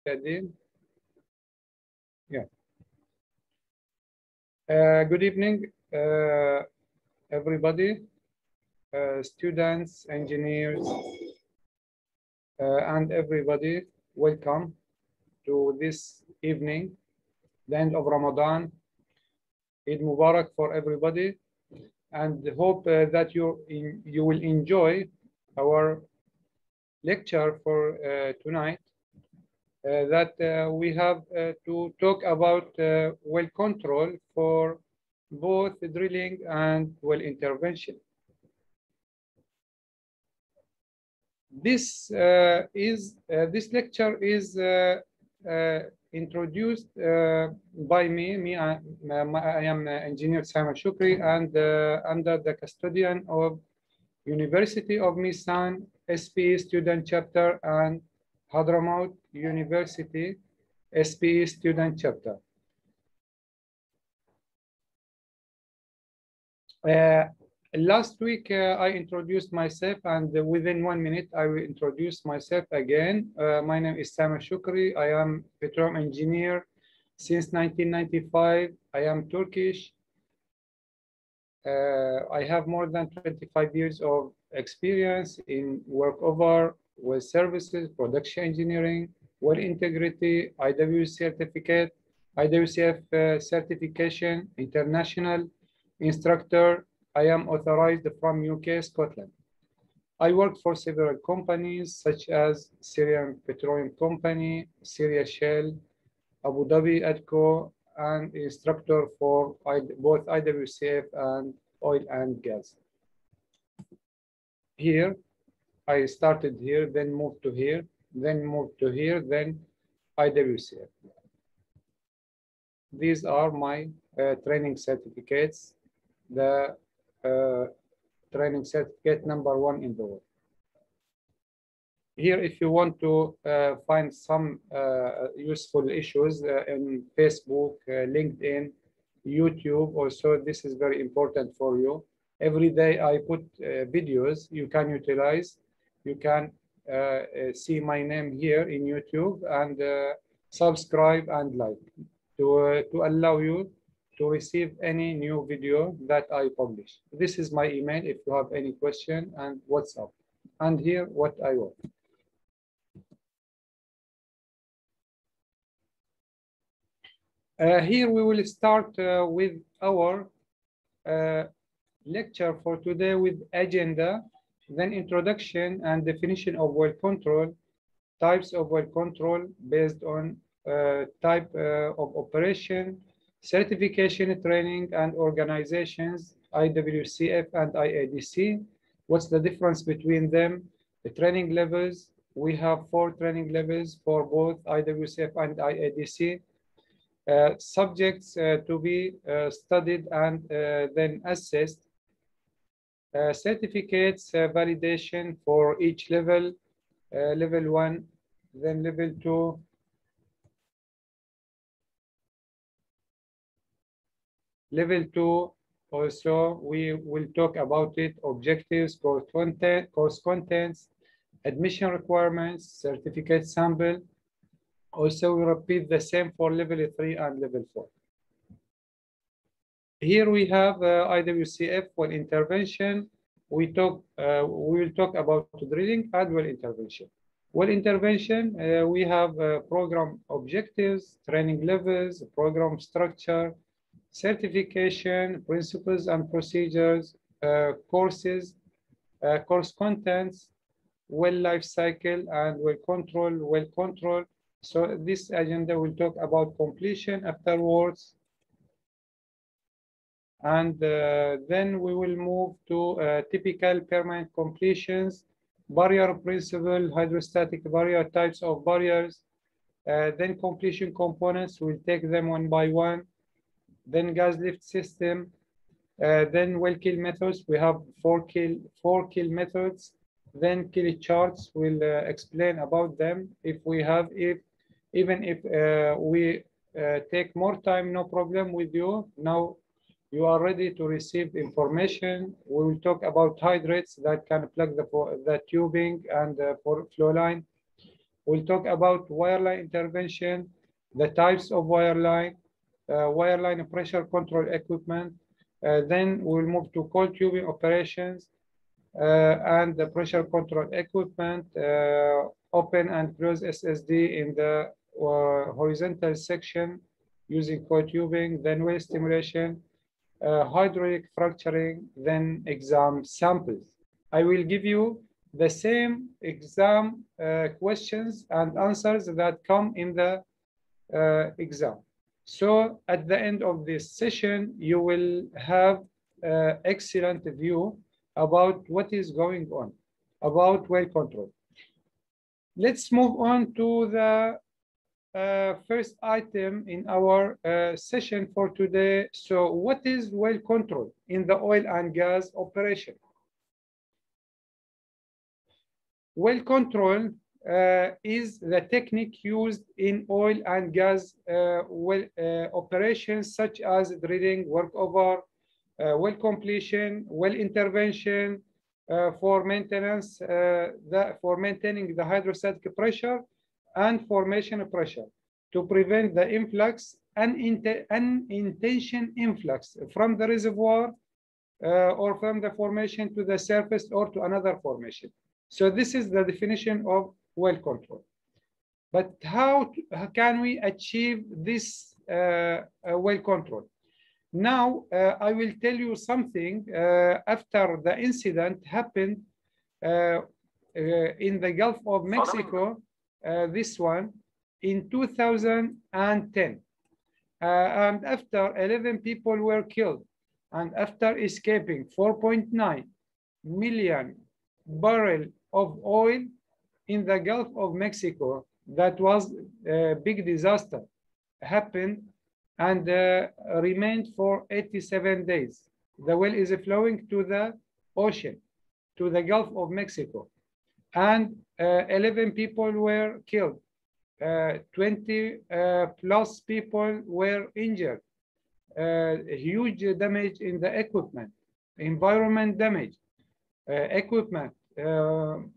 Adin. Yeah. Good evening, everybody, students, engineers, and everybody. Welcome to this evening, the end of Ramadan. Eid Mubarak for everybody, and hope that you will enjoy our lecture for tonight. That we have to talk about well control for both drilling and well intervention. This lecture is introduced by me. I am Engineer Sama Shukri, and under the custodian of University of Misan SPE Student Chapter and Hadramaut University SPE Student Chapter. Last week, I introduced myself, and within 1 minute, I will introduce myself again. My name is Sama Shukri. I am petroleum engineer since 1995. I am Turkish. I have more than 25 years of experience in workover, well services, production engineering, well integrity, IWC certificate, IWCF certification, international instructor. I am authorized from UK, Scotland. I worked for several companies such as Syrian Petroleum Company, Syria Shell, Abu Dhabi ADCO, and instructor for both IWCF and oil and gas. Here, I started here, then moved to here, then moved to here, then IWCF. These are my training certificates. The training certificate #1 in the world. Here, if you want to find some useful issues in Facebook, LinkedIn, YouTube, also this is very important for you. Every day I put videos you can utilize. You can see my name here in YouTube and subscribe and like to allow you to receive any new video that I publish. This is my email if you have any question, and WhatsApp. And here what I want. Here we will start with our lecture for today with agenda, then introduction and definition of well control, types of well control based on type of operation, certification, training, and organizations, IWCF and IADC. What's the difference between them? The training levels, we have 4 training levels for both IWCF and IADC. Subjects to be studied and then assessed. Certificates validation for each level, level 1, then level 2, level 2, also we will talk about it, objectives, course contents, admission requirements, certificate sample. Also we repeat the same for level 3 and level 4. Here we have IWCF well intervention. We will talk about drilling and well intervention. Well intervention, we have program objectives, training levels, program structure, certification, principles and procedures, courses, course contents, well life cycle, and well control. So this agenda will talk about completion afterwards. And then we will move to typical permanent completions, barrier principle, hydrostatic barrier, types of barriers, then completion components, we'll take them one by one, then gas lift system, then well kill methods, we have four kill methods, then kill charts, we'll explain about them. Even if we take more time, no problem with you. Now you are ready to receive information. We will talk about hydrates that can plug the tubing and for flow line. We'll talk about wireline intervention, the types of wireline, wireline pressure control equipment. Then we'll move to cold tubing operations and the pressure control equipment, open and close SSD in the horizontal section using cold tubing, then well stimulation, hydraulic fracturing, then exam samples. I will give you the same exam questions and answers that come in the exam. So at the end of this session, you will have excellent view about what is going on, about well control. Let's move on to the first item in our session for today. So what is well control in the oil and gas operation? Well control is the technique used in oil and gas operations such as drilling, workover, well completion, well intervention, for maintenance, for maintaining the hydrostatic pressure and formation pressure to prevent the influx, unintentional influx from the reservoir or from the formation to the surface or to another formation. So this is the definition of well control. But how can we achieve this well control? Now, I will tell you something after the incident happened in the Gulf of Mexico, this one, in 2010. And after 11 people were killed, and after escaping 4.9 million barrels of oil in the Gulf of Mexico, that was a big disaster, happened and remained for 87 days. The well is flowing to the ocean, to the Gulf of Mexico, and 11 people were killed. 20 plus people were injured. Huge damage in the equipment, environment damage, equipment,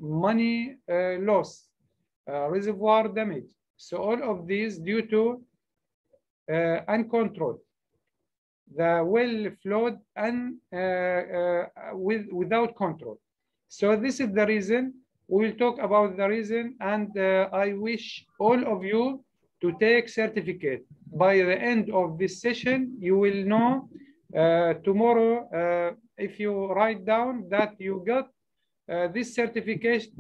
money loss, reservoir damage. So all of these due to uncontrolled. The well flowed without control. So this is the reason. We will talk about the reason, and I wish all of you to take certificate. By the end of this session, you will know tomorrow, if you write down that you got this certificate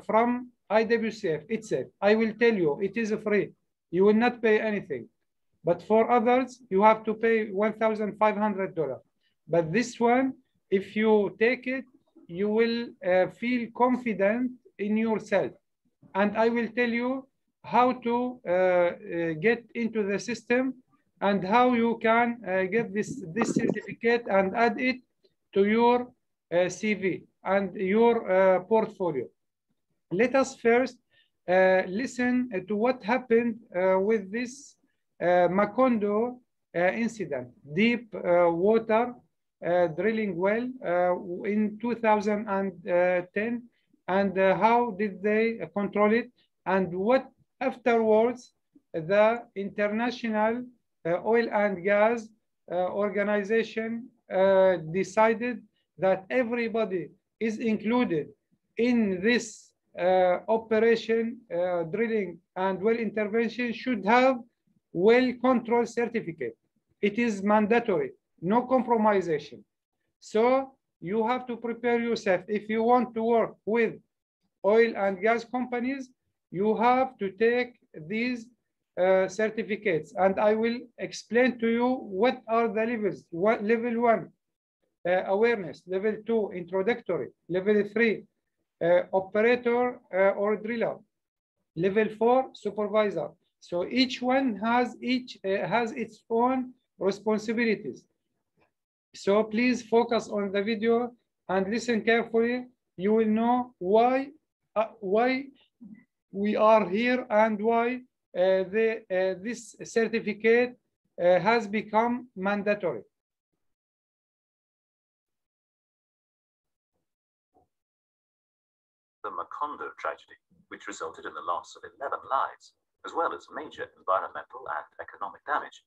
from IWCF itself. I will tell you, it is free. You will not pay anything. But for others, you have to pay $1,500. But this one, if you take it, you will feel confident in yourself. And I will tell you how to get into the system and how you can get this certificate and add it to your CV and your portfolio. Let us first listen to what happened with this Macondo incident, deep water drilling well in 2010, and how did they control it, and what afterwards the International Oil and Gas Organization decided that everybody is included in this operation, drilling and well intervention should have well control certificate. It is mandatory, no compromisation. So you have to prepare yourself. If you want to work with oil and gas companies, you have to take these certificates. And I will explain to you what are the levels. Level 1, awareness. Level 2, introductory. Level 3, operator or driller. Level 4, supervisor. So each one has its own responsibilities. So please focus on the video and listen carefully. You will know why we are here and why this certificate has become mandatory. The Macondo tragedy which resulted in the loss of 11 lives, as well as major environmental and economic damage.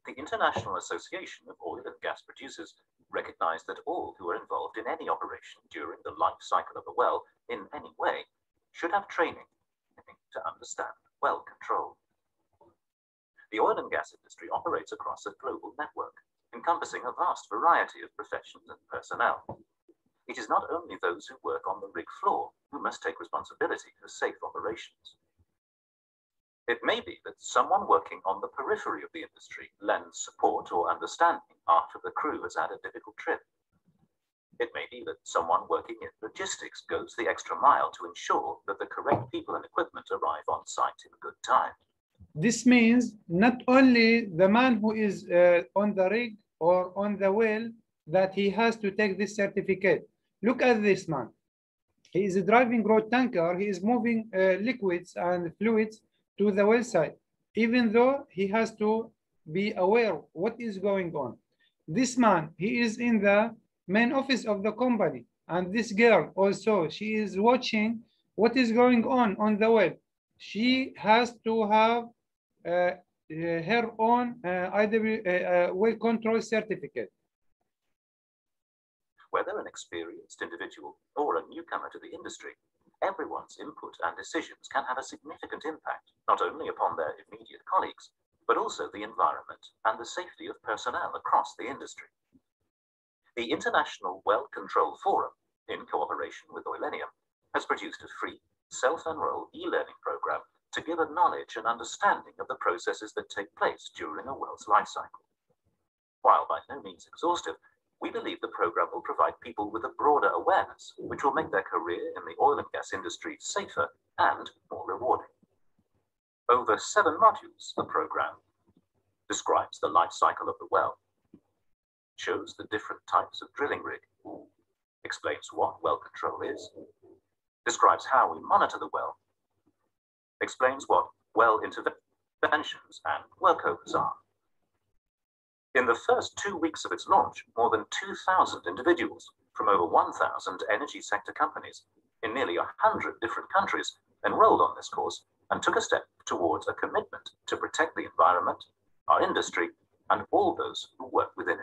The International Association of Oil and Gas Producers recognized that all who are involved in any operation during the life cycle of a well in any way should have training to understand well control. The oil and gas industry operates across a global network, encompassing a vast variety of professions and personnel. It is not only those who work on the rig floor who must take responsibility for safe operations. It may be that someone working on the periphery of the industry lends support or understanding after the crew has had a difficult trip. It may be that someone working in logistics goes the extra mile to ensure that the correct people and equipment arrive on site in good time. This means not only the man who is on the rig or on the well that he has to take this certificate. Look at this man. He is driving road tanker. He is moving liquids and fluids to the well site, even though he has to be aware what is going on. This man, he is in the main office of the company, and this girl also, she is watching what is going on the well. She has to have her own well control certificate. Whether an experienced individual or a newcomer to the industry, everyone's input and decisions can have a significant impact, not only upon their immediate colleagues, but also the environment and the safety of personnel across the industry. The International Well Control Forum, in cooperation with Oilenium, has produced a free, self-enroll e-learning program to give a knowledge and understanding of the processes that take place during a well's life cycle. While by no means exhaustive, we believe the program will provide people with a broader awareness, which will make their career in the oil and gas industry safer and more rewarding. Over 7 modules, the program describes the life cycle of the well, shows the different types of drilling rig, explains what well control is, describes how we monitor the well, explains what well interventions and workovers are. In the first 2 weeks of its launch, more than 2,000 individuals from over 1,000 energy sector companies in nearly 100 different countries enrolled on this course and took a step towards a commitment to protect the environment, our industry, and all those who work within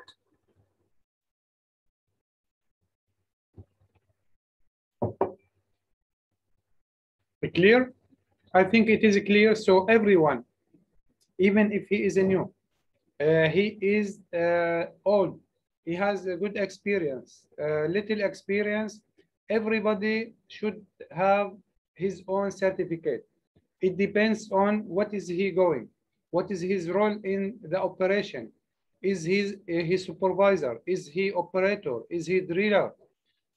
it. Clear? I think it is clear. So everyone, even if he is a new, he is old, he has a good experience, little experience, everybody should have his own certificate. It depends on what is he going, what is his role in the operation. Is he supervisor? Is he operator? Is he driller?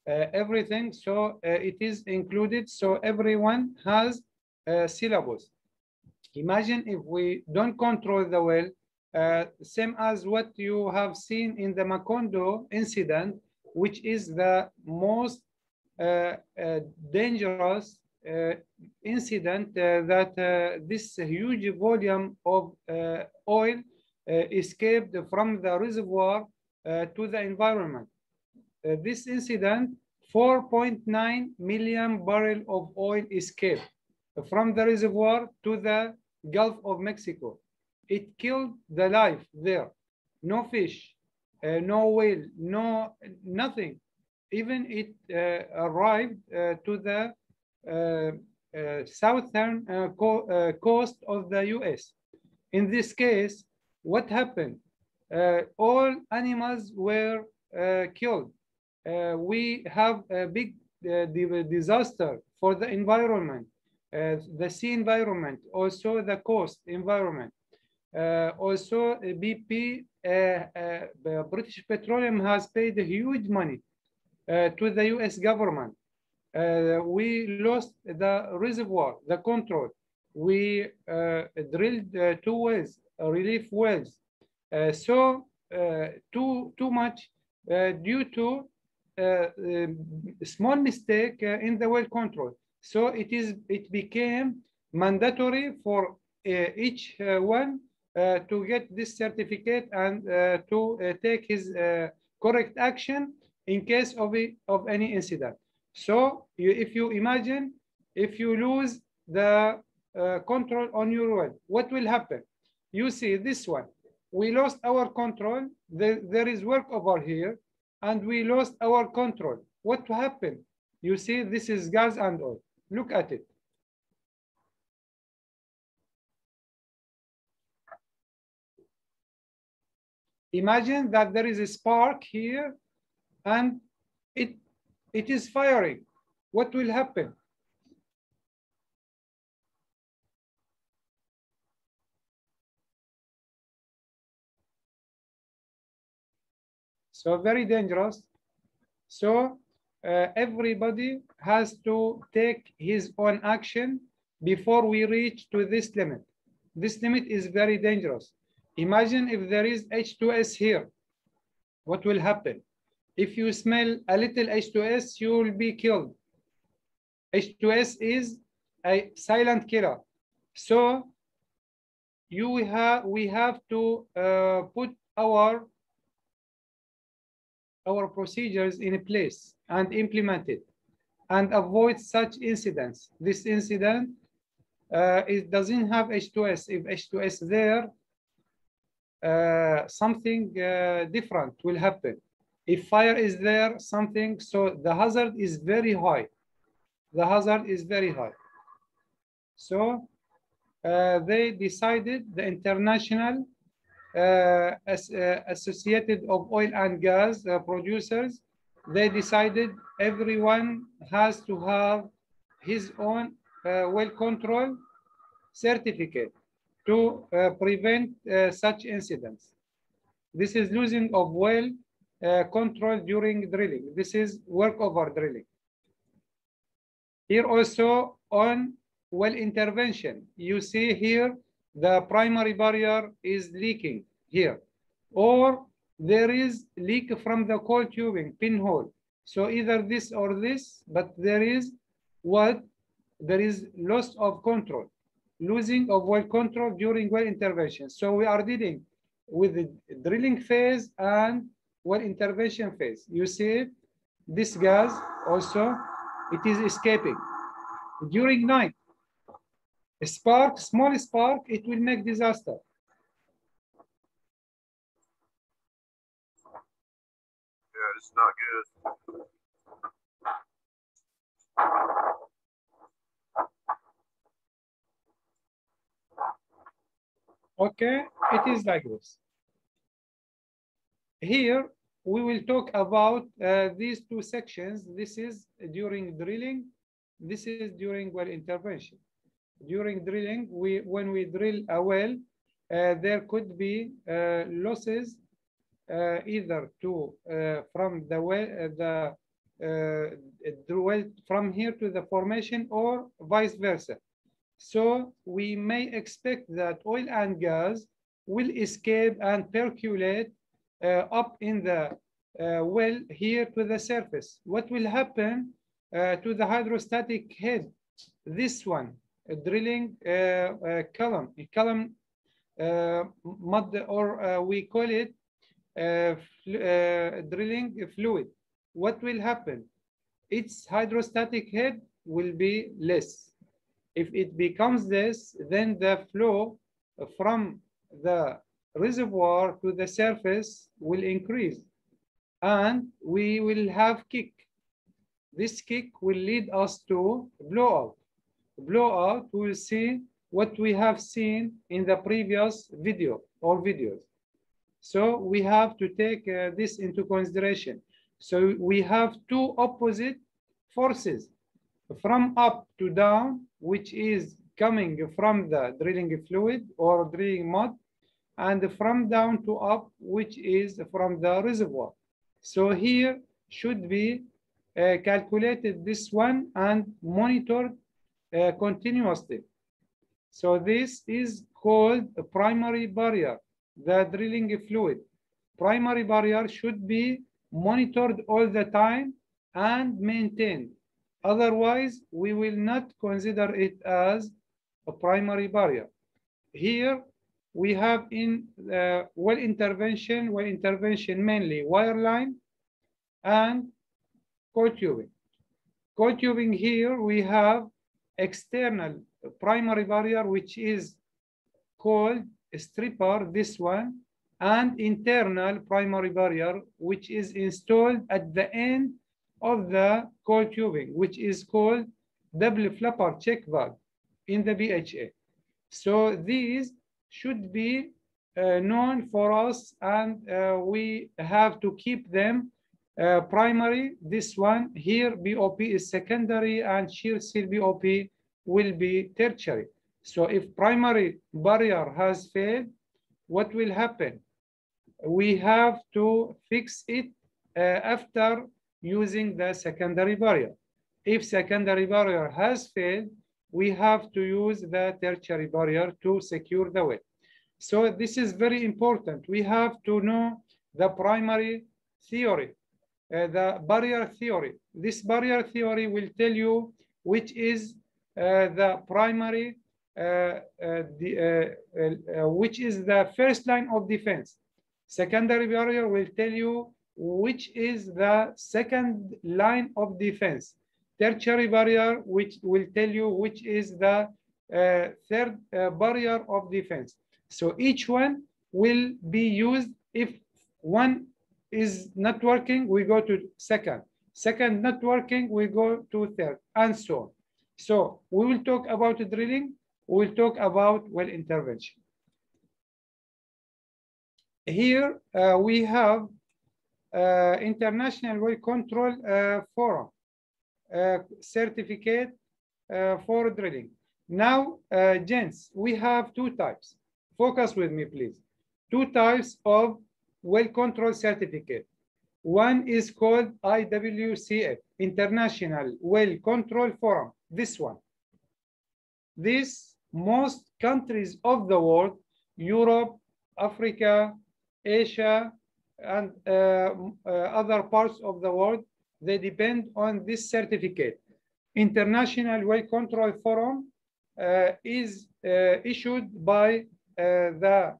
Everything, so it is included, so everyone has a syllabus. Imagine if we don't control the well, same as what you have seen in the Macondo incident, which is the most dangerous incident that this huge volume of oil escaped from the reservoir to the environment. This incident, 4.9 million barrels of oil escaped from the reservoir to the Gulf of Mexico. It killed the life there. No fish, no whale, no nothing. Even it arrived to the southern coast of the US. In this case, what happened? All animals were killed. We have a big disaster for the environment, the sea environment, also the coast environment. Also, BP, British Petroleum has paid huge money to the US government. We lost the reservoir, the control. We drilled 2 wells, relief wells. So too much due to small mistake in the well control. So it became mandatory for each one to get this certificate and to take his correct action in case of any incident. So if you imagine if you lose the control on your well, what will happen? You see this one, we lost our control. There is work over here, and we lost our control. What happened? You see, this is gas and oil. Look at it. Imagine that there is a spark here, and it is firing. What will happen? So very dangerous. So everybody has to take his own action before we reach to this limit. This limit is very dangerous. Imagine if there is H2S here, what will happen? If you smell a little H2S, you will be killed. H2S is a silent killer. So we have to put our procedures in place and implement it and avoid such incidents. This incident, it doesn't have H2S. If H2S there, something different will happen. If fire is there, something, so the hazard is very high. The hazard is very high. So they decided, the international associated of oil and gas producers, they decided everyone has to have his own well control certificate to prevent such incidents. This is losing of well control during drilling. This is work over drilling. Here also on well intervention, you see here the primary barrier is leaking here, or there is leak from the coil tubing pinhole. So either this or this, but there is what? There is loss of control, losing of well control during well intervention. So we are dealing with the drilling phase and well intervention phase. You see this gas also, it is escaping during night. A spark, small spark, it will make disaster. Yeah, it's not good. Okay, it is like this. Here, we will talk about these two sections. This is during drilling. This is during well intervention. During drilling, when we drill a well, there could be losses either to from the well, well from here to the formation, or vice versa. So we may expect that oil and gas will escape and percolate up in the well here to the surface. What will happen to the hydrostatic head? This one, a drilling column mud, or we call it drilling fluid. What will happen? Its hydrostatic head will be less. If it becomes this, then the flow from the reservoir to the surface will increase, and we will have kick. This kick will lead us to blowout. Blowout, we will see what we have seen in the previous video or videos. So we have to take this into consideration. So we have two opposite forces, from up to down, which is coming from the drilling fluid or drilling mud, and from down to up, which is from the reservoir. So here should be calculated this one and monitored continuously. So this is called a primary barrier, the drilling fluid. Primary barrier should be monitored all the time and maintained. Otherwise, we will not consider it as a primary barrier. Here, we have in well intervention mainly wireline and coil tubing. Coil tubing here, we have external primary barrier, which is called stripper, this one, and internal primary barrier, which is installed at the end of the coil tubing, which is called double flapper check valve in the BHA. So these should be known for us, and we have to keep them primary. This one here, BOP is secondary, and shear seal BOP will be tertiary. So if primary barrier has failed, what will happen? We have to fix it after using the secondary barrier. If secondary barrier has failed, we have to use the tertiary barrier to secure the well. So this is very important. We have to know the primary theory, the barrier theory. This barrier theory will tell you which is the primary, which is the first line of defense. Secondary barrier will tell you which is the second line of defense. Tertiary barrier, which will tell you which is the third barrier of defense. So each one will be used. If one is not working, we go to second. Second not working, we go to third, and so on. So we will talk about drilling. We will talk about well intervention. Here we have International Well Control Forum certificate for drilling. Now, gents, we have two types. Focus with me, please. Two types of well control certificate. One is called IWCF, International Well Control Forum, this one. This, most countries of the world, Europe, Africa, Asia, and other parts of the world, they depend on this certificate. International Well Control Forum is issued by the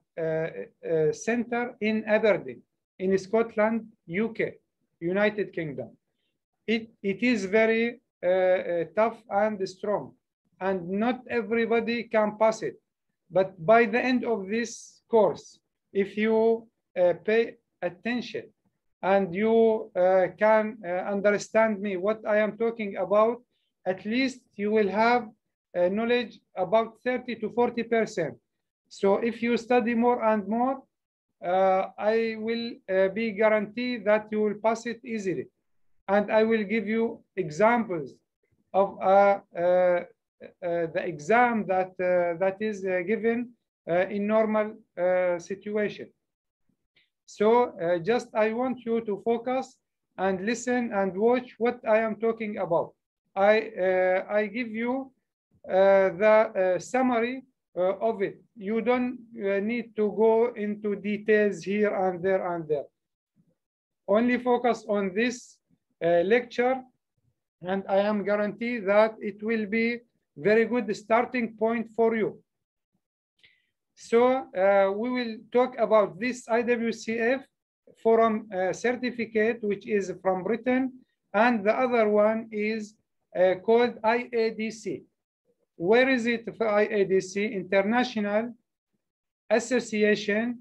center in Aberdeen, in Scotland, UK, United Kingdom. It is very tough and strong, and not everybody can pass it. But by the end of this course, if you pay attention and you can understand me what I am talking about, at least you will have knowledge about 30 to 40%. So if you study more and more, I will be guaranteed that you will pass it easily. And I will give you examples of the exam that is given in normal situation. So just I want you to focus and listen and watch what I am talking about. I give you the summary of it. You don't need to go into details here and there and there. Only focus on this lecture, and I am guaranteed that it will be very good starting point for you. So we will talk about this IWCF Forum certificate, which is from Britain, and the other one is called IADC. Where is it for IADC? International Association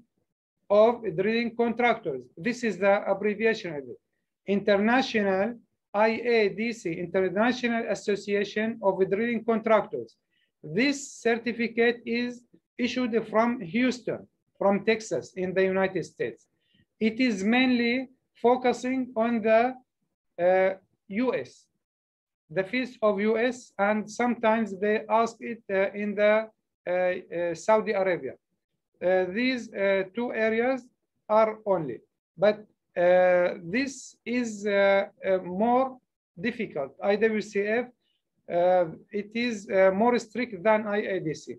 of Drilling Contractors. This is the abbreviation of it. International IADC, International Association of Drilling Contractors. This certificate is issued from Houston, from Texas in the United States. It is mainly focusing on the US, the fields of US, and sometimes they ask it in the Saudi Arabia. These two areas are only, but this is more difficult. IWCF, it is more strict than IADC.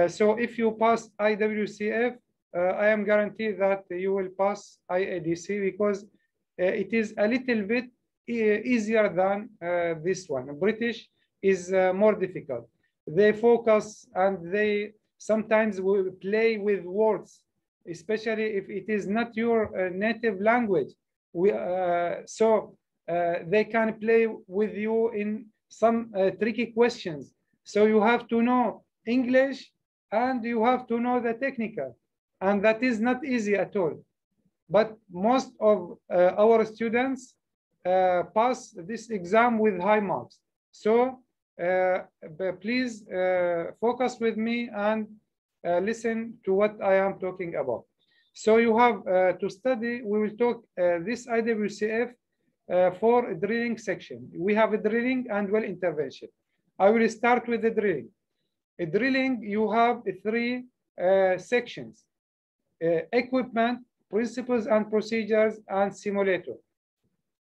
So if you pass IWCF, I am guaranteed that you will pass IADC because it is a little bit easier than this one. British is more difficult. They focus and they sometimes will play with words, especially if it is not your native language. So they can play with you in some tricky questions So you have to know English and you have to know the technical. And that is not easy at all. But most of our students pass this exam with high marks. So please focus with me and listen to what I am talking about. So you have to study, we will talk this IWCF for drilling section. We have a drilling and well intervention. I will start with the drilling. A drilling, you have three sections: equipment, principles and procedures, and simulator.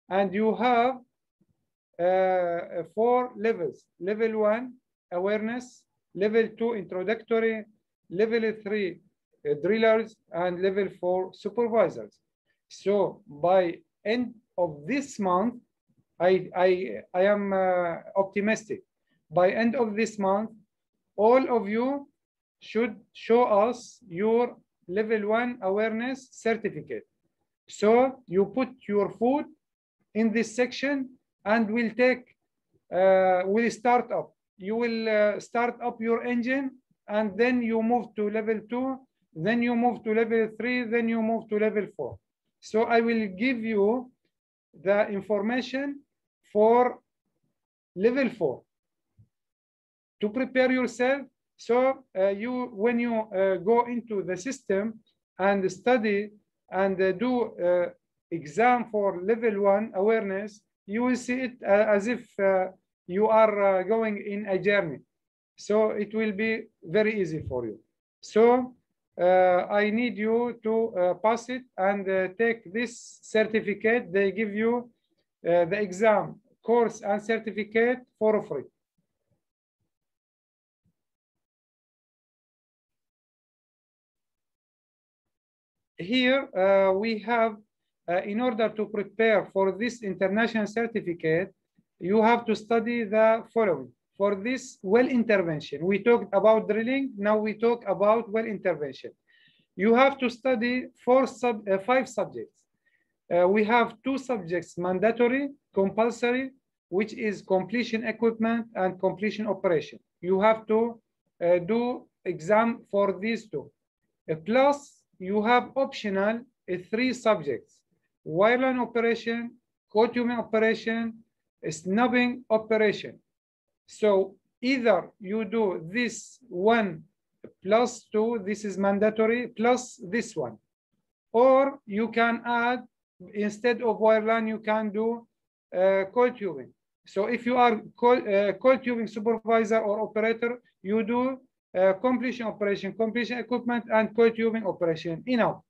And you have 4 levels: level 1, awareness; level 2, introductory; level 3, drillers; and level 4, supervisors. So by end of this month, I am optimistic. By end of this month, all of you should show us your level 1 awareness certificate. So you put your foot in this section and we'll start up. You will start up your engine, and then you move to level 2, then you move to level 3, then you move to level 4. So I will give you the information for level 4 to prepare yourself. So when you go into the system and study and do exam for level 1 awareness, you will see it as if you are going in a journey. So it will be very easy for you. So I need you to pass it and take this certificate. They give you the exam course and certificate for free. Here we have, in order to prepare for this international certificate, you have to study the following. For this well intervention, we talked about drilling, now we talk about well intervention. You have to study 5 subjects. We have 2 subjects mandatory, compulsory, which is completion equipment and completion operation. You have to do exam for these 2. Plus, you have optional 3 subjects: wireline operation, coiled tubing operation, snubbing operation. So either you do this 1 plus 2, this is mandatory, plus this one, or you can add, instead of wireline, you can do coiled tubing. So if you are coiled tubing supervisor or operator, you do completion operation, completion equipment, and coiled tubing operation. Enough,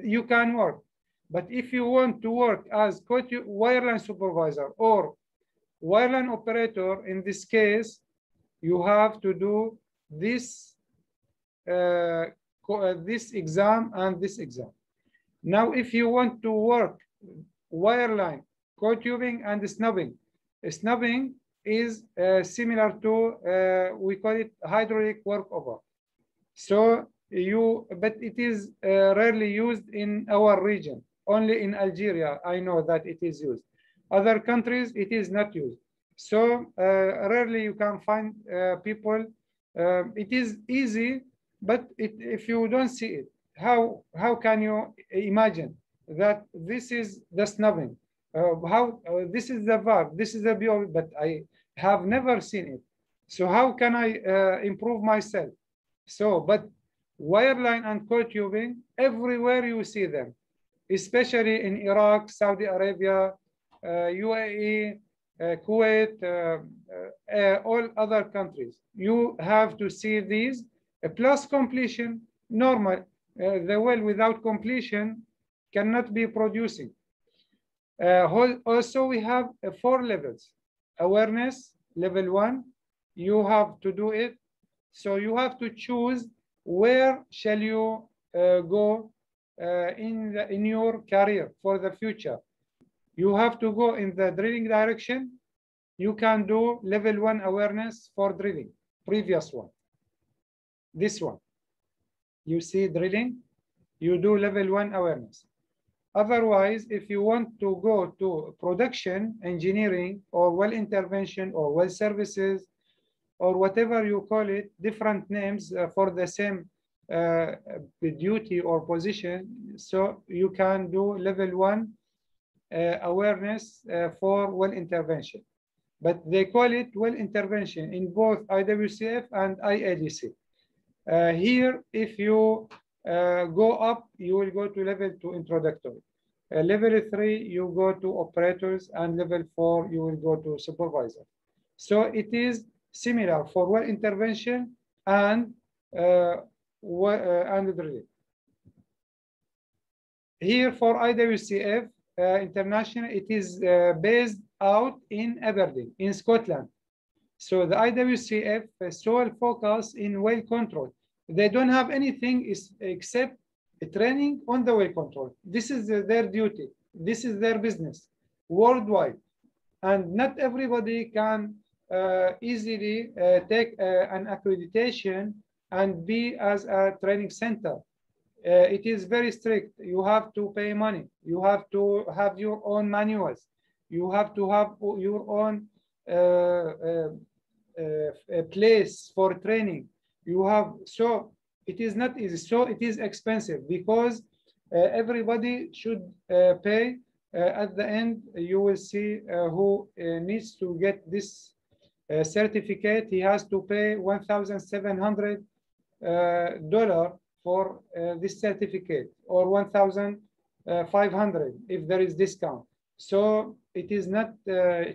you can work. But if you want to work as wireline supervisor or wireline operator, in this case, you have to do this this exam and this exam. Now, if you want to work wireline, coiled tubing, and snubbing, snubbing is similar to, we call it hydraulic workover. So but it is rarely used in our region. Only in Algeria, I know that it is used. Other countries, it is not used. So rarely you can find people. It is easy, but if you don't see it, how can you imagine that this is the snubbing? This is the valve, this is the BO, but I have never seen it. So how can I improve myself? So, but wireline and coiled tubing, everywhere you see them, especially in Iraq, Saudi Arabia, UAE, Kuwait, all other countries. You have to see these, plus completion, normal. The well without completion cannot be producing. Also, we have 4 levels. Awareness, level 1, you have to do it. So you have to choose where shall you go in your career for the future. You have to go in the drilling direction. You can do level 1 awareness for drilling, previous one. This one, you see drilling, you do level 1 awareness. Otherwise, if you want to go to production engineering or well intervention or well services or whatever you call it, different names for the same duty or position. So you can do level 1 awareness for well intervention. But they call it well intervention in both IWCF and IADC. Here, if you go up, you will go to level 2 introductory. Level 3, you go to operators, and level 4, you will go to supervisor. So it is similar for well intervention and drilling. Here for IWCF International, it is based out in Aberdeen, in Scotland. So the IWCF sole focus in well control. They don't have anything except training on the well control. This is their duty. This is their business worldwide. And not everybody can easily take an accreditation and be as a training center. It is very strict. You have to pay money. You have to have your own manuals. You have to have your own place for training. You have, so it is not easy. So it is expensive because everybody should pay. At the end, you will see who needs to get this certificate. He has to pay $1,700 for this certificate, or 1,500 if there is discount. So it is not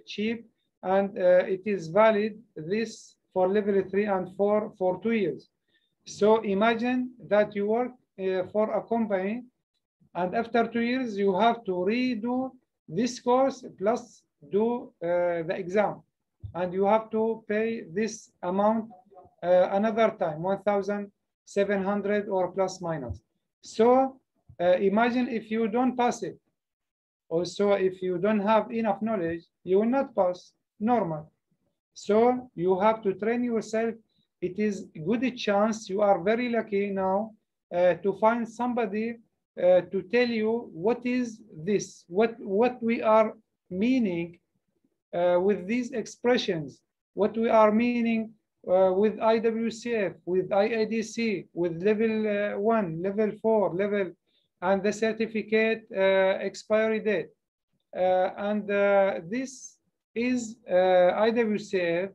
cheap, and it is valid this for level 3 and 4 for 2 years. So imagine that you work for a company, and after 2 years you have to redo this course plus do the exam, and you have to pay this amount another time, 1,700 or plus minus. So imagine if you don't pass it. Also, if you don't have enough knowledge, you will not pass normal. So you have to train yourself. It is a good chance. You are very lucky now to find somebody to tell you what is this, what we are meaning with these expressions, what we are meaning with IWCF, with IADC, with level 1, level 4, level, and the certificate expiry date. This is IWCF,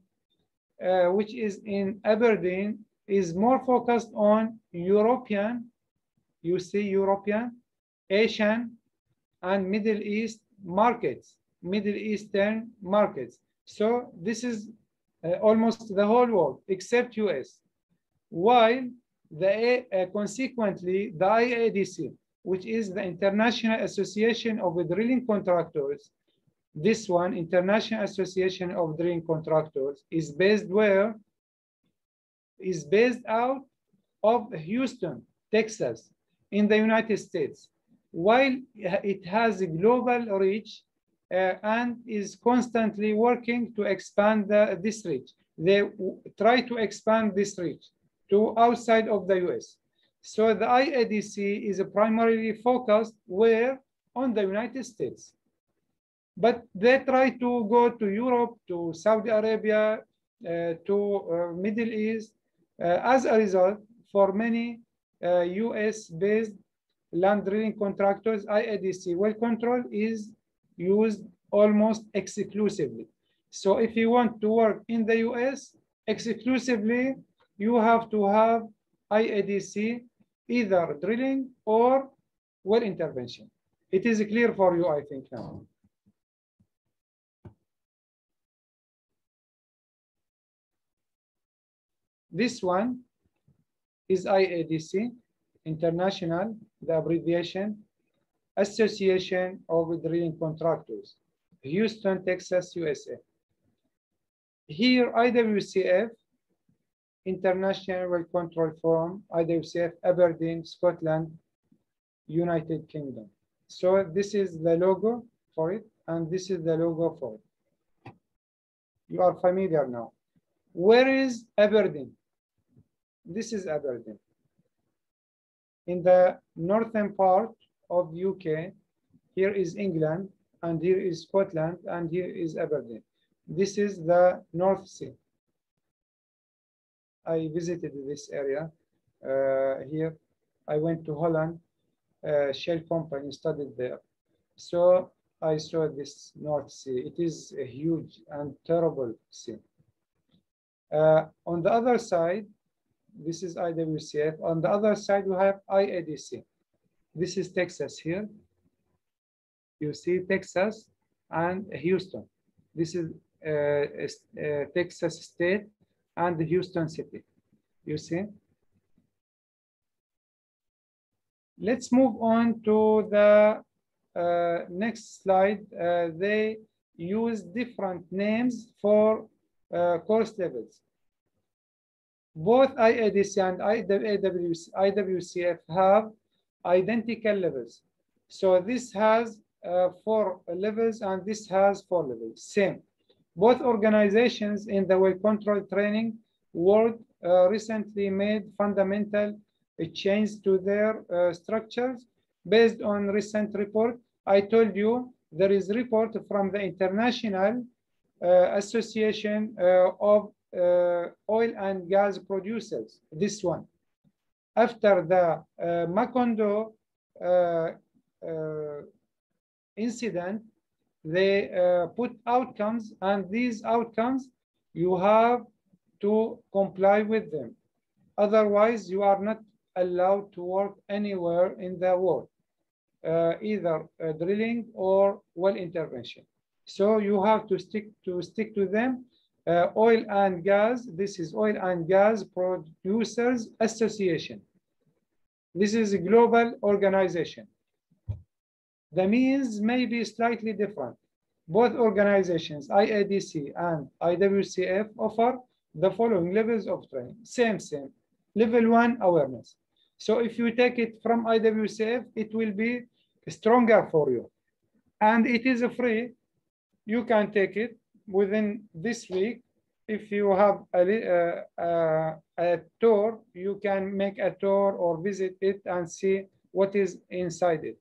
which is in Aberdeen, is more focused on European, you see European, Asian, and Middle East markets, Middle Eastern markets. So this is almost the whole world except US. While consequently, the IADC, which is the International Association of Drilling Contractors, this one, International Association of Drilling Contractors, is based where? Is based out of Houston, Texas, in the United States. While it has a global reach and is constantly working to expand this reach. They try to expand this reach to outside of the US. So the IADC is primarily focused where? On the United States. But they try to go to Europe, to Saudi Arabia, to Middle East. As a result, for many US-based land drilling contractors, IADC well control is used almost exclusively. So if you want to work in the US exclusively, you have to have IADC, either drilling or well intervention. It is clear for you, I think, now. This one is IADC, International, the abbreviation, Association of Drilling Contractors, Houston, Texas, USA. Here, IWCF, International Well Control Forum, IWCF, Aberdeen, Scotland, United Kingdom. So this is the logo for it, and this is the logo for it. You are familiar now. Where is Aberdeen? This is Aberdeen. In the northern part of UK, here is England, and here is Scotland, and here is Aberdeen. This is the North Sea. I visited this area here. I went to Holland, Shell company, studied there. So I saw this North Sea. It is a huge and terrible sea. On the other side, this is IWCF. On the other side, we have IADC. This is Texas here. You see Texas and Houston. This is Texas State and Houston City. You see? Let's move on to the next slide. They use different names for course levels. Both IADC and IWCF have identical levels. So this has 4 levels and this has 4 levels, same. Both organizations in the well control training world recently made fundamental change to their structures based on recent report. I told you there is a report from the International Association of Oil and Gas Producers, this one. After the Macondo incident, they put outcomes, and these outcomes, you have to comply with them. Otherwise, you are not allowed to work anywhere in the world, either drilling or well intervention. So you have to stick to them. Oil and gas, this is Oil and Gas Producers Association. This is a global organization. The means may be slightly different. Both organizations, IADC and IWCF, offer the following levels of training. Same. Level 1, awareness. So if you take it from IWCF, it will be stronger for you. And it is free. You can take it within this week. If you have a tour, you can make a tour or visit it and see what is inside it.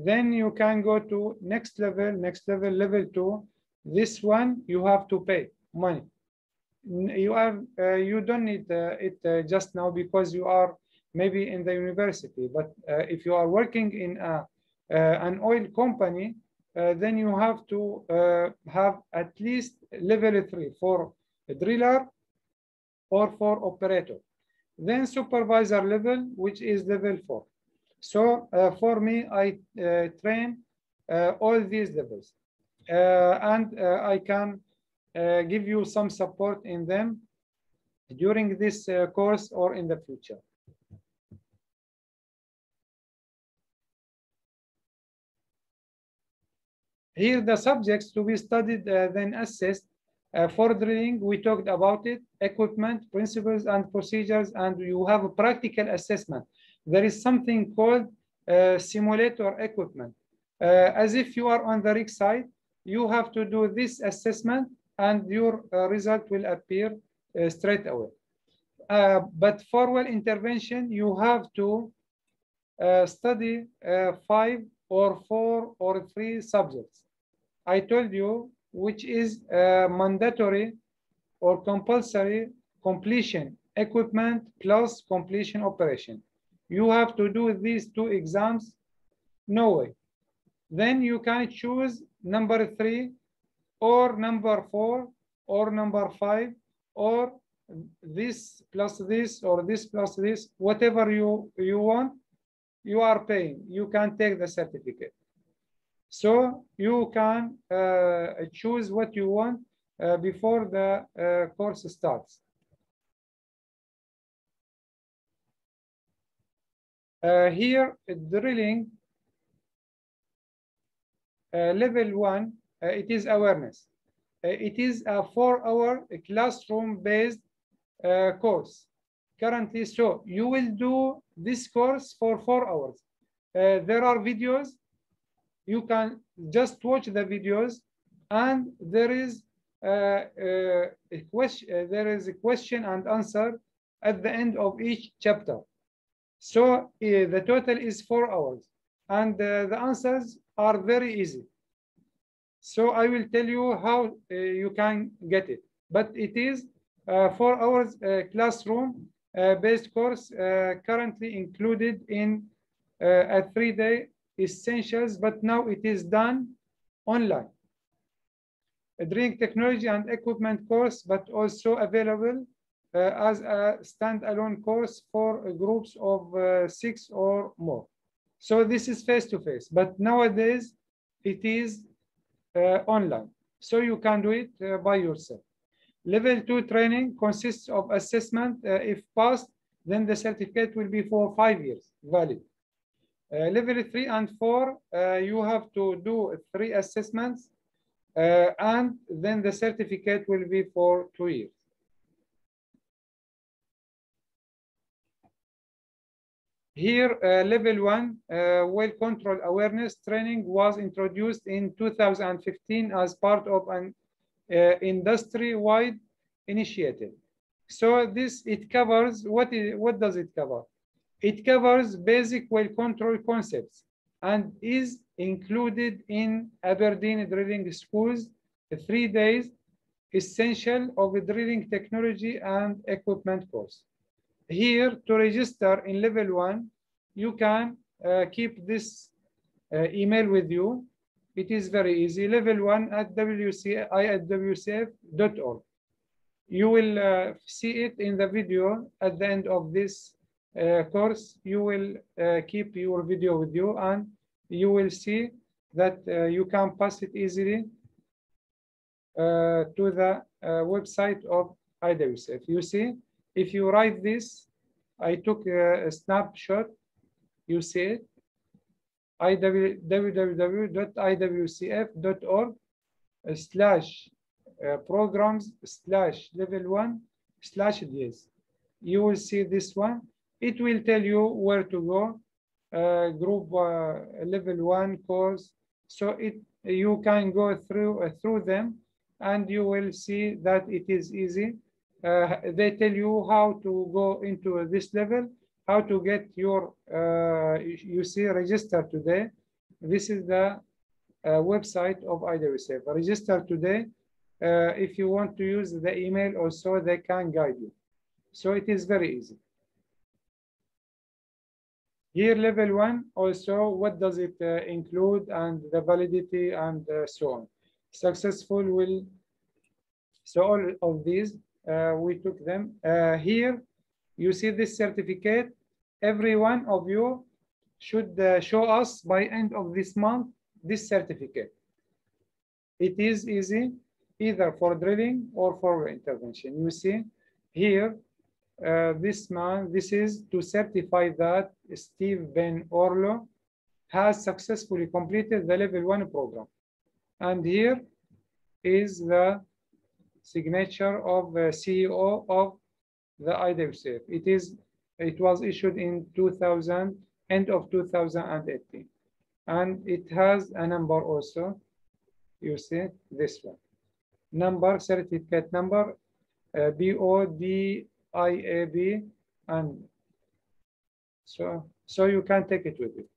Then you can go to next level, level 2. This one, you have to pay money. You don't need it just now because you are maybe in the university. But if you are working in an oil company, then you have to have at least level 3 for a driller or for operator. Then supervisor level, which is level 4. So for me, I train all these levels, and I can give you some support in them during this course or in the future. Here, the subjects to be studied, then assessed. For drilling, we talked about it, equipment, principles and procedures, and you have a practical assessment. There is something called simulator equipment. As if you are on the rig side, you have to do this assessment and your result will appear straight away. But for well intervention, you have to study 5 or 4 or 3 subjects. I told you which is mandatory or compulsory completion, equipment plus completion operation. You have to do these 2 exams, no way. Then you can choose number 3 or number 4 or number 5 or this plus this or this plus this, whatever you want, you are paying. You can take the certificate. So you can choose what you want before the course starts. Here, drilling, level 1, it is awareness. It is a 4-hour classroom-based course currently. So you will do this course for 4 hours. There are videos. You can just watch the videos, and there is a question and answer at the end of each chapter. So the total is 4 hours, and the answers are very easy. So I will tell you how you can get it, but it is 4 hours classroom based course currently included in a 3-day essentials, but now it is done online. A drilling technology and equipment course, but also available as a standalone course for groups of 6 or more. So this is face-to-face, but nowadays it is online. So you can do it by yourself. Level 2 training consists of assessment. If passed, then the certificate will be for 5 years valid. Level 3 and 4, you have to do 3 assessments, and then the certificate will be for 2 years. Here, level 1, well control awareness training was introduced in 2015 as part of an industry-wide initiative. So it covers, what does it cover? It covers basic well control concepts and is included in Aberdeen Drilling School's 3 days essential of drilling technology and equipment course. Here, to register in level 1, you can keep this email with you. It is very easy. Level 1 at wcf.org. You will see it in the video at the end of this course. You will keep your video with you, and you will see that you can pass it easily to the website of IWCF. You see, if you write this, I took a snapshot, you see it, www.iwcf.org/programs/level1/DS. You will see this one. It will tell you where to go, group level 1 course. So you can go through them, and you will see that it is easy. They tell you how to go into this level, how to get your, you see, register today. This is the website of IWCF. Register today. If you want to use the email also, they can guide you. So it is very easy. Here, level 1 also, what does it include, and the validity, and so on. Successful will, so all of these, we took them. Here, you see this certificate. Every one of you should show us by end of this month this certificate. It is easy, either for drilling or for intervention. You see here, this man, this is to certify that Steve Ben Orlo has successfully completed the level 1 program. And here is the signature of the CEO of the IWCF. It was issued in end of 2018. And it has a number also. You see this one. Number, certificate number, BODIAB, and so you can take it with you.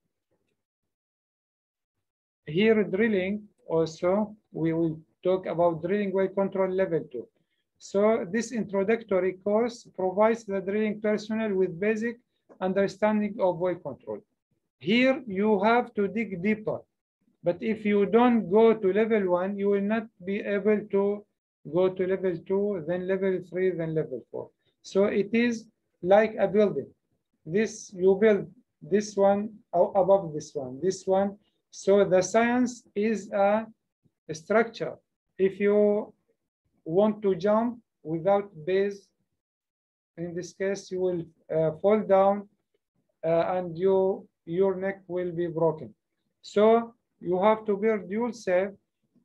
Here, drilling also, we will talk about drilling well control level 2. So this introductory course provides the drilling personnel with basic understanding of well control. Here you have to dig deeper, but if you don't go to level 1, you will not be able to go to level 2, then level 3, then level 4. So it is like a building. This, you build this one above this one. So the science is a structure. If you want to jump without base, in this case, you will fall down and your neck will be broken. So you have to build yourself,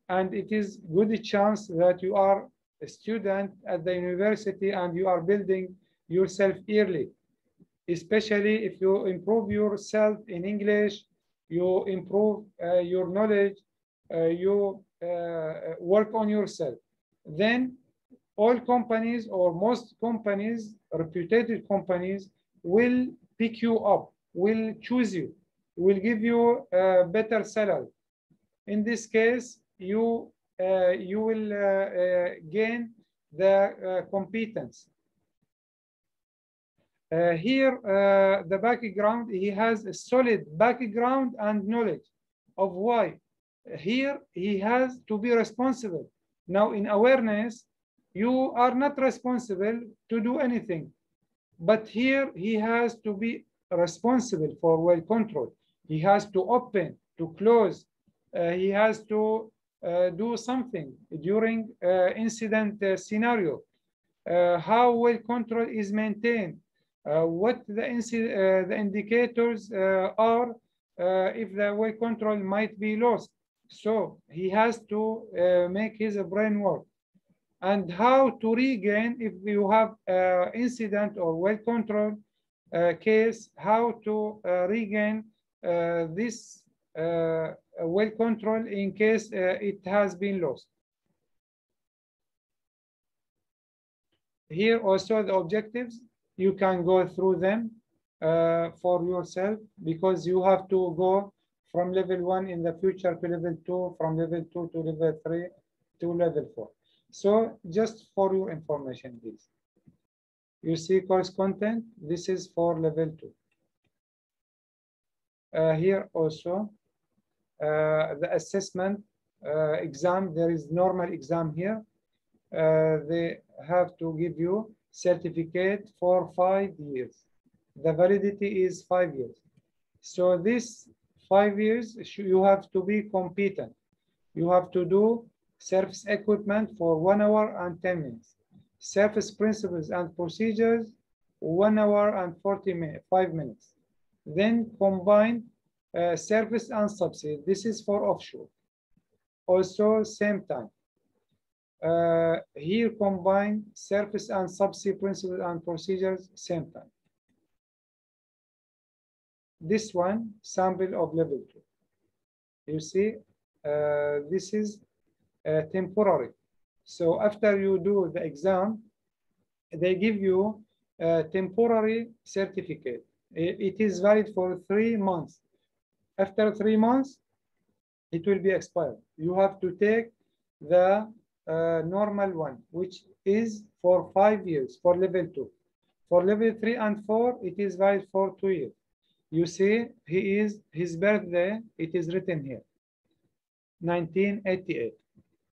and it is good chance that you are a student at the university and you are building yourself early, especially if you improve yourself in English, you improve your knowledge, you work on yourself. Then all companies, or most companies, reputed companies, will pick you up, will choose you, will give you a better salary. In this case, you will gain the competence. Here, the background, he has a solid background and knowledge of why. Here, he has to be responsible. Now, in awareness, you are not responsible to do anything. But here, he has to be responsible for well control. He has to open, to close. He has to do something during incident scenario. How well control is maintained. What the indicators are if the well control might be lost. So he has to make his brain work. And how to regain if you have incident or well control case, how to regain this well control in case it has been lost. Here also the objectives, you can go through them for yourself, because you have to go from level 1 in the future to level 2, from level 2 to level 3 to level 4. So just for your information, please. You see course content, this is for level 2. Here also, the assessment exam, there is normal exam here. They have to give you certificate for 5 years. The validity is 5 years. So this 5 years, you have to be competent. You have to do surface equipment for 1 hour and 10 minutes. Surface principles and procedures, 1 hour and 5 minutes. Then combine surface and subsea. This is for offshore. Also same time. Here combine surface and subsea principles and procedures, same time. This one, sample of level 2. You see, this is temporary. So after you do the exam, they give you a temporary certificate. It is valid for 3 months. After 3 months, it will be expired. You have to take the normal one, which is for 5 years for level 2. For level 3 and 4, it is valid for 2 years. You see, his birthday, it is written here, 1988.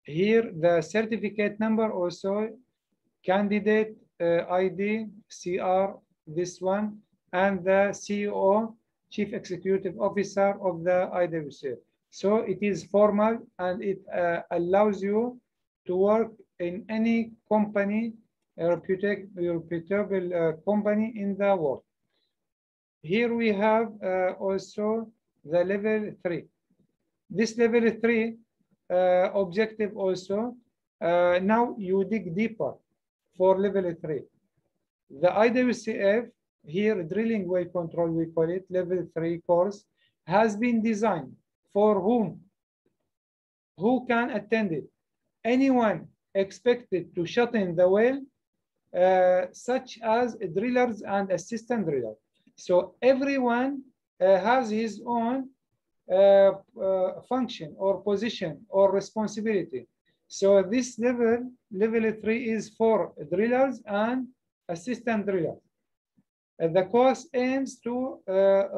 Here, the certificate number also, candidate ID, CR, this one, and the CEO, Chief Executive Officer of the IWC. So it is formal, and it allows you to work in any company, reputable company in the world. Here we have also the level 3. This level 3 objective also, now you dig deeper for level 3. The IWCF, here drilling well control, we call it, level 3 course, has been designed for whom? Who can attend it? Anyone expected to shut in the well, such as drillers and assistant drillers. So everyone has his own function or position or responsibility. So this level 3 is for drillers and assistant drillers. The course aims to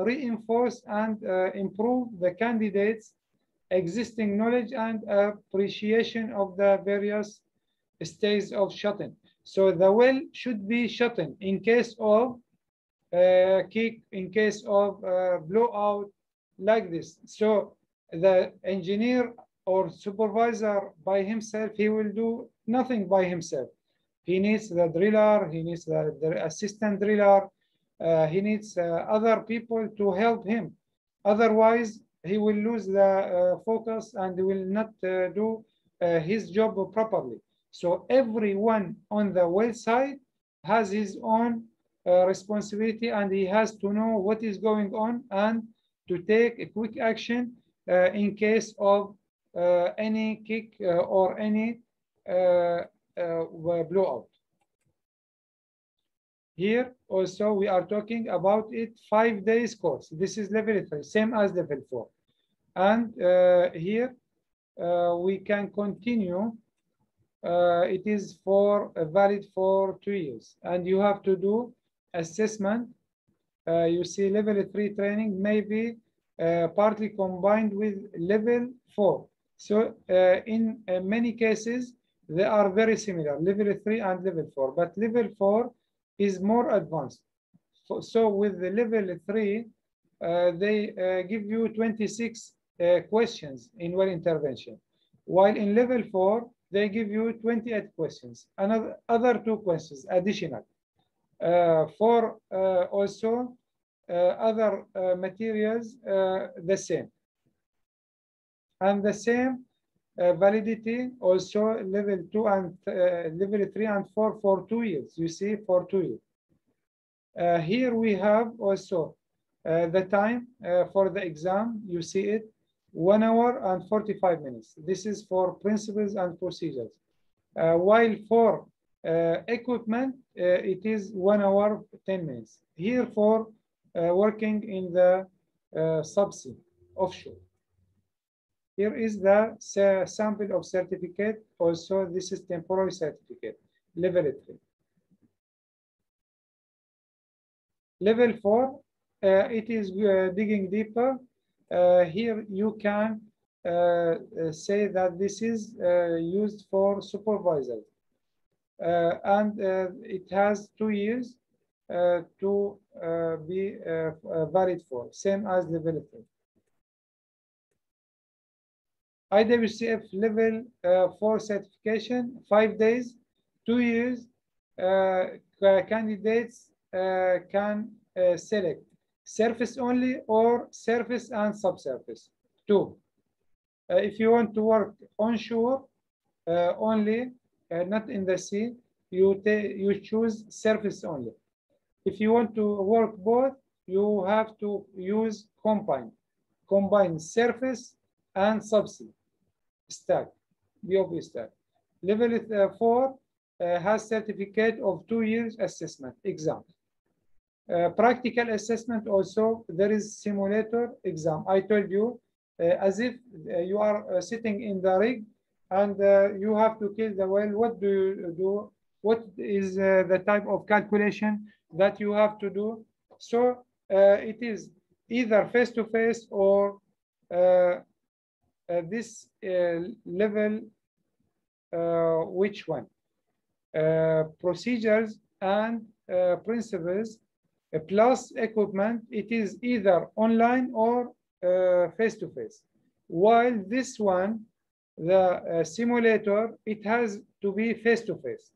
reinforce and improve the candidates' existing knowledge and appreciation of the various stages of shutting. So the well should be shut in case of kick, in case of blowout, like this. So the engineer or supervisor by himself, he will do nothing by himself. He needs the driller, he needs the assistant driller, he needs other people to help him. Otherwise, he will lose the focus and will not do his job properly. So everyone on the well side has his own responsibility, and he has to know what is going on and to take a quick action in case of any kick or any blowout. Here also we are talking about it 5 days course. This is level 3, same as level 4. And here we can continue it is valid for 2 years, and you have to do assessment. You see, level 3 training may be partly combined with level 4. So in many cases, they are very similar, level 3 and level 4, but level 4 is more advanced. So with the level 3, they give you 26 questions in well intervention, while in level 4, they give you 28 questions, other 2 questions additional. For also other materials, the same. And the same validity also level 2 and level 3 and 4 for 2 years. You see, for 2 years. Here we have also the time for the exam. You see it, 1 hour and 45 minutes. This is for principles and procedures. While for equipment, it is 1 hour 10 minutes. Here for working in the subsea offshore. Here is the sample of certificate. Also, this is temporary certificate, level 3. Level 4, it is digging deeper. Here you can say that this is used for supervisors. And it has 2 years to be valid for, same as level 3. IWCF level 4 certification, 5 days, 2 years. Candidates can select surface only or surface and subsurface. 2. If you want to work onshore only, not in the sea, you choose surface only. If you want to work both, you have to use combine surface and subsea stack, BOP stack. Level 4 has certificate of 2 years assessment exam. Practical assessment also, there is simulator exam. I told you, as if you are sitting in the rig and you have to kill the whale. What do you do? What is the type of calculation that you have to do? So it is either face-to-face or this level, which one? Procedures and principles plus equipment, it is either online or face-to-face. While this one, the simulator, it has to be face-to-face,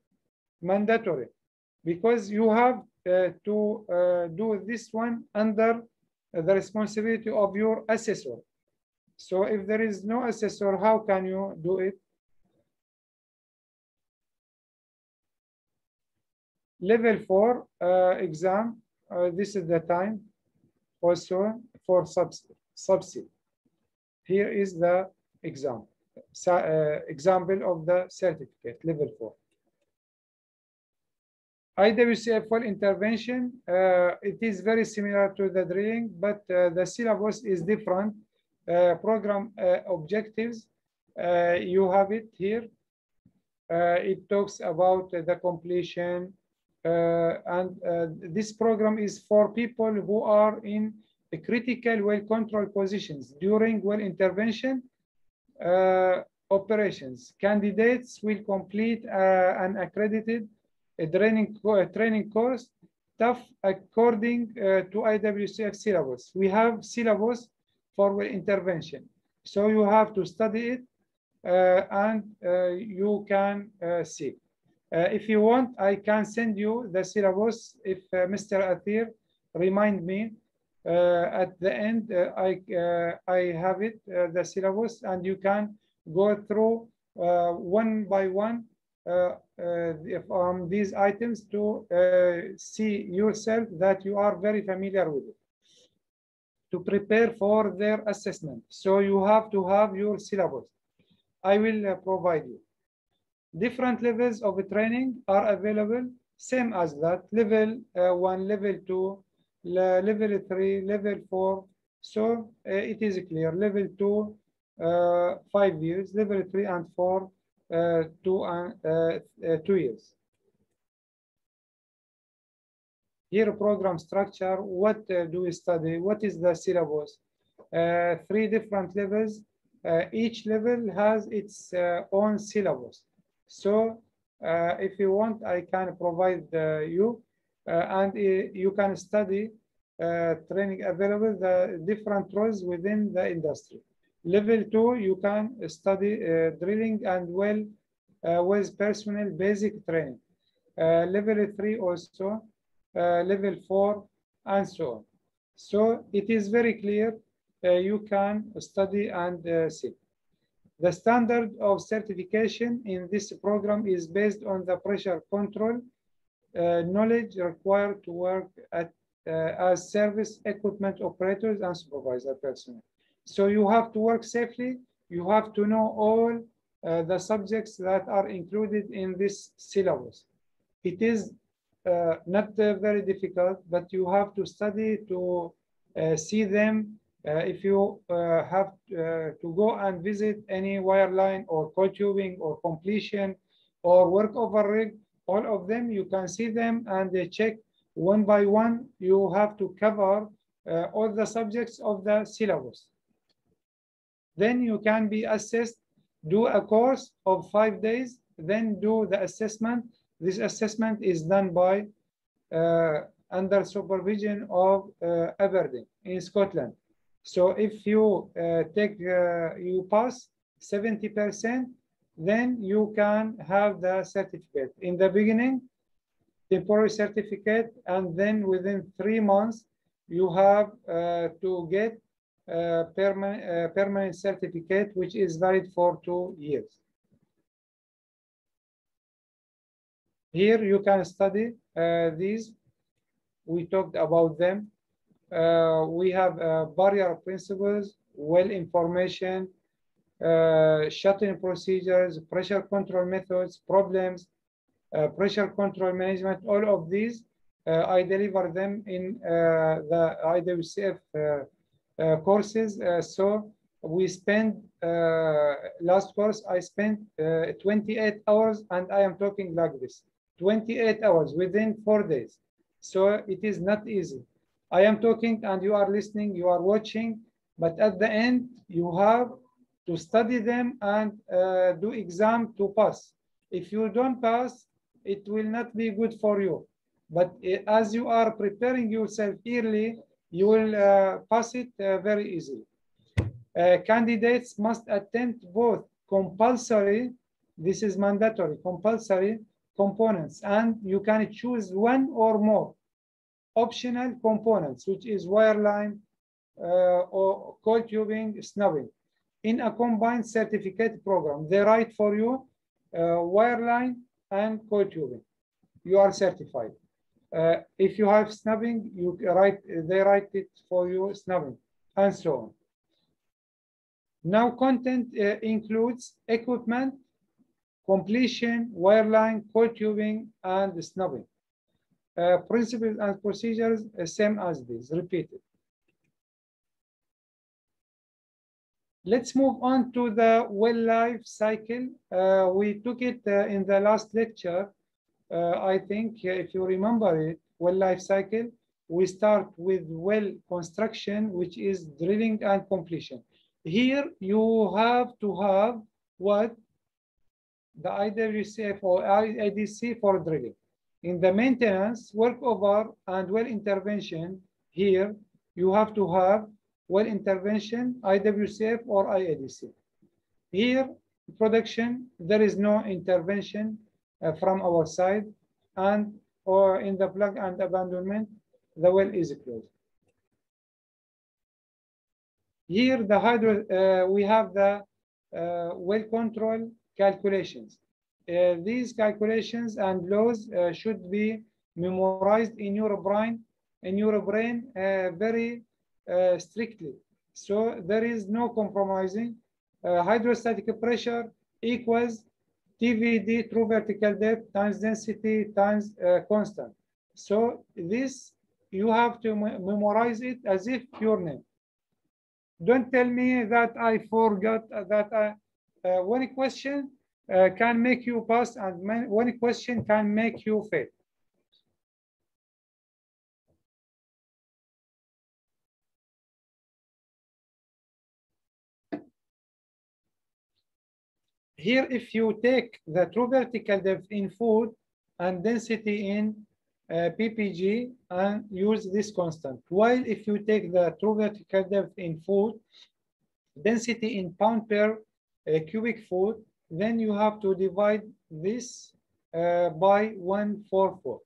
mandatory, because you have to do this one under the responsibility of your assessor. So if there is no assessor, how can you do it? Level 4 exam, this is the time also for subsea. Here is the exam, example of the certificate, level 4. IWCF well intervention, it is very similar to the drilling, but the syllabus is different. Program objectives, you have it here. It talks about the completion, and this program is for people who are in critical well control positions during well intervention operations. Candidates will complete an accredited training course, tough according to IWCF syllabus. We have syllabus for well intervention, so you have to study it and you can see. If you want, I can send you the syllabus if Mr. Athir remind me at the end. I have it, the syllabus, and you can go through one by one these items to see yourself that you are very familiar with it, to prepare for their assessment. So you have to have your syllabus. I will provide you. Different levels of training are available, same as that, level 1, level 2, level 3, level 4. So it is clear, level 2, 5 years, level 3 and 4, 2 years. Here, program structure, what do we study? What is the syllabus? 3 different levels. Each level has its own syllabus. So if you want, I can provide you and you can study training available, the different roles within the industry. Level 2, you can study drilling and well with personnel basic training. Level 3 also, level 4, and so on. So it is very clear you can study and see. The standard of certification in this program is based on the pressure control knowledge required to work as service equipment operators and supervisor personnel. So you have to work safely. You have to know all the subjects that are included in this syllabus. It is not very difficult, but you have to study to see them. If you have to go and visit any wireline or coil tubing or completion or work over rig, all of them, you can see them and they check one by one. You have to cover all the subjects of the syllabus. Then you can be assessed, do a course of 5 days, then do the assessment. This assessment is done by under supervision of Aberdeen in Scotland. So if you you pass 70%, then you can have the certificate. In the beginning, temporary certificate, and then within 3 months, you have to get permanent certificate, which is valid for 2 years. Here you can study these. We talked about them. We have barrier principles, well information, shutting procedures, pressure control methods, problems, pressure control management. All of these, I deliver them in the IWCF courses. So we spend, last course, I spent 28 hours, and I am talking like this, 28 hours within 4 days. So it is not easy. I am talking and you are listening, you are watching, but at the end, you have to study them and do exam to pass. If you don't pass, it will not be good for you. But as you are preparing yourself early, you will pass it very easily. Candidates must attend both compulsory, this is mandatory, compulsory components, and you can choose one or more optional components, which is wireline or coil tubing, snubbing, in a combined certificate program. They write for you wireline and coil tubing. You are certified. If you have snubbing, they write it for you, snubbing, and so on. Now, content includes equipment, completion, wireline, coil tubing, and snubbing. Principles and procedures, same as this, repeated. Let's move on to the well life cycle. We took it in the last lecture. I think if you remember it, well life cycle, we start with well construction, which is drilling and completion. Here you have to have what? The IWCF or IADC for drilling. In the maintenance, workover, and well intervention, here you have to have well intervention, IWCF or IADC. Here, production, there is no intervention from our side, and or in the plug and abandonment, the well is closed. Here, the we have the well control calculations. These calculations and laws should be memorized in your brain very strictly. So there is no compromising. Hydrostatic pressure equals TVD, true vertical depth, times density times constant. So this, you have to memorize it as if your name. Don't tell me that I forgot that one question can make you pass, and one question can make you fail. Here, if you take the true vertical depth in food and density in PPG and use this constant, while if you take the true vertical depth in food, density in pound per cubic foot, then you have to divide this by 144.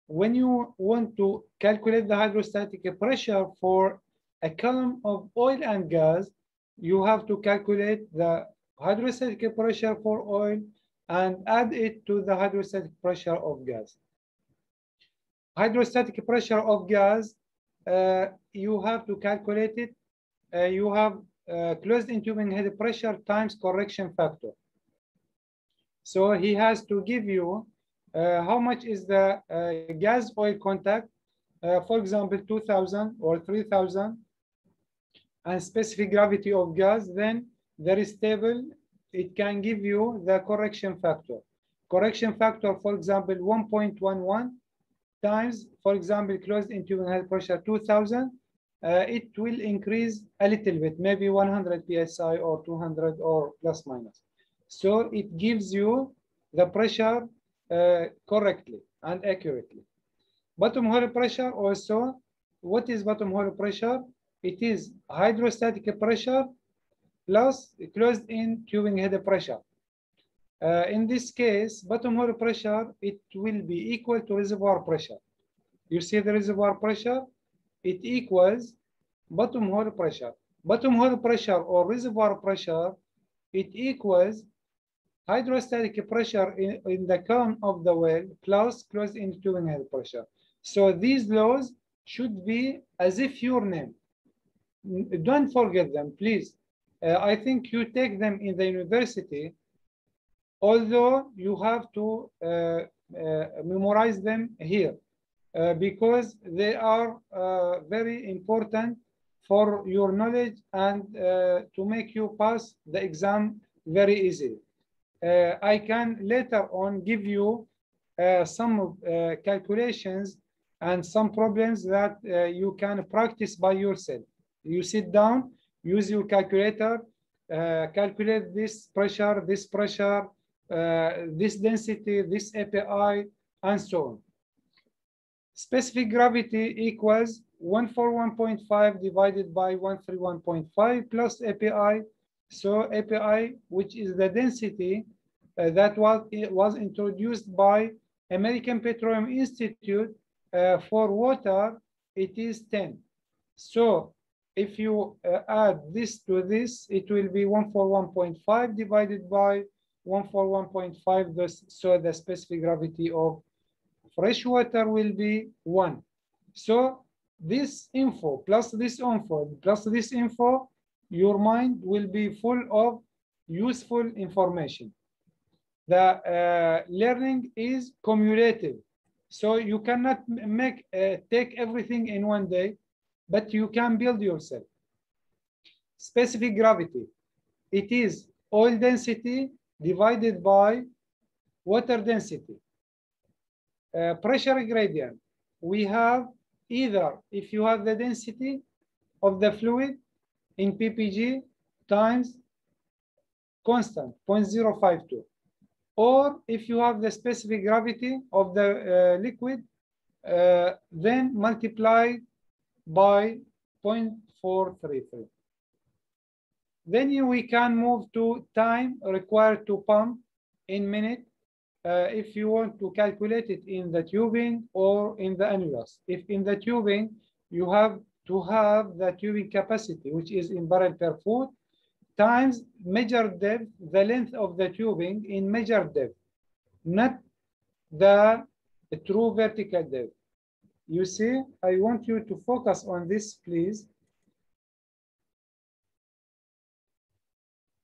When you want to calculate the hydrostatic pressure for a column of oil and gas, you have to calculate the hydrostatic pressure for oil and add it to the hydrostatic pressure of gas. Hydrostatic pressure of gas, you have to calculate it. You have closed-in tubing head pressure times correction factor. So he has to give you how much is the gas oil contact, for example, 2000 or 3000, and specific gravity of gas. Then there is table, it can give you the correction factor. Correction factor, for example, 1.11 times, for example, closed-in tubing head pressure 2000. It will increase a little bit, maybe 100 psi or 200 or plus minus. So it gives you the pressure correctly and accurately. Bottom hole pressure also, what is bottom hole pressure? It is hydrostatic pressure plus closed-in tubing head pressure. In this case, bottom hole pressure, it will be equal to reservoir pressure. You see the reservoir pressure? It equals bottom hole pressure. Bottom hole pressure or reservoir pressure, it equals hydrostatic pressure in the cone of the well plus closed-in tubing head pressure. So these laws should be as if your name. Don't forget them, please. I think you take them in the university, although you have to memorize them here because they are very important for your knowledge and to make you pass the exam very easily. I can later on give you some calculations and some problems that you can practice by yourself. You sit down, use your calculator, calculate this pressure, this density, this API, and so on. Specific gravity equals 141.5 divided by 131.5 plus API. So API, which is the density that was introduced by American Petroleum Institute for water, it is 10. So if you add this to this, it will be 141.5 divided by 141.5. So the specific gravity of fresh water will be 1. So this info plus this info plus this info, your mind will be full of useful information. The learning is cumulative. So you cannot take everything in one day, but you can build yourself. Specific gravity, it is oil density divided by water density. Pressure gradient, we have either if you have the density of the fluid in ppg times constant 0.052, or if you have the specific gravity of the liquid, then multiply by 0.433. Then we can move to time required to pump in minute. If you want to calculate it in the tubing or in the annulus. If in the tubing, you have to have the tubing capacity, which is in barrel per foot, times measured depth, the length of the tubing in measured depth, not the true vertical depth. You see, I want you to focus on this, please.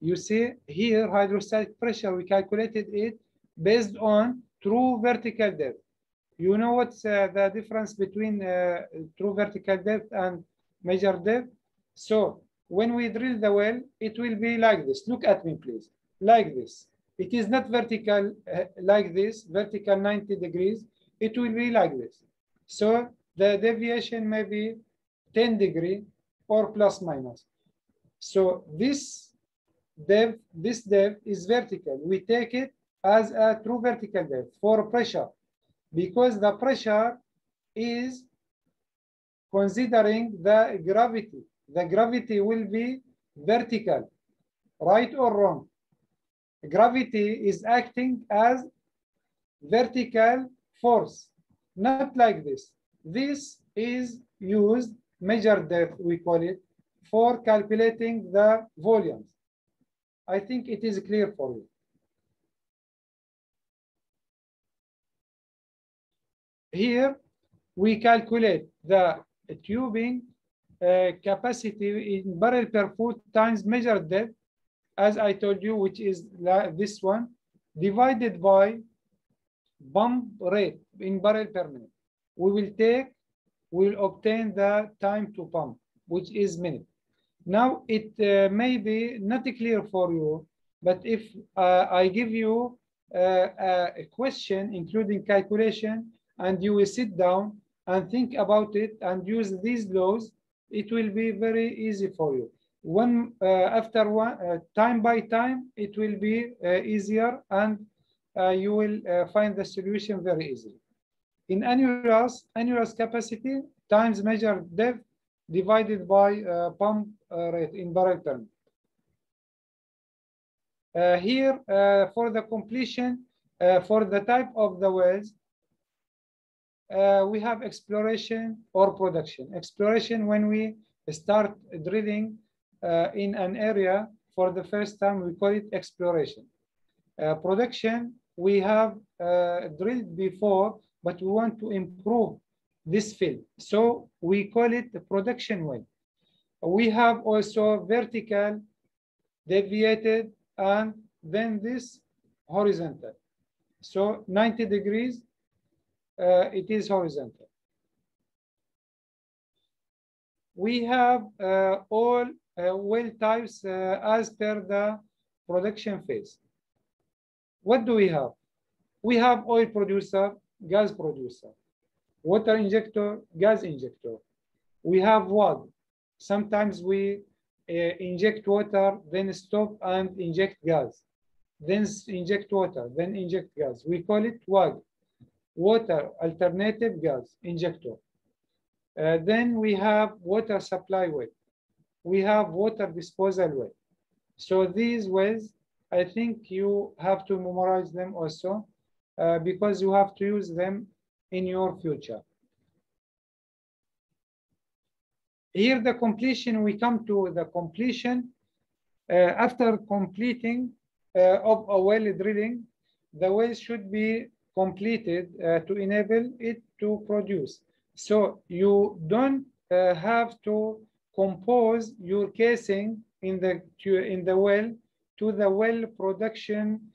You see here, hydrostatic pressure, we calculated it based on true vertical depth. You know what's the difference between true vertical depth and measured depth? So when we drill the well, it will be like this. Look at me, please. Like this. It is not vertical like this, vertical 90 degrees. It will be like this. So the deviation may be 10 degree or plus minus. So this depth is vertical. We take it as a true vertical depth for pressure, because the pressure is considering the gravity. The gravity will be vertical, right or wrong? Gravity is acting as vertical force, not like this. This is used, measure depth, we call it, for calculating the volumes. I think it is clear for you. Here, we calculate the tubing capacity in barrel per foot times measured depth, as I told you, which is this one, divided by pump rate in barrel per minute. We'll obtain the time to pump, which is minute. Now, it may be not clear for you, but if I give you a question, including calculation, and you will sit down and think about it and use these laws, it will be very easy for you. Time by time, it will be easier, and you will find the solution very easily. In annulus capacity times measured depth divided by pump rate in barrel per minute. Here, for the completion, for the type of the wells, we have exploration or production. Exploration, when we start drilling in an area for the first time, we call it exploration. Production, we have drilled before, but we want to improve this field. So we call it the production well. We have also vertical, deviated, and then this horizontal. So 90 degrees, it is horizontal. We have all well types as per the production phase. What do we have? We have oil producer, gas producer, water injector, gas injector. We have WAG. Sometimes we inject water, then stop and inject gas. Then inject water, then inject gas. We call it WAG, water alternative gas injector. Then we have water supply well. We have water disposal well. So these wells, I think you have to memorize them also because you have to use them in your future. Here the completion, we come to the completion. After completing of a well drilling, the well should be completed to enable it to produce. So you don't have to compose your casing in the well to the well production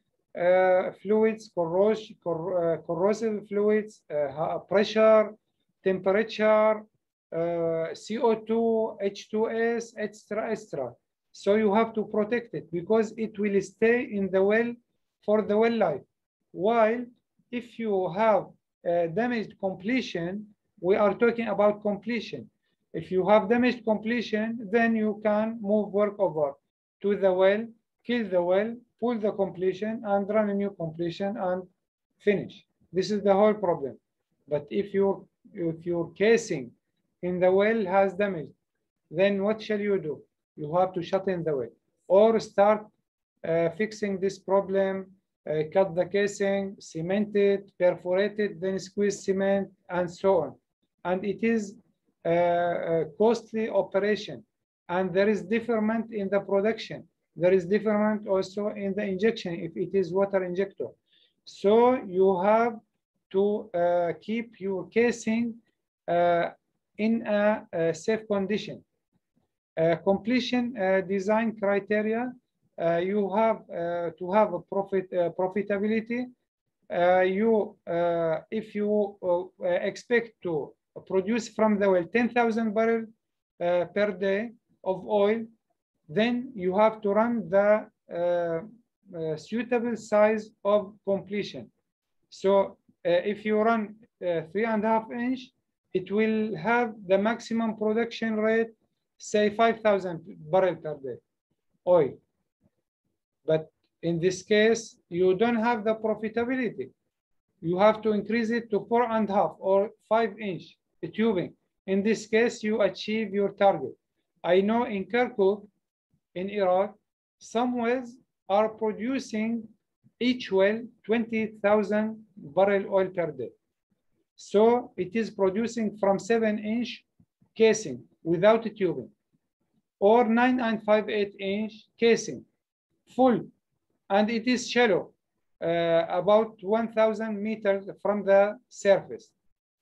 fluids, corrosive fluids, pressure, temperature, CO2, H2S, etc., etc. So you have to protect it because it will stay in the well for the well life. While if you have damaged completion, we are talking about completion. If you have damaged completion, then you can move work over to the well, kill the well, pull the completion, and run a new completion and finish. This is the whole problem. But if your casing in the well has damage, then what shall you do? You have to shut in the well or start fixing this problem, cut the casing, cement it, perforate it, then squeeze cement, and so on. And it is a costly operation. And there is deferment in the production. There is deferment also in the injection if it is water injector. So you have to keep your casing in a safe condition. Completion design criteria, you have to have a profitability. If you expect to produce from the well 10,000 barrels per day of oil, then you have to run the suitable size of completion. So if you run 3.5 inch, it will have the maximum production rate, say 5,000 barrels per day oil. But in this case, you don't have the profitability. You have to increase it to 4.5 or 5 inch tubing. In this case, you achieve your target. I know in Kirkuk, in Iraq, some wells are producing each well 20,000 barrel oil per day. So it is producing from 7-inch casing without tubing, or 9 and 5/8 inch casing full, and it is shallow, about 1,000 meters from the surface.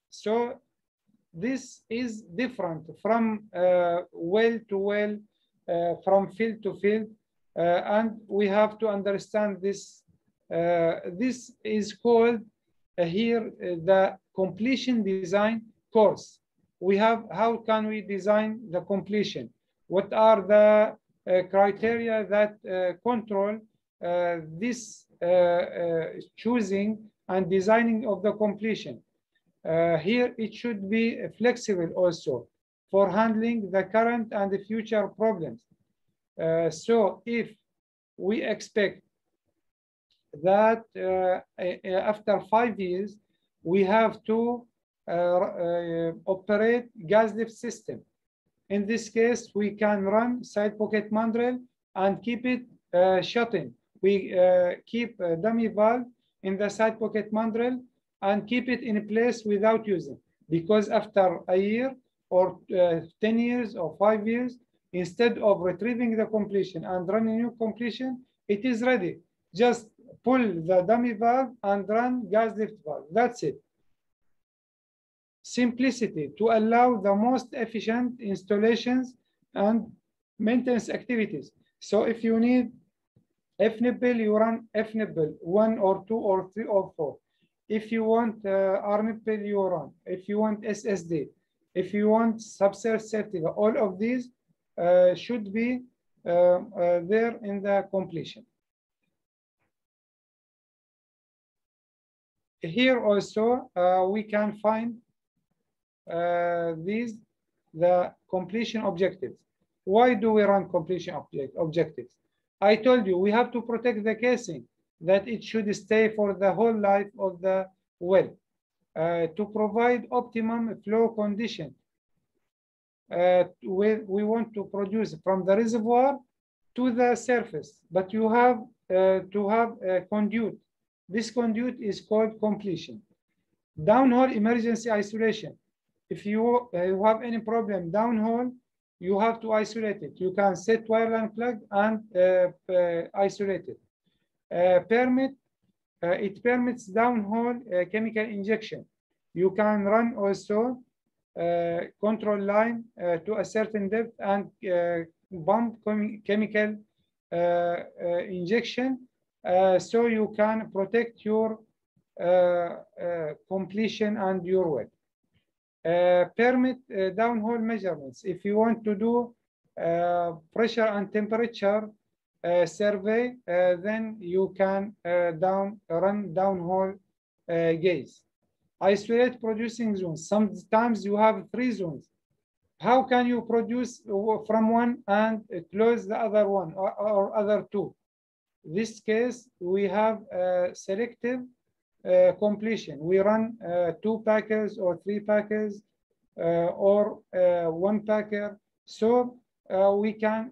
So this is different from well to well, from field to field, and we have to understand this. This is called here the completion design course. We have how can we design the completion? What are the criteria that control this choosing and designing of the completion? Here it should be flexible also for handling the current and the future problems. So if we expect that after 5 years, we have to operate gas lift system. In this case, we can run side pocket mandrel and keep it shut in. We keep a dummy valve in the side pocket mandrel and keep it in place without using, because after a year or 10 years or 5 years, instead of retrieving the completion and running new completion, it is ready. Just pull the dummy valve and run gas lift valve. That's it. Simplicity to allow the most efficient installations and maintenance activities. So if you need F-nipple, you run F-nipple 1 or 2 or 3 or 4. If you want R-nipple, you run. If you want SSD, if you want subsurface safety, all of these should be there in the completion. Here also we can find the completion objectives. Why do we run completion objectives? I told you we have to protect the casing, that it should stay for the whole life of the well, to provide optimum flow condition. We want to produce from the reservoir to the surface, but you have to have a conduit. This conduit is called completion. Downhole emergency isolation. If you have any problem downhole, you have to isolate it. You can set wireline plug and isolate it. It permits downhole chemical injection. You can run also control line to a certain depth and pump chemical injection, so you can protect your completion and your well. Permit downhole measurements. If you want to do pressure and temperature survey, then you can run downhole gauge. Isolate producing zones. Sometimes you have 3 zones. How can you produce from one and close the other one or other 2? This case, we have selective completion. We run 2 packers or 3 packers or 1 packer. So we can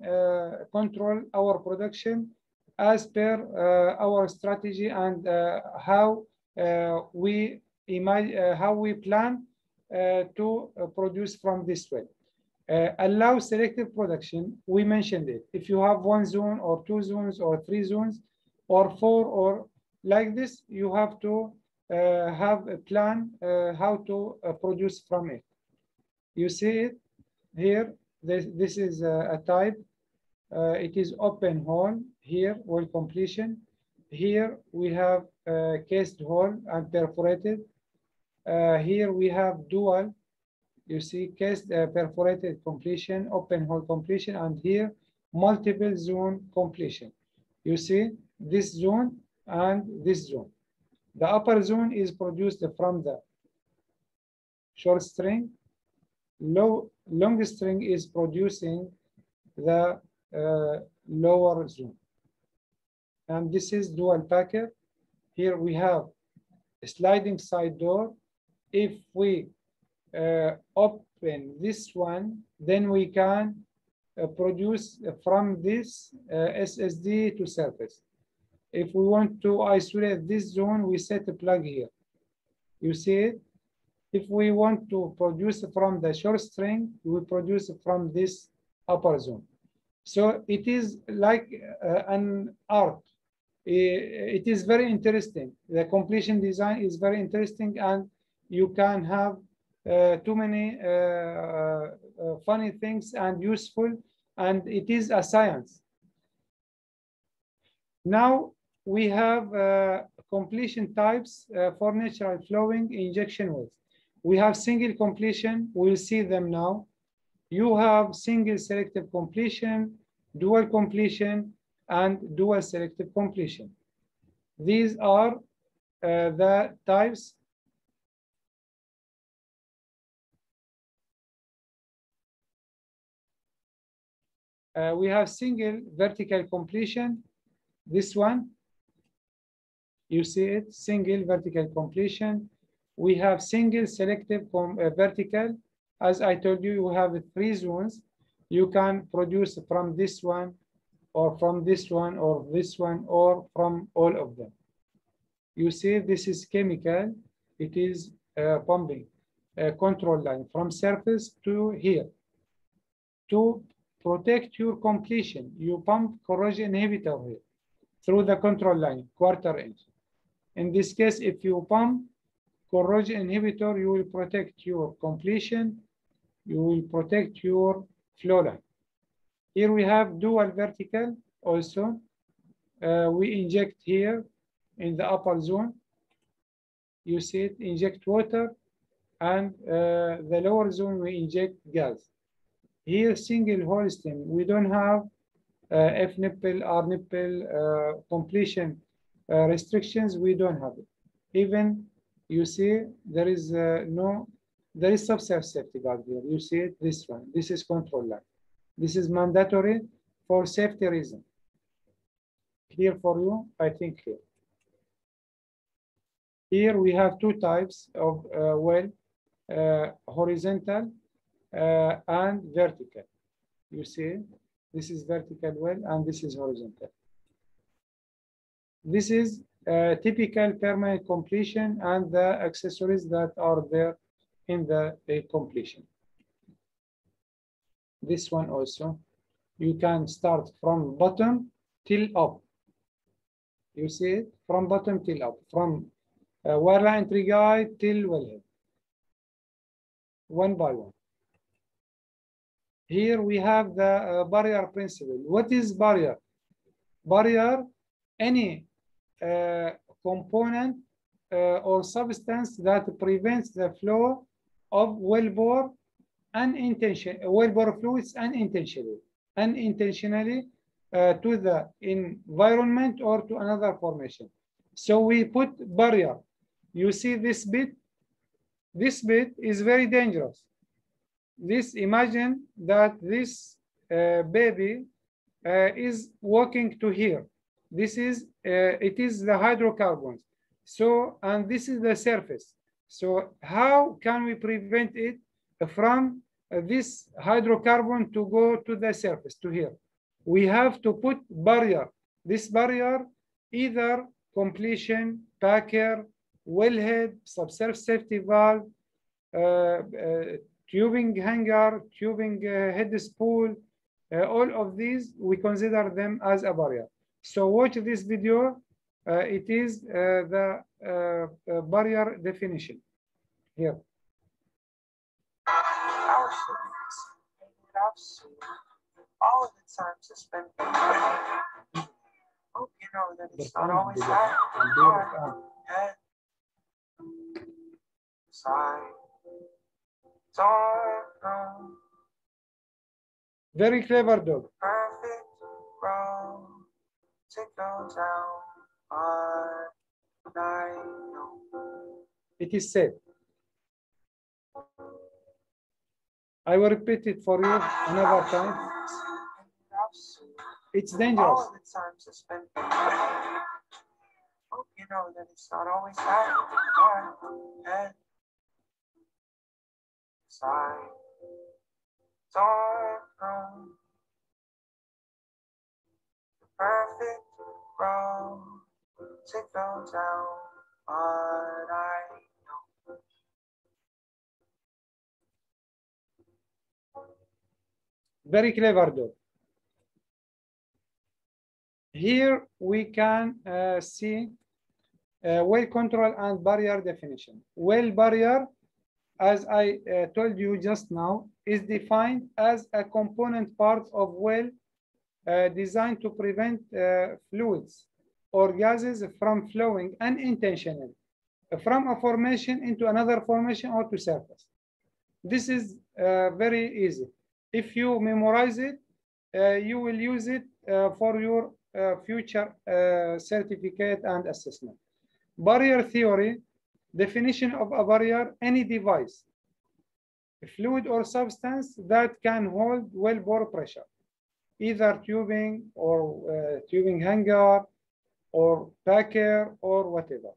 control our production as per our strategy and how we plan to produce from this well. Allow selective production. We mentioned it. If you have 1 zone or 2 zones or 3 zones or 4 or like this, you have to have a plan how to produce from it. You see it here. This is a type. It is open hole here, well completion. Here we have cased hole and perforated. Here we have dual. You see cased perforated completion, open hole completion, and here multiple zone completion. You see this zone and this zone. The upper zone is produced from the short string. Long string is producing the lower zone. And this is dual packer. Here we have a sliding side door. If we open this one, then we can produce from this SSD to surface. If we want to isolate this zone, we set a plug here. You see it? If we want to produce from the short string, we produce from this upper zone. So it is like an art. It is very interesting. The completion design is very interesting, and you can have too many funny things and useful, and it is a science. Now we have completion types for natural flowing injection wells. We have single completion, we'll see them now. You have single selective completion, dual completion, and dual selective completion. These are the types. We have single vertical completion. This one, you see it, single vertical completion. We have single selective vertical. As I told you, you have 3 zones. You can produce from this one, or from this one, or this one, or from all of them. You see, this is chemical. It is pumping a control line from surface to here. To protect your completion, you pump corrosion inhibitor here through the control line, 1/4 inch. In this case, if you pump corrosion inhibitor, you will protect your completion, you will protect your flow line. Here we have dual vertical also. We inject here in the upper zone. You see it, inject water, and the lower zone we inject gas. Here, single hole stem, we don't have F nipple, R nipple completion restrictions, we don't have it. Even you see there is there is subsurface safety guard here. You see it, this one, this is control line. This is mandatory for safety reason. Clear for you? I think clear. Here we have 2 types of well, horizontal and vertical. You see, this is vertical well and this is horizontal. This is typical permanent completion and the accessories that are there in the completion. This one also, you can start from bottom till up. You see it, from bottom till up, from wireline entry guide till wellhead, one by one. Here we have the barrier principle. What is barrier? Barrier, any component or substance that prevents the flow of wellbore wellbore fluids unintentionally to the environment or to another formation. So we put barrier. You see this bit? This bit is very dangerous. This, imagine that this baby is walking to here. This is, it is the hydrocarbons. So, and this is the surface. So how can we prevent it from this hydrocarbon to go to the surface, to here? We have to put barrier. This barrier, either completion, packer, wellhead, subsurface safety valve, tubing hanger, tubing head spool, all of these, we consider them as a barrier. So watch this video. It is the barrier definition here. Our students hanging out soon. All of the time to spend. Hope you know that it's not always that. Head side. Don't know. Very clever dog. Perfect road to go down. but I know. It is safe. I will repeat it for you another time. It's dangerous. All the time to spend. Hope you know that it's not always hard. And I don't know the perfect road to go down, but I know. Very clever dog. Here we can see well control and barrier definition. Well barrier, as I told you just now, is defined as a component part of well designed to prevent fluids or gases from flowing unintentionally from a formation into another formation or to surface. This is very easy. If you memorize it, you will use it for your future certificate and assessment. Barrier theory, definition of a barrier, any device, fluid or substance that can hold well-bore pressure, either tubing or tubing hanger or packer or whatever.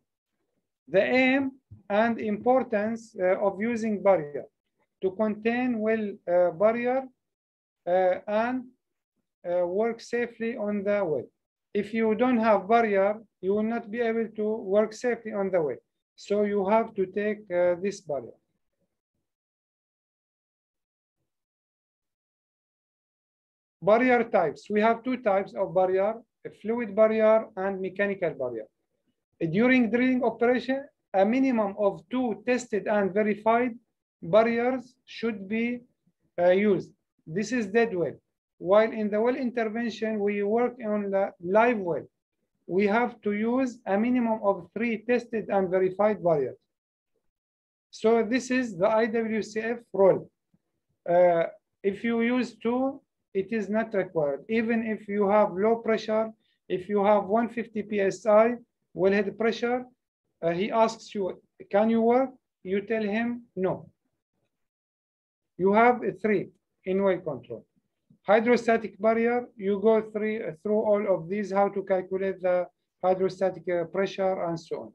The aim and importance of using barrier to contain well barrier and work safely on the well. If you don't have barrier, you will not be able to work safely on the well. So you have to take this barrier. Barrier types. We have two types of barrier, a fluid barrier and mechanical barrier. During drilling operation, a minimum of 2 tested and verified barriers should be used. This is dead well. While in the well intervention, we work on the live well. We have to use a minimum of 3 tested and verified barriers. So this is the IWCF rule. If you use 2, it is not required. Even if you have low pressure, if you have 150 PSI, wellhead pressure, he asks you, can you work? You tell him no. You have 3 in well control. Hydrostatic barrier, you go through all of these, how to calculate the hydrostatic pressure and so on.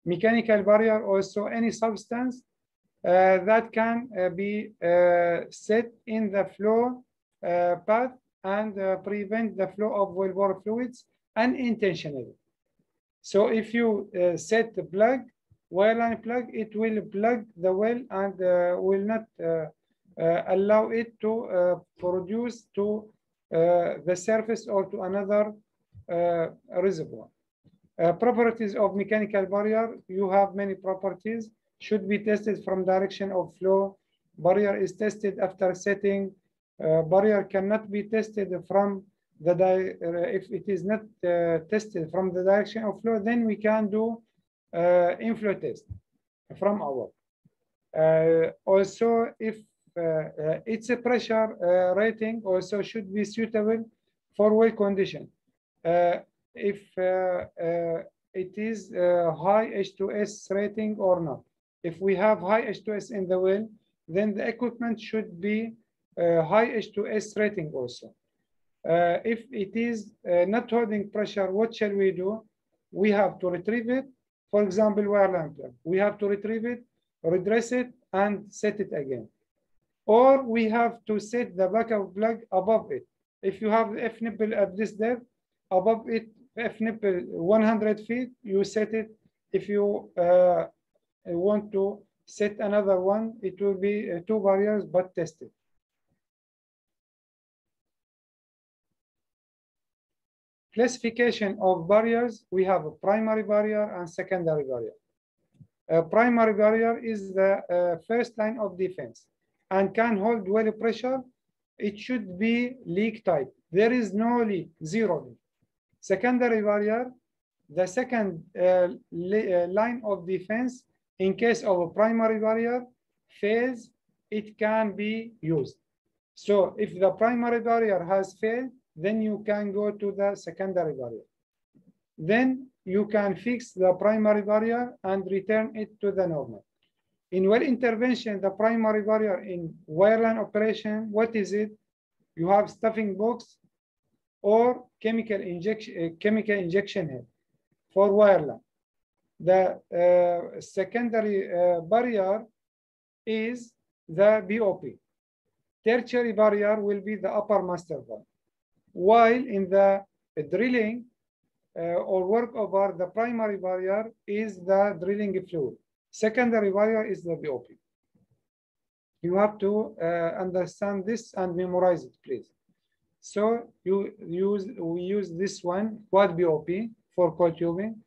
Mechanical barrier, also any substance that can be set in the flow path and prevent the flow of well-bore fluids unintentionally. So if you set the plug, wireline plug, it will plug the well and will not allow it to produce to the surface or to another reservoir. Properties of mechanical barrier, you have many properties, should be tested from direction of flow. Barrier is tested after setting. Barrier cannot be tested from the, if it is not tested from the direction of flow, then we can do inflow test from our. Also, if it's a pressure rating also should be suitable for well condition. If it is high H2S rating or not. If we have high H2S in the well, then the equipment should be high H2S rating also. If it is not holding pressure, what shall we do? We have to retrieve it. For example, wireline plug. We have to retrieve it, redress it, and set it again. Or we have to set the backup plug above it. If you have the F nipple at this depth, above it, F nipple 100 feet, you set it. If you want to set another one, it will be 2 barriers, but tested. Classification of barriers, we have a primary barrier and secondary barrier. A primary barrier is the first line of defense and can hold well pressure. It should be leak tight. There is no leak, 0 leak. Secondary barrier, the second line of defense, in case of a primary barrier fails, it can be used. So if the primary barrier has failed, then you can go to the secondary barrier. then you can fix the primary barrier and return it to the normal. In well intervention, the primary barrier in wireline operation, what is it? You have stuffing box or chemical injection head for wireline. The secondary barrier is the BOP. Tertiary barrier will be the upper master valve. While in the drilling or workover, the primary barrier is the drilling fluid. Secondary barrier is the BOP. You have to understand this and memorize it, please. So we use this one, quad BOP for coil tubing.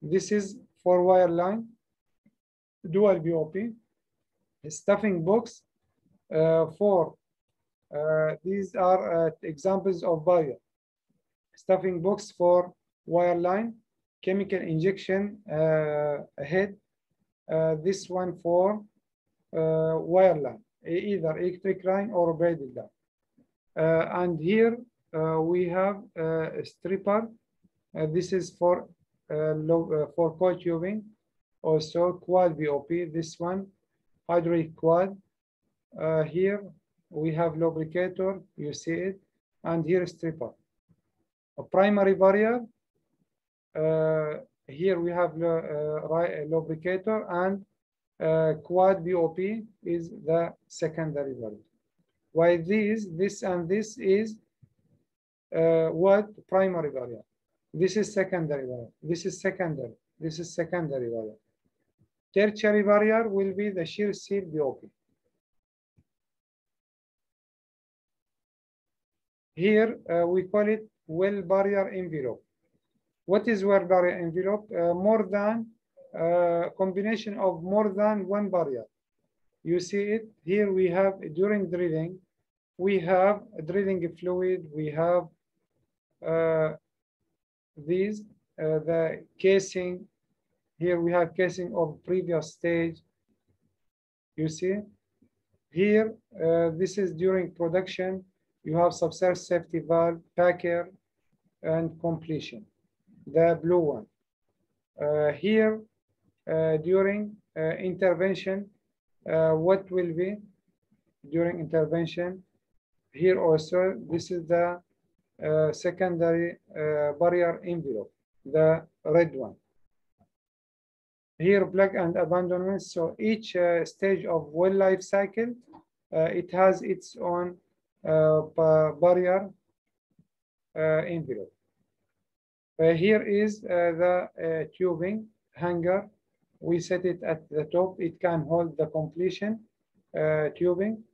This is for wireline, dual BOP. Stuffing box for these are examples of barrier. Stuffing box for wireline, chemical injection head. This one for wireline, either electric line or braided line. And here we have a stripper. This is for coil tubing. Also quad BOP. This one hydraulic quad. Here we have lubricator. You see it, and here stripper. A primary barrier. Here we have lubricator, and quad BOP is the secondary barrier. While this and this is what? Primary barrier. This is secondary barrier. This is secondary. This is secondary barrier. Tertiary barrier will be the shear seal BOP. Here we call it well barrier envelope. What is well barrier envelope? More than combination of more than one barrier. You see it here. We have during drilling, we have drilling fluid. We have the casing. Here we have casing of previous stage. You see here. This is during production. You have subsurface safety valve, packer, and completion. The blue one. Here during intervention, what will be during intervention? Here also, this is the secondary barrier envelope, the red one. Here, plug and abandonment. So each stage of well life cycle, it has its own barrier envelope. Here is the tubing hanger. We set it at the top. It can hold the completion tubing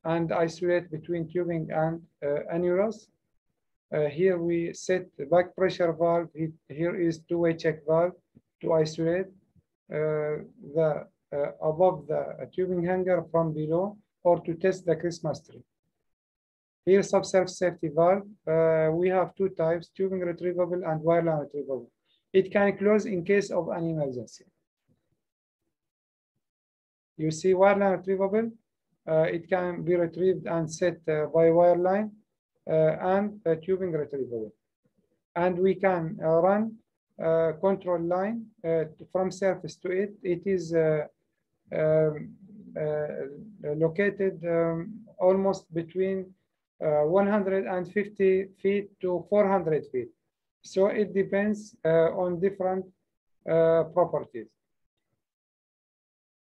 and isolate between tubing and annulus. Here we set the back pressure valve. Here is two-way check valve to isolate the above the tubing hanger from below, or to test the Christmas tree. Here subsurface safety valve. We have two types, tubing retrievable and wireline retrievable. It can close in case of an emergency. You see wireline retrievable, it can be retrieved and set by wireline and tubing retrievable. And we can run control line from surface to it. It is located almost between 150 feet to 400 feet. So it depends on different properties.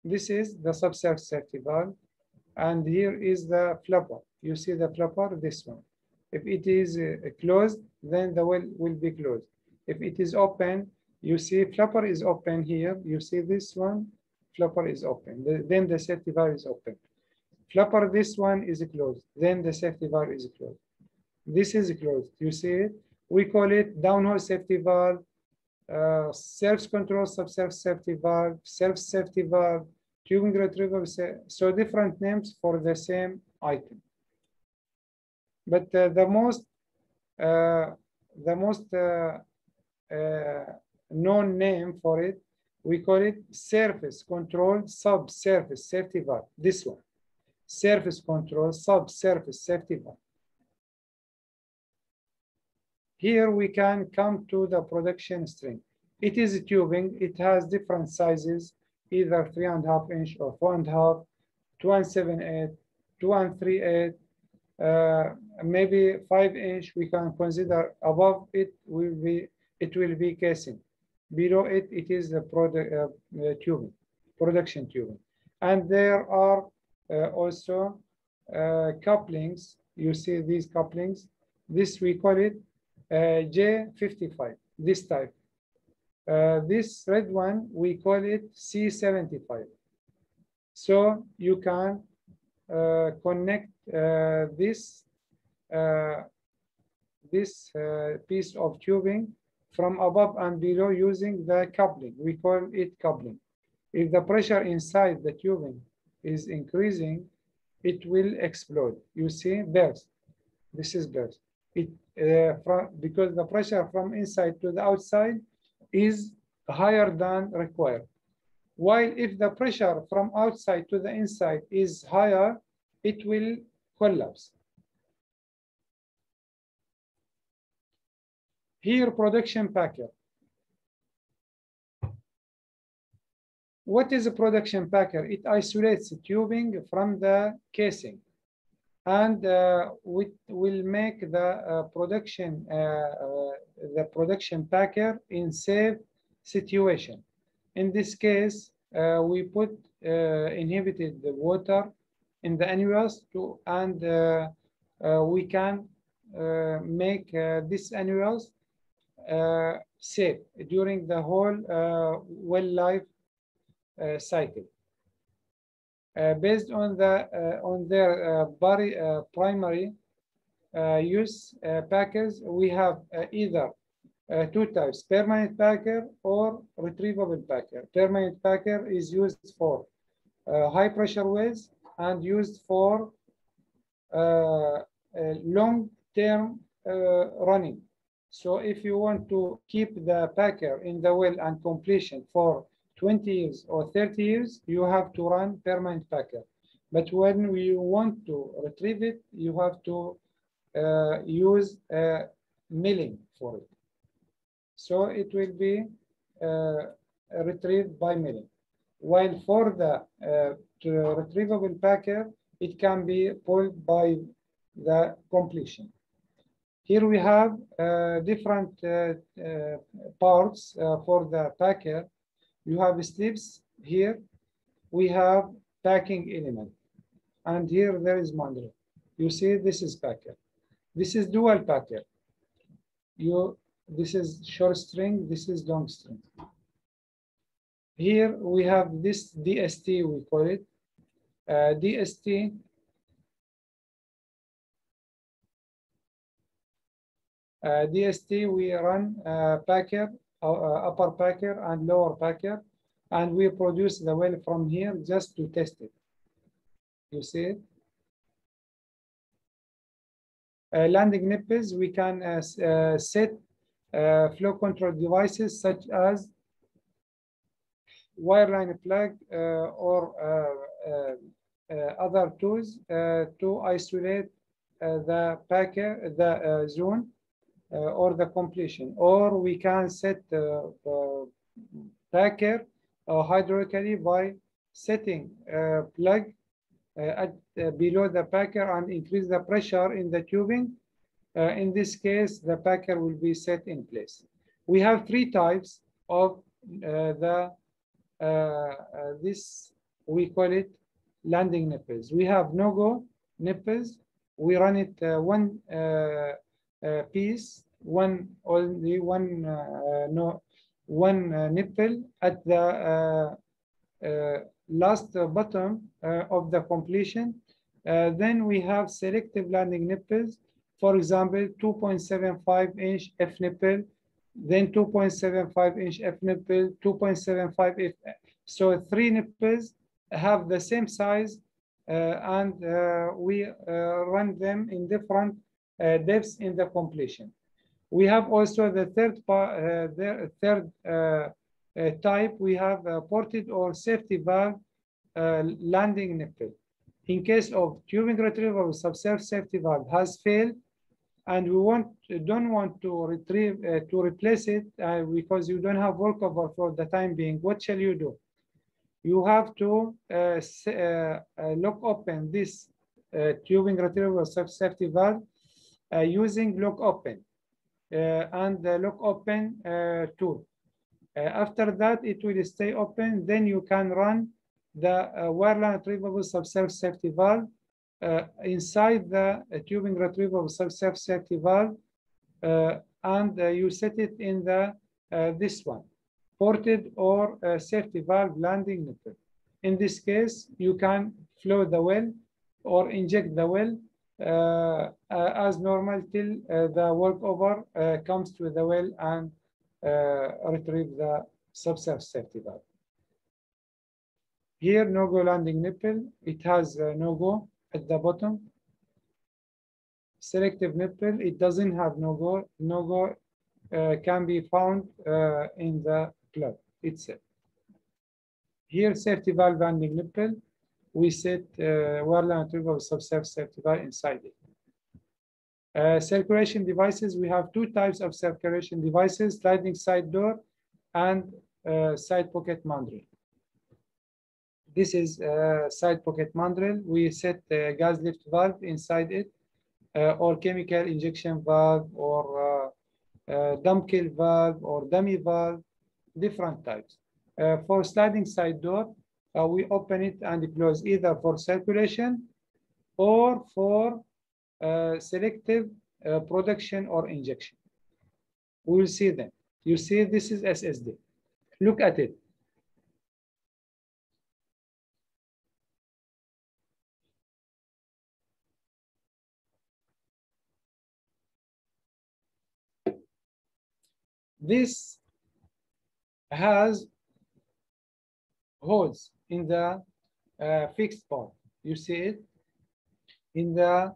This is the subsurface safety valve, and here is the flapper. You see the flapper, this one. If it is closed, then the well will be closed. If it is open, you see flapper is open here. You see this one, flapper is open. Then the safety valve is open. Flapper, this one is closed. Then the safety valve is closed. This is closed. You see it? We call it downhole safety valve, self-control subsurface safety valve, self-safety valve, tubing retrieval. So different names for the same item. But the most known name for it, we call it surface control subsurface safety valve. This one, surface control subsurface safety valve. Here we can come to the production string. It is a tubing. It has different sizes, either 3.5 inch or 4.5, 2.78, 2.38, maybe 5 inch. We can consider above it will be casing. Below it, it is the tubing, production tubing. And there are also couplings. You see these couplings. This we call it J55, this type. This red one, we call it C75. So you can connect this piece of tubing from above and below using the coupling. We call it coupling. If the pressure inside the tubing is increasing, it will explode. You see, burst. This is burst. Because the pressure from inside to the outside is higher than required. While if the pressure from outside to the inside is higher, it will collapse. Here, production packer. What is a production packer? It isolates the tubing from the casing, and will make the production packer in safe situation. In this case, we put inhibited water in the annuals and we can make this annuals safe during the whole well life cycle. Based on their primary use packers, we have either two types: permanent packer or retrievable packer. Permanent packer is used for high pressure wells and used for long-term running. So if you want to keep the packer in the well and completion for 20 years or 30 years, you have to run permanent packer. But when you want to retrieve it, you have to use milling for it. So it will be retrieved by milling. While for the retrievable packer, it can be pulled by the completion. Here we have different parts for the packer. You have slips here. We have packing element. And here there is mandrel. You see this is packer. This is dual packer. This is short string, this is long string. Here we have this DST, we call it. DST we run packer, upper packer and lower packer, and we produce the well from here just to test it. You see it? Landing nipples, we can set flow control devices such as wireline plug or other tools to isolate the packer, the zone or the completion. Or we can set packer hydraulically by setting plug below the packer and increase the pressure in the tubing. In this case, the packer will be set in place. We have three types of this, we call it landing nipples. We have no-go nipples. We run it one piece, only one nipple at the last bottom of the completion. Then we have selective landing nipples. For example, 2.75 inch F nipple, then 2.75 inch F nipple, 2.75 F. So three nipples have the same size, and we run them in different depths in the completion. We have also the third type. We have a ported or safety valve landing nipple. In case of tubing retrieval, subsurface safety valve has failed, and we don't want to replace it because you don't have workover for the time being. What shall you do? You have to lock open this tubing retrievable safety valve using lock open and the lock open tool. After that, it will stay open. Then you can run the wireline retrievable subsurface safety valve inside the tubing retrievable subsurface safety valve, and you set it in the this one, ported or safety valve landing nipple. In this case, you can flow the well or inject the well as normal till the workover comes to the well and retrieve the subsurface safety valve. Here, no-go landing nipple. It has no-go at the bottom. Selective nipple, it doesn't have no-go. No-go can be found in the plug itself. Here, safety valve landing nipple. We set wireline retrievable subsurface safety valve inside it. Circulation devices, we have two types of circulation devices, sliding side door and side pocket mandrel. This is side pocket mandrel. We set the gas lift valve inside it, or chemical injection valve, or dump kill valve, or dummy valve, different types. For sliding side door, we open it and close either for circulation or for selective production or injection. We will see them. You see, this is SSD. Look at it. This has holes in the fixed part. You see it? In the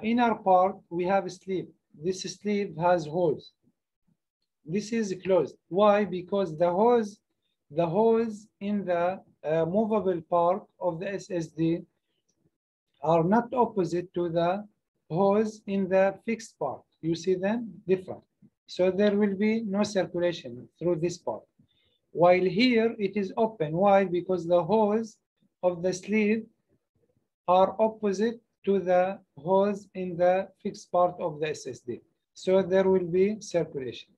inner part, we have a sleeve. This sleeve has holes. This is closed. Why? Because the holes in the movable part of the SSD are not opposite to the holes in the fixed part. You see them? Different. So there will be no circulation through this part. While here it is open. Why? Because the holes of the sleeve are opposite to the holes in the fixed part of the SSD. So there will be circulation.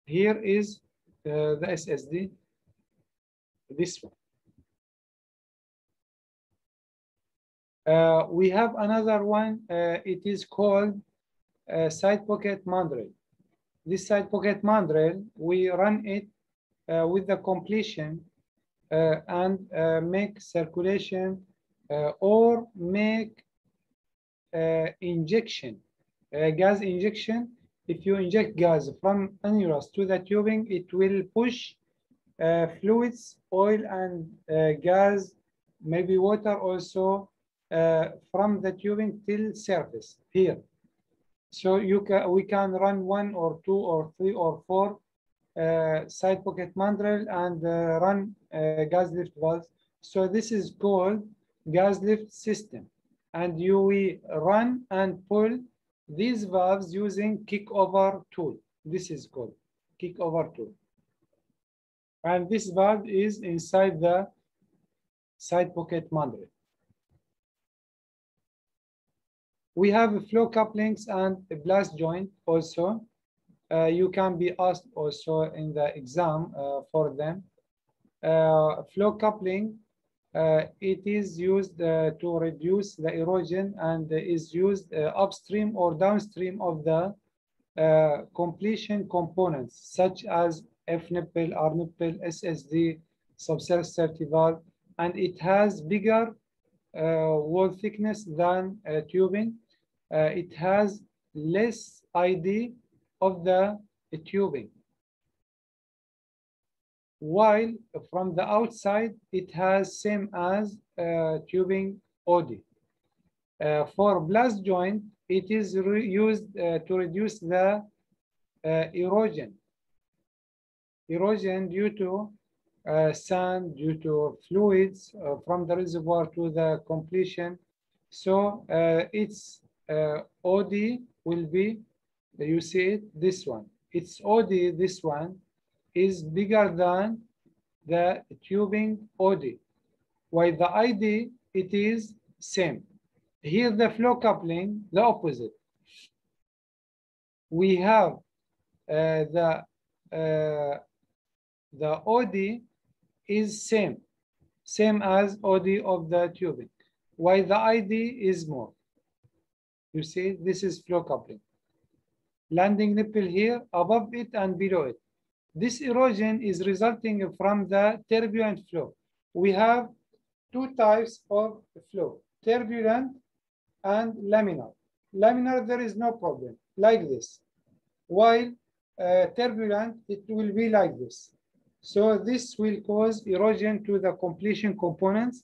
Here is the SSD, this one. We have another one, it is called side pocket mandrel. This side pocket mandrel, we run it with the completion and make circulation or make injection, gas injection. If you inject gas from annulus to the tubing, it will push fluids, oil and gas, maybe water also, from the tubing till surface here. So we can run 1 or 2 or 3 or 4 side pocket mandrel and run gas lift valves. So this is called gas lift system. And we run and pull these valves using kickover tool. This is called kickover tool. And this valve is inside the side pocket mandrel. We have flow couplings and a blast joint also. You can be asked also in the exam for them. Flow coupling, it is used to reduce the erosion and is used upstream or downstream of the completion components such as F nipple, R nipple, SSD, subsurface safety valve, and it has bigger wall thickness than tubing. It has less ID of the tubing. While from the outside, it has same as tubing OD. For blast joint, it is used to reduce the erosion due to sand, due to fluids from the reservoir to the completion. So it's OD will be, you see it, this one. Its OD, this one, is bigger than the tubing OD. While the ID, it is same. Here the flow coupling, the opposite. We have the OD is same as OD of the tubing, while the ID is more. You see, this is flow coupling. Landing nipple here, above it and below it. This erosion is resulting from the turbulent flow. We have two types of flow, turbulent and laminar. Laminar, there is no problem, like this. While turbulent, it will be like this. So this will cause erosion to the completion components.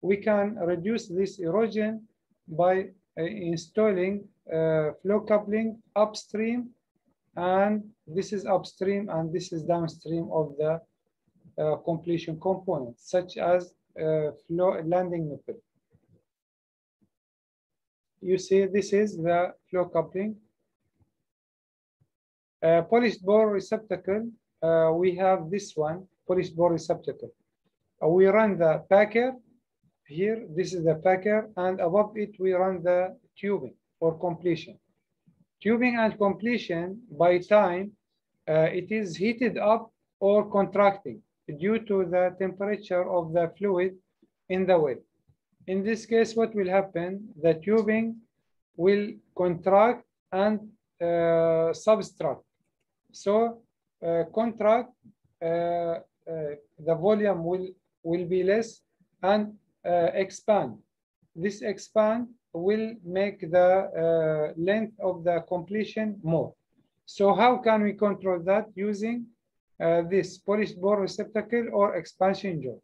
We can reduce this erosion by installing flow coupling upstream, and this is upstream and this is downstream of the completion components, such as flow landing nipple. You see, this is the flow coupling. Polished bore receptacle, we have this one, polished bore receptacle. We run the packer here, this is the packer, and above it we run the tubing or completion. Tubing and completion, by time, it is heated up or contracting due to the temperature of the fluid in the well. In this case, what will happen? The tubing will contract and subtract. So contract, the volume will be less, and expand. This expand will make the length of the completion more. So how can we control that? Using this polished bore receptacle or expansion joint.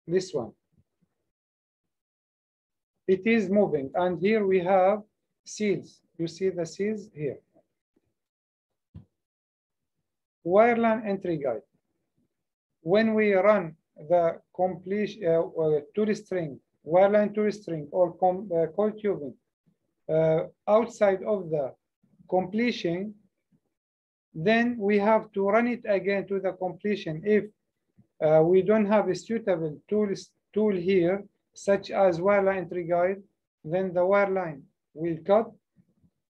This one. It is moving, and here we have seals. You see the seals here. Wireline entry guide. When we run the completion tool string, wireline tool string, or coil tubing outside of the completion, then we have to run it again to the completion if we don't have a suitable tool here, such as wireline entry guide. Then the wireline will cut,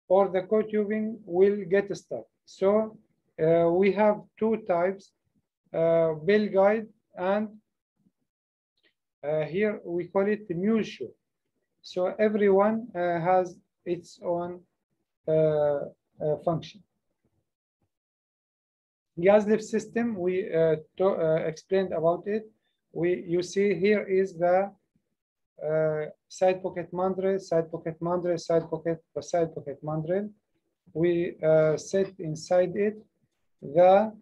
or the coil tubing will get stuck. So we have two types, bell guide, and here we call it the mule shoe. So everyone has its own function. Gas lift system, we explained about it. You see here is the side pocket mandrel, side pocket mandrel, side pocket mandrel. We set inside it the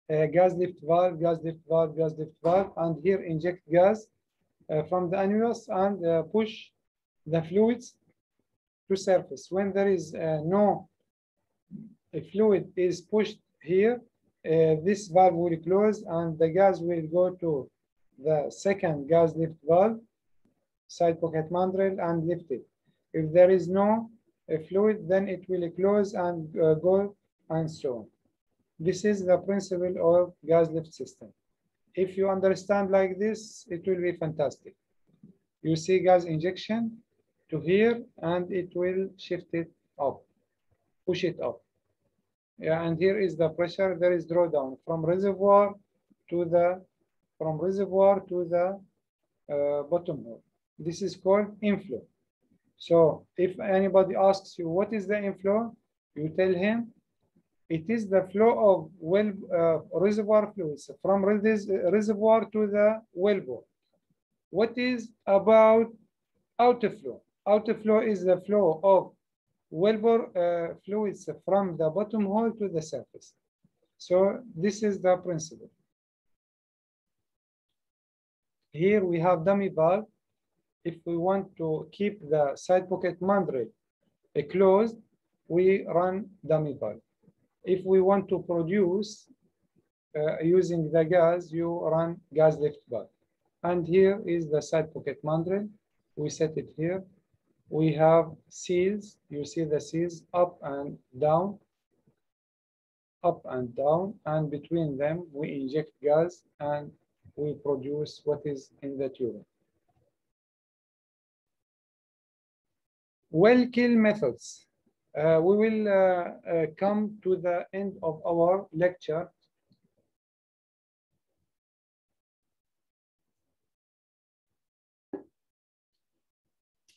gas lift valve, gas lift valve, gas lift valve, and here inject gas from the annulus and push the fluids to surface. When there is no fluid is pushed here, this valve will close and the gas will go to the second gas lift valve, side pocket mandrel, and lift it. If there is no fluid, then it will close and go, and so on. This is the principle of gas lift system. If you understand like this, it will be fantastic. You see gas injection to here, and it will shift it up, push it up. Yeah, and here is the pressure. There is drawdown from reservoir to the bottom hole. This is called inflow. So if anybody asks you what is the inflow, you tell him it is the flow of reservoir fluids from reservoir to the wellbore. What is about outflow? Outflow is the flow of wellbore fluids from the bottom hole to the surface. So this is the principle. Here we have dummy valve. If we want to keep the side pocket mandrel closed, we run dummy valve. If we want to produce using the gas, you run gas lift valve. And here is the side pocket mandrel. We set it here. we have seals. You see the seals up and down, and between them we inject gas and we produce what is in the tubing. Well kill methods. We will come to the end of our lecture.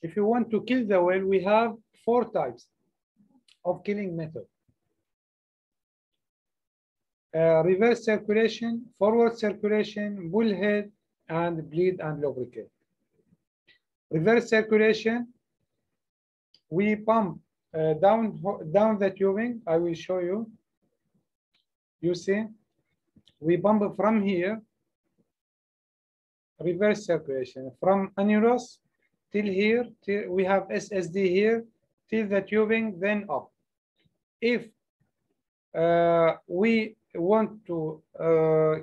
If you want to kill the well, we have 4 types of killing method. Reverse circulation, forward circulation, bullhead, and bleed and lubricate. Reverse circulation, we pump down the tubing. I will show you. You see, we pump from here, reverse circulation, from annulus till here, till we have SSD here, till the tubing, then up. If we want to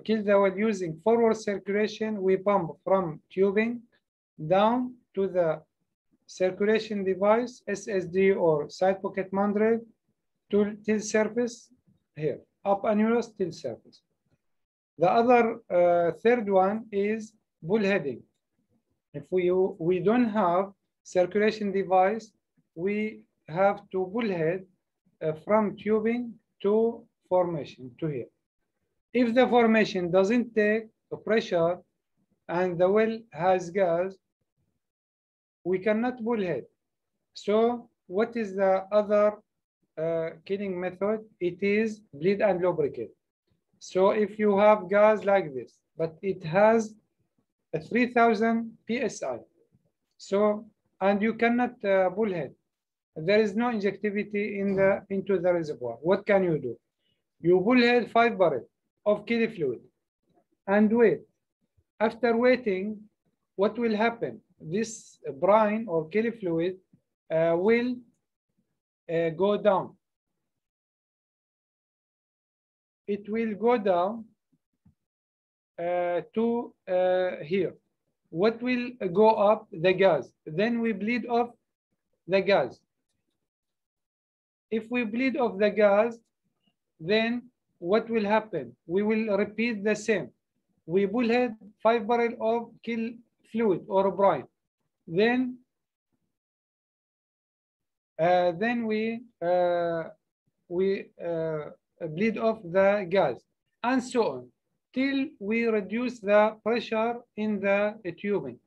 kill the well using forward circulation, we pump from tubing down to the circulation device, SSD or side pocket mandrel, till surface here, up annulus till surface. The other third one is bullheading. If we don't have circulation device, we have to bullhead from tubing to formation to here. If the formation doesn't take the pressure and the well has gas, we cannot bullhead. So what is the other killing method? It is bleed and lubricate. So if you have gas like this, but it has a 3000 psi, so and you cannot bullhead, there is no injectivity into the reservoir. What can you do? You bullhead 5 barrels of kill fluid and wait. After waiting, what will happen? This brine or kill fluid will go down. It will go down to here. What will go up? The gas. Then we bleed off the gas. If we bleed off the gas, then what will happen? We will repeat the same. We bullhead 5 barrels of kill fluid or brine. Then we bleed off the gas, and so on, till we reduce the pressure in the tubing.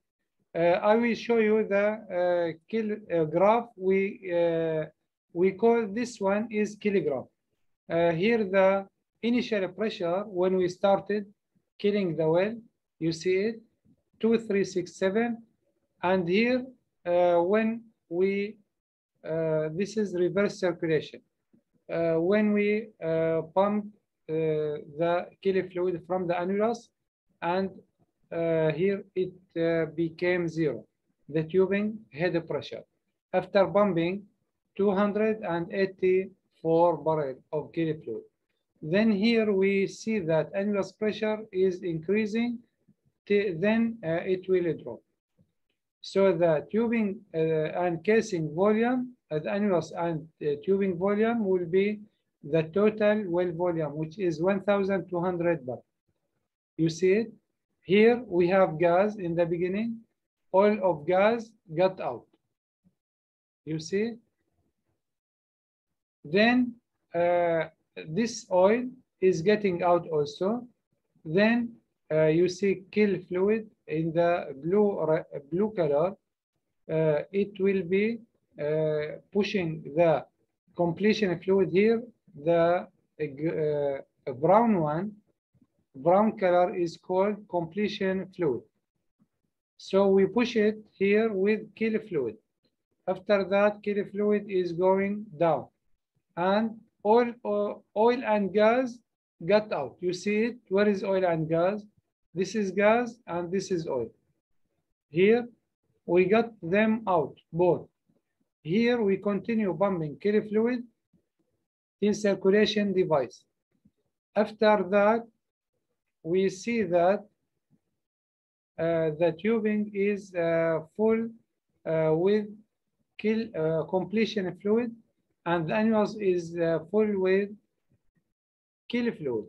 I will show you the graph. We call this one is kilogram. Here the initial pressure when we started killing the well, you see it, 2367, and here when we this is reverse circulation. When we pump the kill fluid from the annulus, and here it became 0, the tubing head pressure, after pumping 284 barrels of kill fluid. Then here we see that annulus pressure is increasing, then it will drop. So the tubing and casing volume, the annulus and tubing volume will be the total well volume, which is 1,200 bar. You see it? Here we have gas in the beginning. All of gas got out. You see? Then this oil is getting out also. Then you see kill fluid in the blue color. It will be pushing the completion fluid here. The brown color is called completion fluid. So we push it here with kill fluid. After that, kill fluid is going down, and oil and gas got out. You see it? Where is oil and gas? This is gas and this is oil. Here we got them out both. Here we continue pumping kill fluid in circulation device. After that, we see that the tubing is full with completion fluid, and the annuals is full with kill fluid.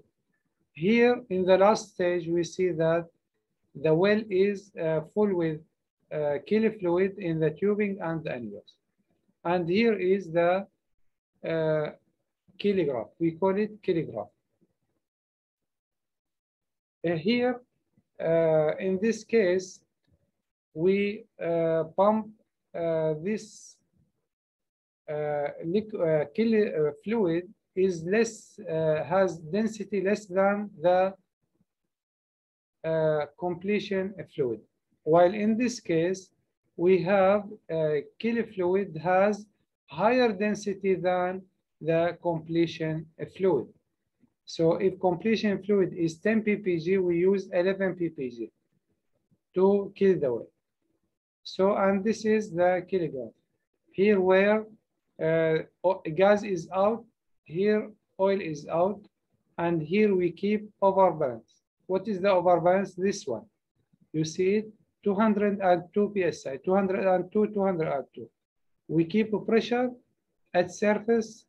Here in the last stage, we see that the well is full with kill fluid in the tubing and the annuals. And here is the kilogram. We call it kilogram. Here, in this case, we pump this fluid is less, has density less than the completion fluid. While in this case, we have kill fluid has higher density than the completion fluid. So if completion fluid is 10 ppg, we use 11 ppg to kill the well. So, and this is the kilogram. Here where gas is out, here oil is out, and here we keep overbalance. What is the overbalance? This one. You see it, 202 psi, 202, 202. We keep pressure at surface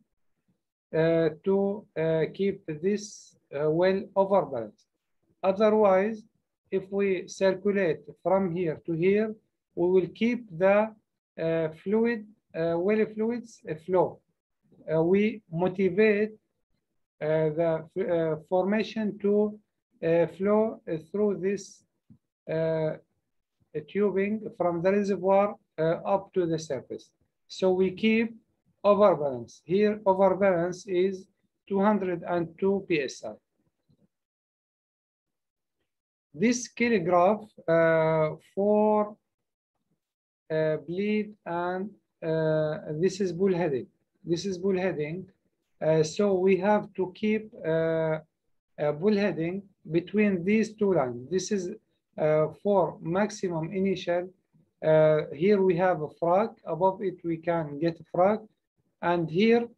to keep this well overbalanced. Otherwise, if we circulate from here to here, we will keep the well fluids flow. We motivate the formation to flow through this tubing from the reservoir up to the surface. So we keep overbalance. Here, overbalance is 202 psi. This kilograph for bleed and this is bullheading. This is bullheading. So we have to keep bullheading between these two lines. This is for maximum initial. Here we have a frag. Above it we can get a frag, and here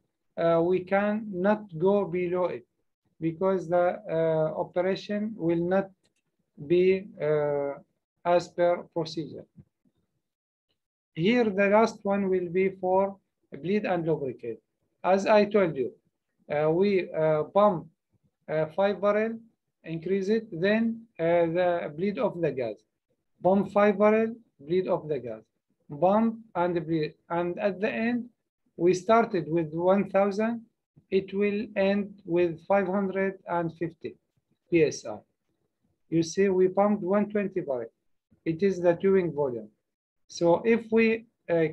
we can not go below it because the operation will not be as per procedure. Here the last one will be for bleed and lubricate. As I told you, we pump 5 barrel, increase it, then the bleed of the gas. Pump 5 barrel, bleed of the gas. Pump and bleed. And at the end, we started with 1,000. It will end with 550 psi. You see, we pumped 120 barrel. It is the tubing volume. So if we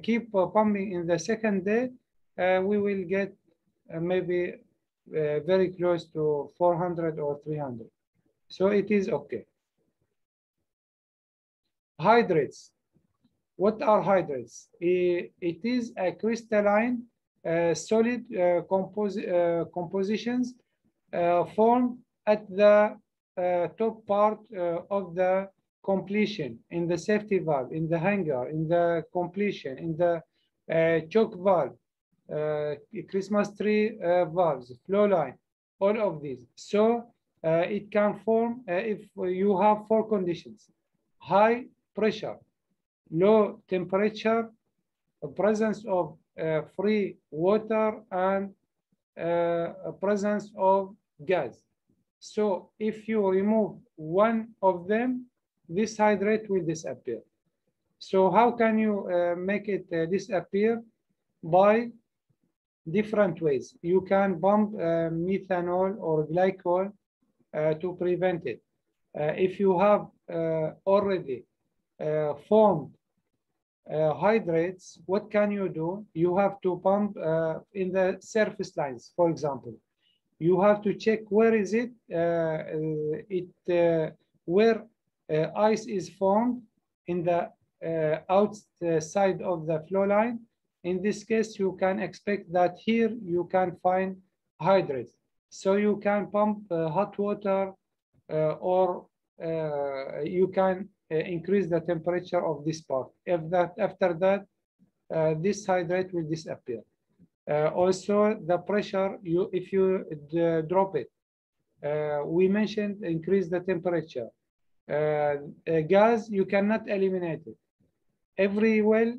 keep pumping in the second day, we will get maybe very close to 400 or 300. So it is okay. Hydrates. What are hydrates? It is a crystalline solid compositions formed at the top part of the completion, in the safety valve, in the hanger, in the completion, in the choke valve, Christmas tree valves, flow line, all of these. So it can form if you have 4 conditions: high pressure, low temperature, presence of free water, and presence of gas. So if you remove one of them, this hydrate will disappear. So how can you make it disappear? By different ways. You can pump methanol or glycol to prevent it. If you have already formed hydrates, what can you do? You have to pump in the surface lines, for example. You have to check where is it, where ice is formed in the outside of the flow line. In this case, you can expect that here you can find hydrates. So you can pump hot water or you can increase the temperature of this part. After that, this hydrate will disappear. Also, the pressure, if you drop it, we mentioned increase the temperature. Gas, you cannot eliminate it. Every well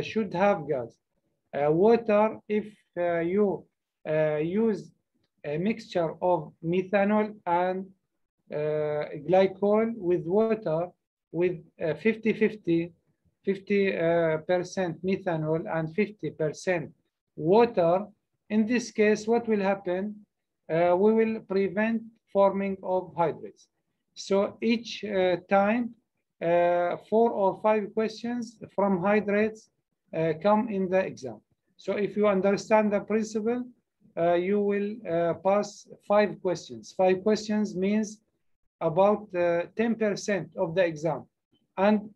should have gas. Water, if you use a mixture of methanol and glycol with water with 50-50, 50% methanol and 50% water, in this case, what will happen? We will prevent forming of hydrates. So each time, 4 or 5 questions from hydrates come in the exam. So if you understand the principle, you will pass 5 questions. 5 questions means about 10% of the exam. And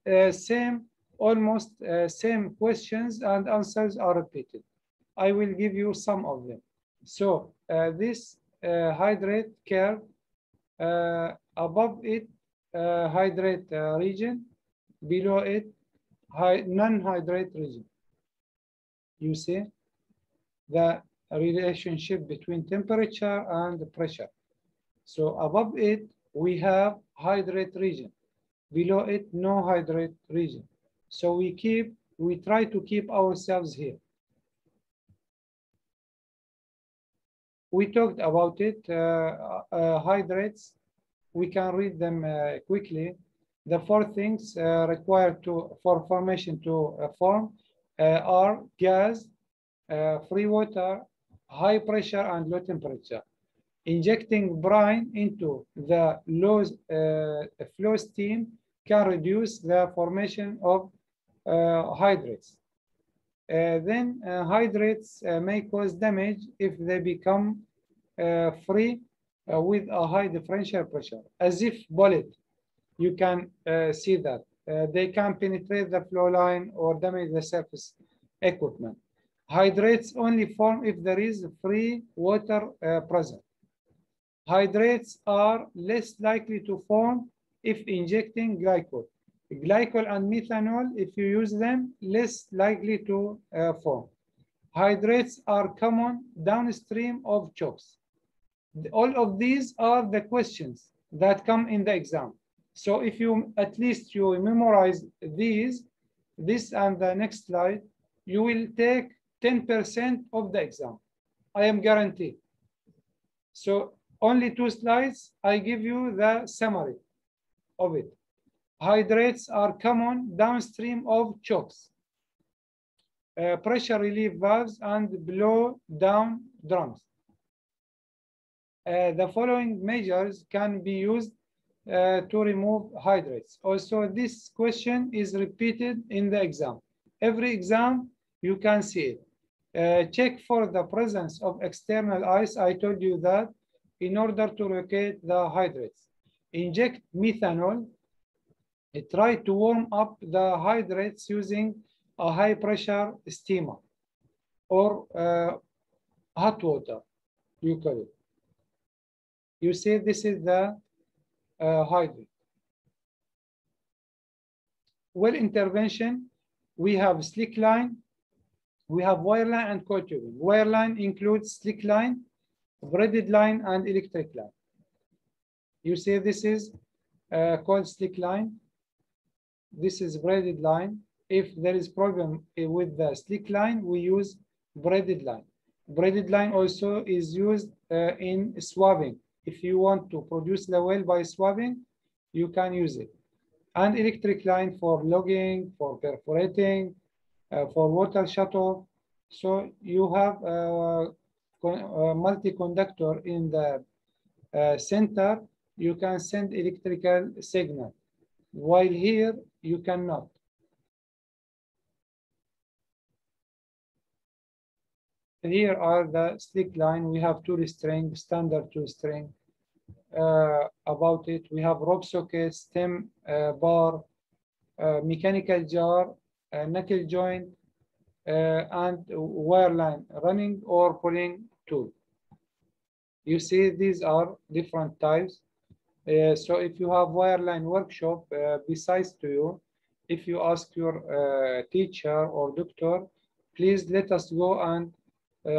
almost same questions and answers are repeated. I will give you some of them. So this hydrate curve, above it, hydrate region, below it, non-hydrate region. You see the relationship between temperature and pressure. So above it, we have hydrate region. Below it, no hydrate region. So we try to keep ourselves here. We talked about it, hydrates. We can read them quickly. The 4 things required for formation to form are gas, free water, high pressure, and low temperature. Injecting brine into the low flow steam can reduce the formation of hydrates. Then hydrates may cause damage if they become free with a high differential pressure, as if bullet. You can see that. They can penetrate the flow line or damage the surface equipment. Hydrates only form if there is free water present. Hydrates are less likely to form if injecting glycol. Glycol and methanol, if you use them, less likely to form. Hydrates are common downstream of chokes. All of these are the questions that come in the exam. So if you at least you memorize this and the next slide, you will take 10% of the exam. I am guaranteed. So only 2 slides, I give you the summary of it. Hydrates are common downstream of chokes, pressure relief valves, and blow down drums. The following measures can be used to remove hydrates. Also, this question is repeated in the exam. Every exam, you can see it. Check for the presence of external ice. I told you that in order to locate the hydrates. Inject methanol. Try to warm up the hydrates using a high pressure steamer or hot water, you call it. You see, this is the hydrate. Well intervention, we have slick line, we have wire line and coil tubing. Wire line includes slick line, braided line, and electric line. You see, this is called slick line. This is braided line. If there is problem with the slick line, we use braided line. Braided line also is used in swabbing. If you want to produce the well by swabbing, you can use it. And electric line for logging, for perforating, for water shutoff. So you have a multi-conductor in the center. You can send electrical signal, while here you cannot. Here are the slick line. We have 2 string, standard 2 string. About it, we have rope socket, stem bar, mechanical jar, knuckle joint, and wire line, running or pulling tool. You see, these are different types. So if you have wireline workshop besides to you, if you ask your teacher or doctor, please let us go and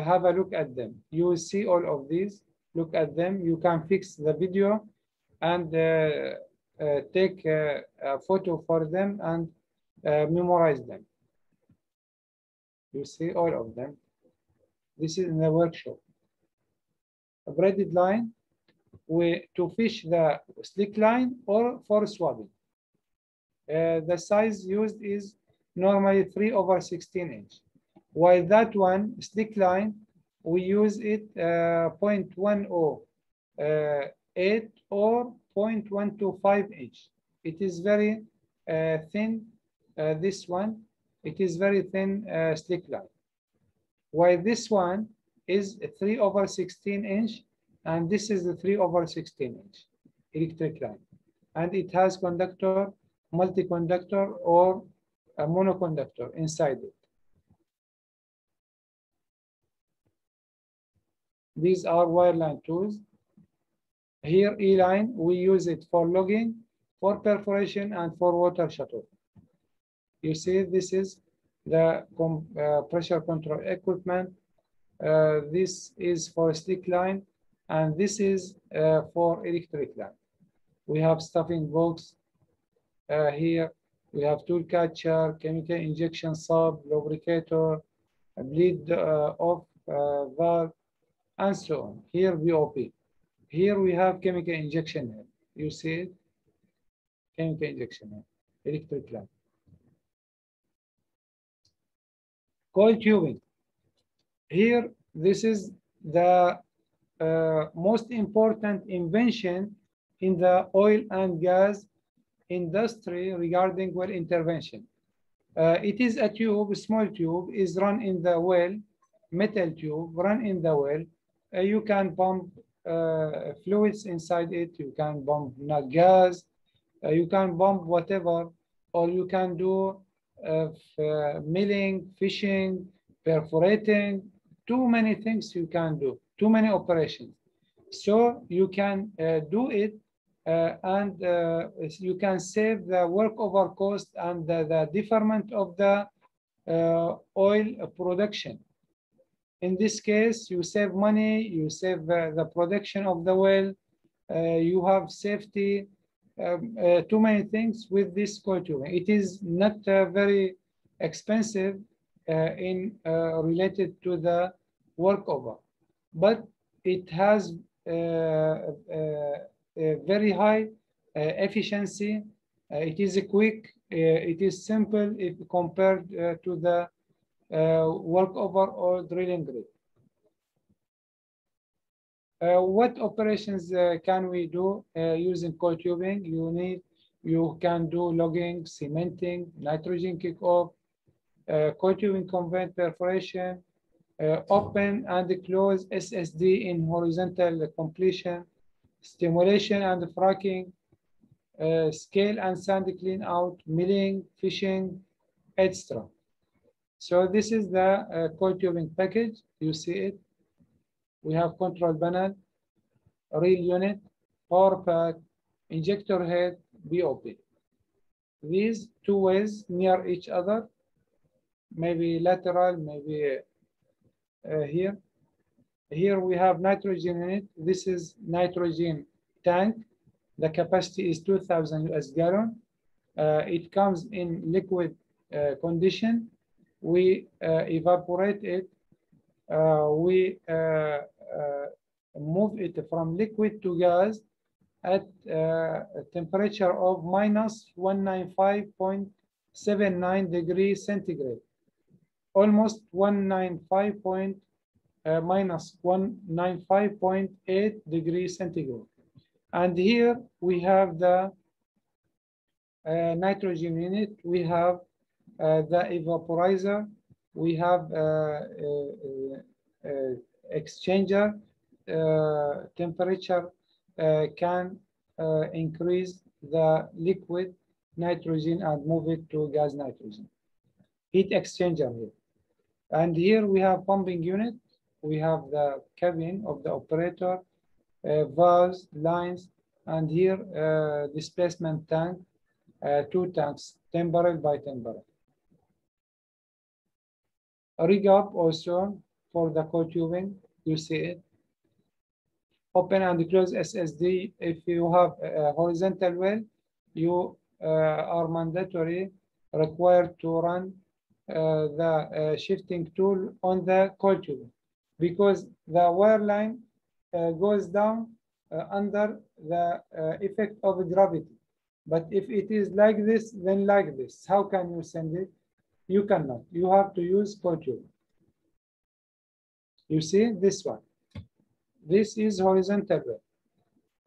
have a look at them. You will see all of these. Look at them. You can fix the video and take a photo for them and memorize them. You see all of them. This is in the workshop. A braided line to fish the slick line or for swabbing. The size used is normally 3/16 inch. While that one, slick line, we use it 0.108 or 0.125 inch. It is very thin, this one, it is very thin slick line. While this one is 3/16 inch, and this is the 3/16 inch electric line. And it has conductor, multi-conductor, or a monoconductor inside it. These are wireline tools. Here, E-line, we use it for logging, for perforation, and for water shutoff. You see, this is the pressure control equipment. This is for slick line, and this is for electric line. We have stuffing box. Here, we have tool catcher, chemical injection sub, lubricator, bleed off valve, and so on. Here, VOP. Here we have chemical injection head. You see it? Chemical injection head, electric line. Coil tubing. Here, this is the most important invention in the oil and gas industry regarding well intervention. It is a tube, a small tube, is run in the well, metal tube, run in the well. You can pump fluids inside it, you can pump gas, you can pump whatever, or you can do milling, fishing, perforating, too many things you can do, too many operations. So you can do it and you can save the workover cost and the deferment of the oil production. In this case, you save money, you save the production of the well, you have safety, too many things with this coil tubing. It is not very expensive related to the workover, but it has a very high efficiency. It is quick, it is simple if compared to the workover or drilling rig. What operations can we do using coil tubing? You can do logging, cementing, nitrogen kickoff, coil tubing convent perforation, open and close SSD in horizontal completion, stimulation and fracking, scale and sand clean out, milling, fishing, etc. So this is the coil tubing package. You see it. We have control panel, reel unit, power pack, injector head, BOP. These two ways near each other, maybe lateral, maybe here. Here we have nitrogen unit. This is nitrogen tank. The capacity is 2,000 US gallon. It comes in liquid condition. We evaporate it. We move it from liquid to gas at a temperature of minus 195.79 degrees centigrade, almost 195 minus 195.8 degrees centigrade. And here we have the nitrogen unit, we have the evaporizer, we have exchanger. Temperature can increase the liquid nitrogen and move it to gas nitrogen. Heat exchanger here. And here we have pumping unit. We have the cabin of the operator, valves, lines, and here displacement tank, 2 tanks, 10 barrel by 10 barrel. Rig up also for the coil tubing, you see it. Open and close SSD. If you have a horizontal well, you are mandatory required to run the shifting tool on the coil tube, because the wire line goes down under the effect of gravity. But if it is like this, then like this, how can you send it? You cannot. You have to use coil tube. You see this one. This is horizontal way.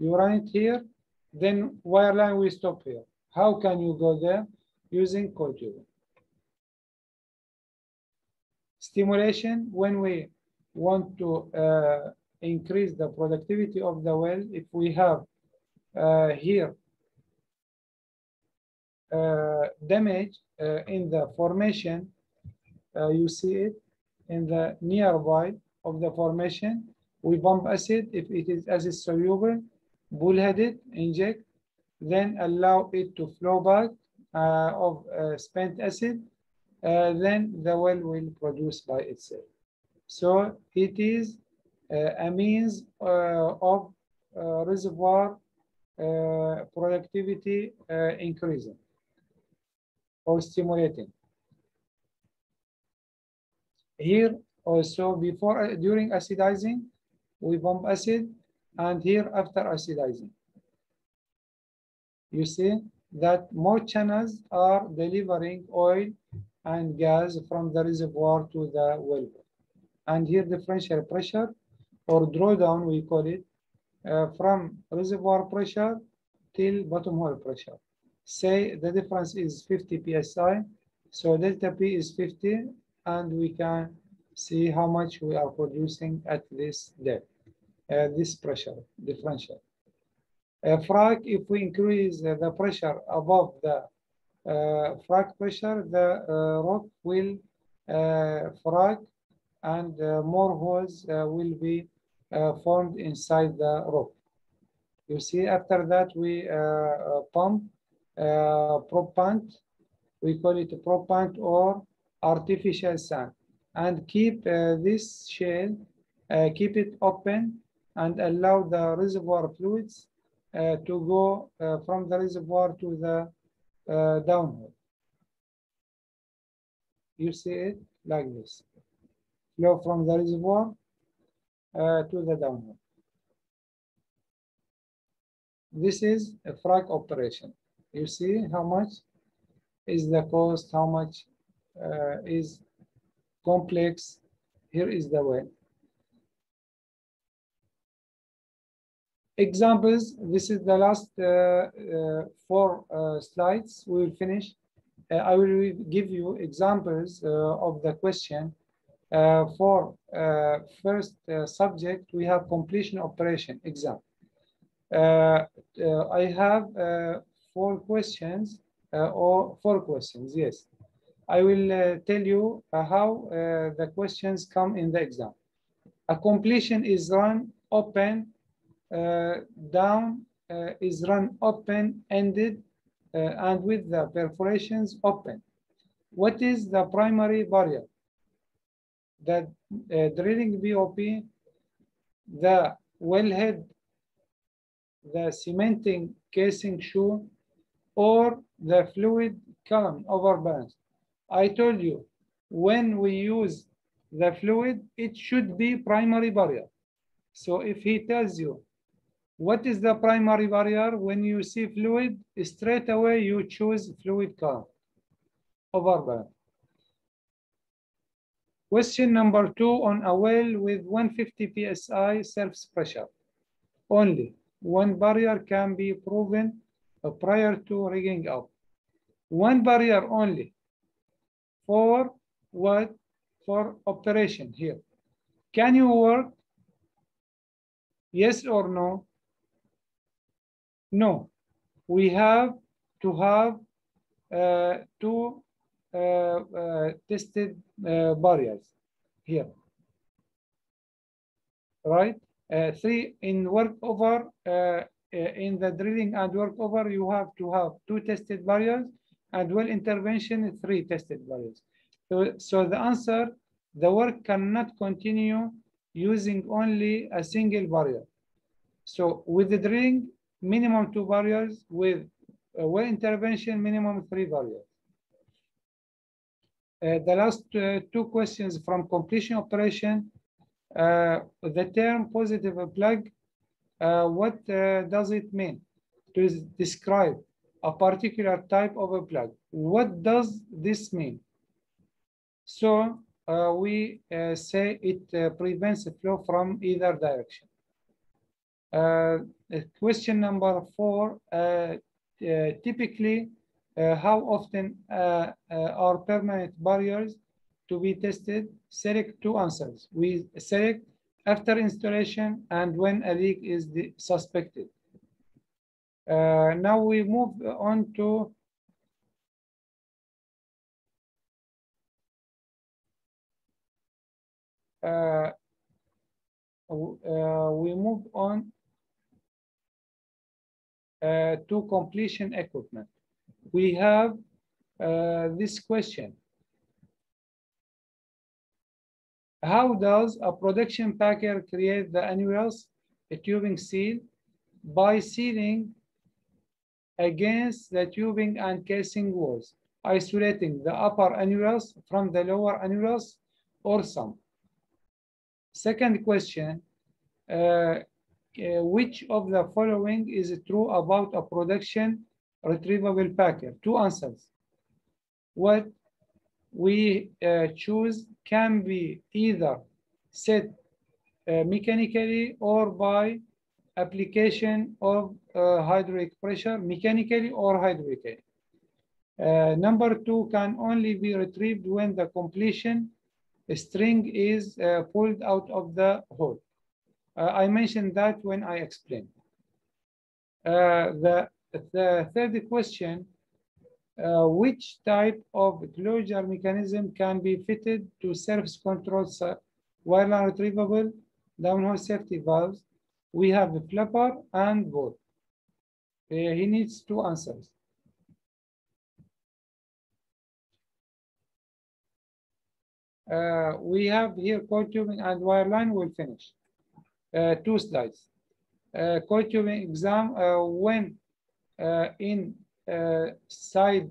You run it here, then wire line will stop here. How can you go there? Using coil tube. Stimulation, when we want to increase the productivity of the well, if we have here damage in the formation, you see it in the nearby of the formation, we pump acid. If it is acid soluble, bullhead it, inject, then allow it to flow back of spent acid, then the well will produce by itself. So it is a means of reservoir productivity increasing or stimulating. Here also, before during acidizing, we pump acid, and here after acidizing. You see that more channels are delivering oil and gas from the reservoir to the well. And here differential pressure or drawdown, we call it, from reservoir pressure till bottom hole pressure. Say the difference is 50 psi, so delta P is 50, and we can see how much we are producing at this depth, this pressure differential. Frac, if we increase the pressure above the frac pressure, the rock will frac, and more holes will be formed inside the rock. You see, after that we pump proppant. We call it proppant or artificial sand, and keep this shell, keep it open, and allow the reservoir fluids to go from the reservoir to the downhole. You see it like this, flow from the reservoir to the downhole. This is a frac operation. You see how much is the cost, how much is complex. Here is the well. Examples, this is the last 4 slides. We will finish. I will give you examples of the question. For first subject, we have completion operation exam. I have 4 questions, or 4 questions, yes. I will tell you how the questions come in the exam. A completion is run open, down is run open-ended, and with the perforations open. What is the primary barrier? The drilling BOP, the wellhead, the cementing casing shoe, or the fluid column overbalance. I told you, when we use the fluid, it should be primary barrier. So if he tells you, what is the primary barrier? When you see fluid, straight away you choose fluid column overbalance. Question number 2, on a well with 150 psi surface pressure only, one barrier can be proven prior to rigging up. One barrier only. For what? For operation here. Can you work? Yes or no? No. We have to have 2 tested barriers here, right? 3 in workover, in the drilling and workover, you have to have 2 tested barriers, and well intervention 3 tested barriers. So the answer, the work cannot continue using only a single barrier. So with the drilling, minimum 2 barriers, with well intervention, minimum 3 barriers. The last two questions from completion operation. The term positive plug, what does it mean? To describe a particular type of a plug. What does this mean? So we say it prevents flow from either direction. Question number 4, typically how often are permanent barriers to be tested? Select 2 answers. We select after installation and when a leak is suspected. Now we move on to we move on to completion equipment. We have this question. How does a production packer create the annulus, a tubing seal? By sealing against the tubing and casing walls, isolating the upper annulus from the lower annulus, or some. Second question, which of the following is true about a production retrievable packer? 2 answers. What we choose can be either set mechanically or by application of hydraulic pressure, mechanically or hydraulically. Number 2 can only be retrieved when the completion string is pulled out of the hole. I mentioned that when I explained. The third question, which type of closure mechanism can be fitted to surface control wireline retrievable downhole safety valves? We have the flapper and both. He needs 2 answers. We have here coil tubing and wireline. Will finish. 2 slides. Coil tubing exam when in side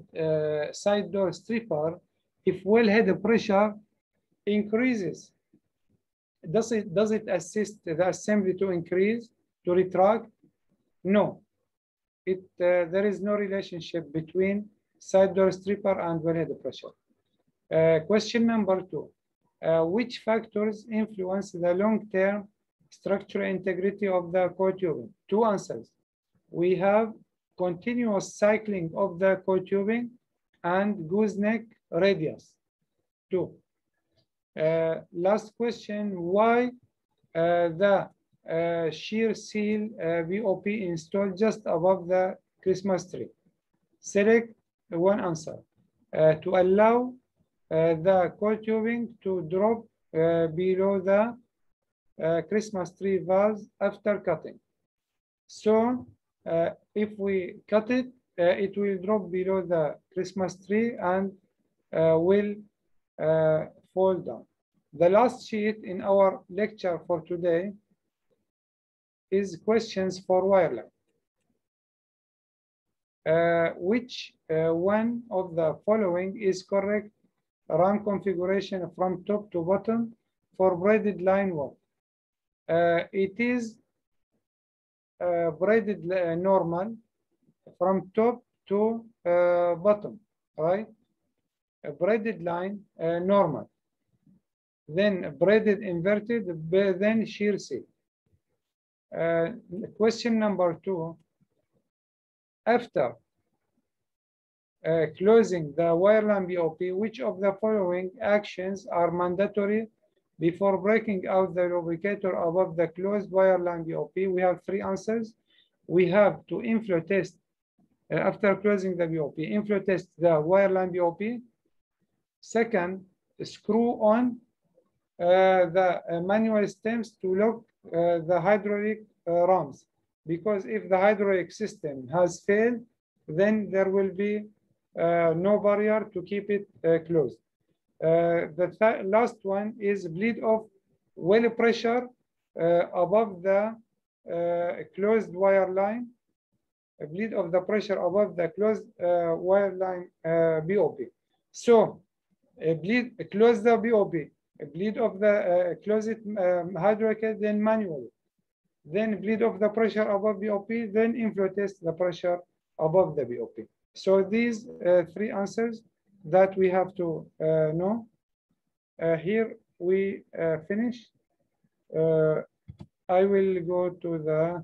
door stripper, if wellhead pressure increases, does it assist the assembly to increase, to retract? No. There is no relationship between side door stripper and wellhead pressure. Question number 2. Which factors influence the long-term structural integrity of the coil tubing? 2 answers. We have continuous cycling of the coil tubing and gooseneck radius. 2. Last question, why the shear seal VOP installed just above the Christmas tree? Select 1 answer. To allow the coil tubing to drop below the Christmas tree valves after cutting. So if we cut it, it will drop below the Christmas tree and will fall down. The last sheet in our lecture for today is questions for wireline. Which one of the following is correct run configuration from top to bottom for braided line work? It is braided normal from top to bottom, right? A braided line normal, then braided inverted, then shear seal. Question number 2. After closing the wireline BOP, which of the following actions are mandatory before breaking out the lubricator above the closed wireline BOP? We have 3 answers. We have to inflow test after closing the BOP, inflow test the wireline BOP. Second, screw on the manual stems to lock the hydraulic rams, because if the hydraulic system has failed, then there will be no barrier to keep it closed. The last one is bleed off well pressure above the closed wire line, bleed of the pressure above the closed wire line BOP. So Close the BOP. Bleed of the close it hydraulically, then manually. Then bleed of the pressure above BOP, then inflow test the pressure above the BOP. So these three answers that we have to know. Here we finish. I will go to the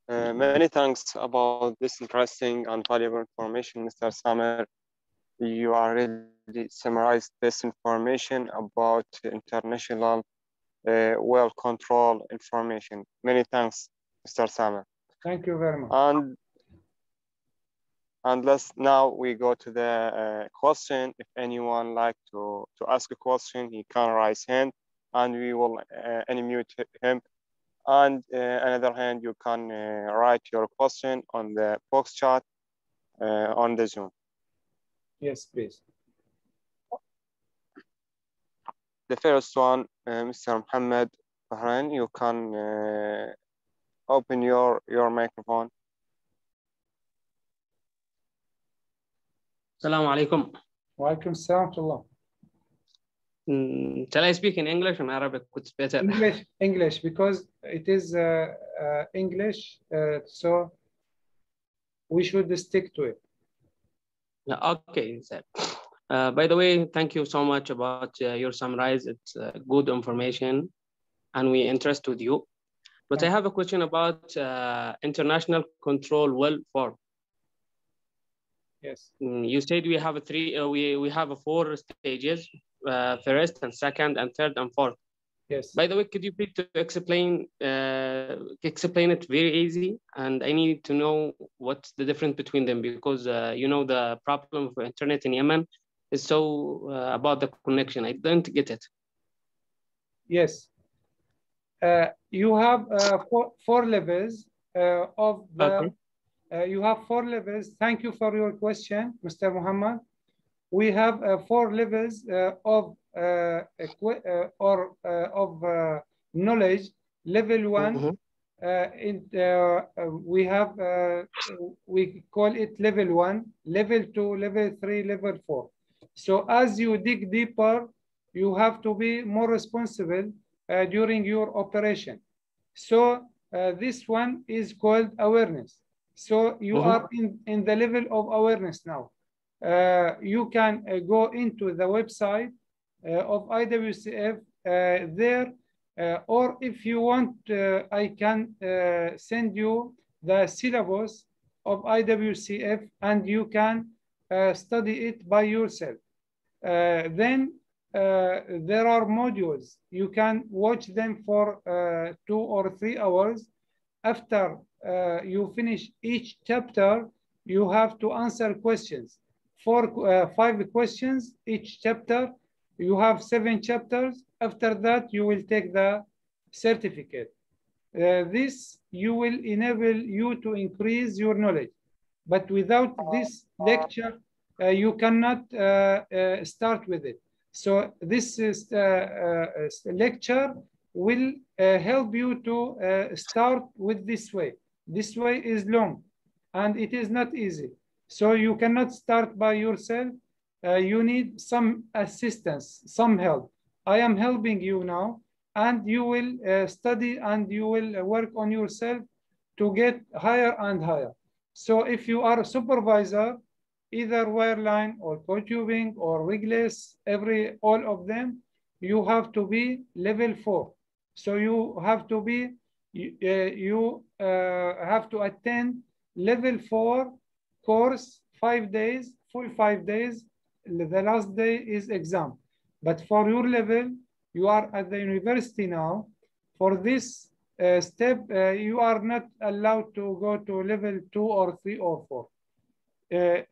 many thanks about this interesting and valuable information, Mr. Samer. You already summarized this information about international well control information. Many thanks, Mr. Samer. Thank you very much. And now we go to the question. If anyone like to ask a question, he can raise hand and we will unmute him. And another hand, you can write your question on the box chat on the Zoom. Yes, please. The first one, Mr. Mohammed Bahrain, you can open your microphone. Assalamu alaikum. Wa alaikum salam. Shall I speak in English or Arabic? What's better? English, because it is English, so we should stick to it. Okay, by the way, thank you so much about your summarize. It's good information and we interested you. But I have a question about international control well form. Yes. You said we have we have 4 stages, first and second and third and fourth. Yes. By the way, could you please explain it very easy? And I need to know what's the difference between them, because you know the problem of internet in Yemen is so about the connection. I don't get it. Yes. You have 4 levels of the. Okay. You have 4 levels. Thank you for your question, Mr. Muhammad. We have 4 levels of knowledge. Level 1, we have we call it level 1, level 2, level 3, level 4. So as you dig deeper, you have to be more responsible during your operation. So this one is called awareness. So you are in the level of awareness now. You can go into the website of IWCF there, or if you want, I can send you the syllabus of IWCF and you can study it by yourself. Then there are modules. You can watch them for 2 or 3 hours. After you finish each chapter, you have to answer questions. 5 questions each chapter. You have 7 chapters. After that, you will take the certificate. This will enable you to increase your knowledge. But without this lecture, you cannot start with it. So this is lecture will help you to start with this way. This way is long and it is not easy. So you cannot start by yourself. You need some assistance, some help. I am helping you now, and you will study and you will work on yourself to get higher and higher. So if you are a supervisor, either wireline or co-tubing or rigless, all of them, you have to be level 4. So you have to be, you have to attend level 4 course 5 days, full 5 days. The last day is exam. But for your level, you are at the university now. For this step, you are not allowed to go to level 2 or 3 or 4.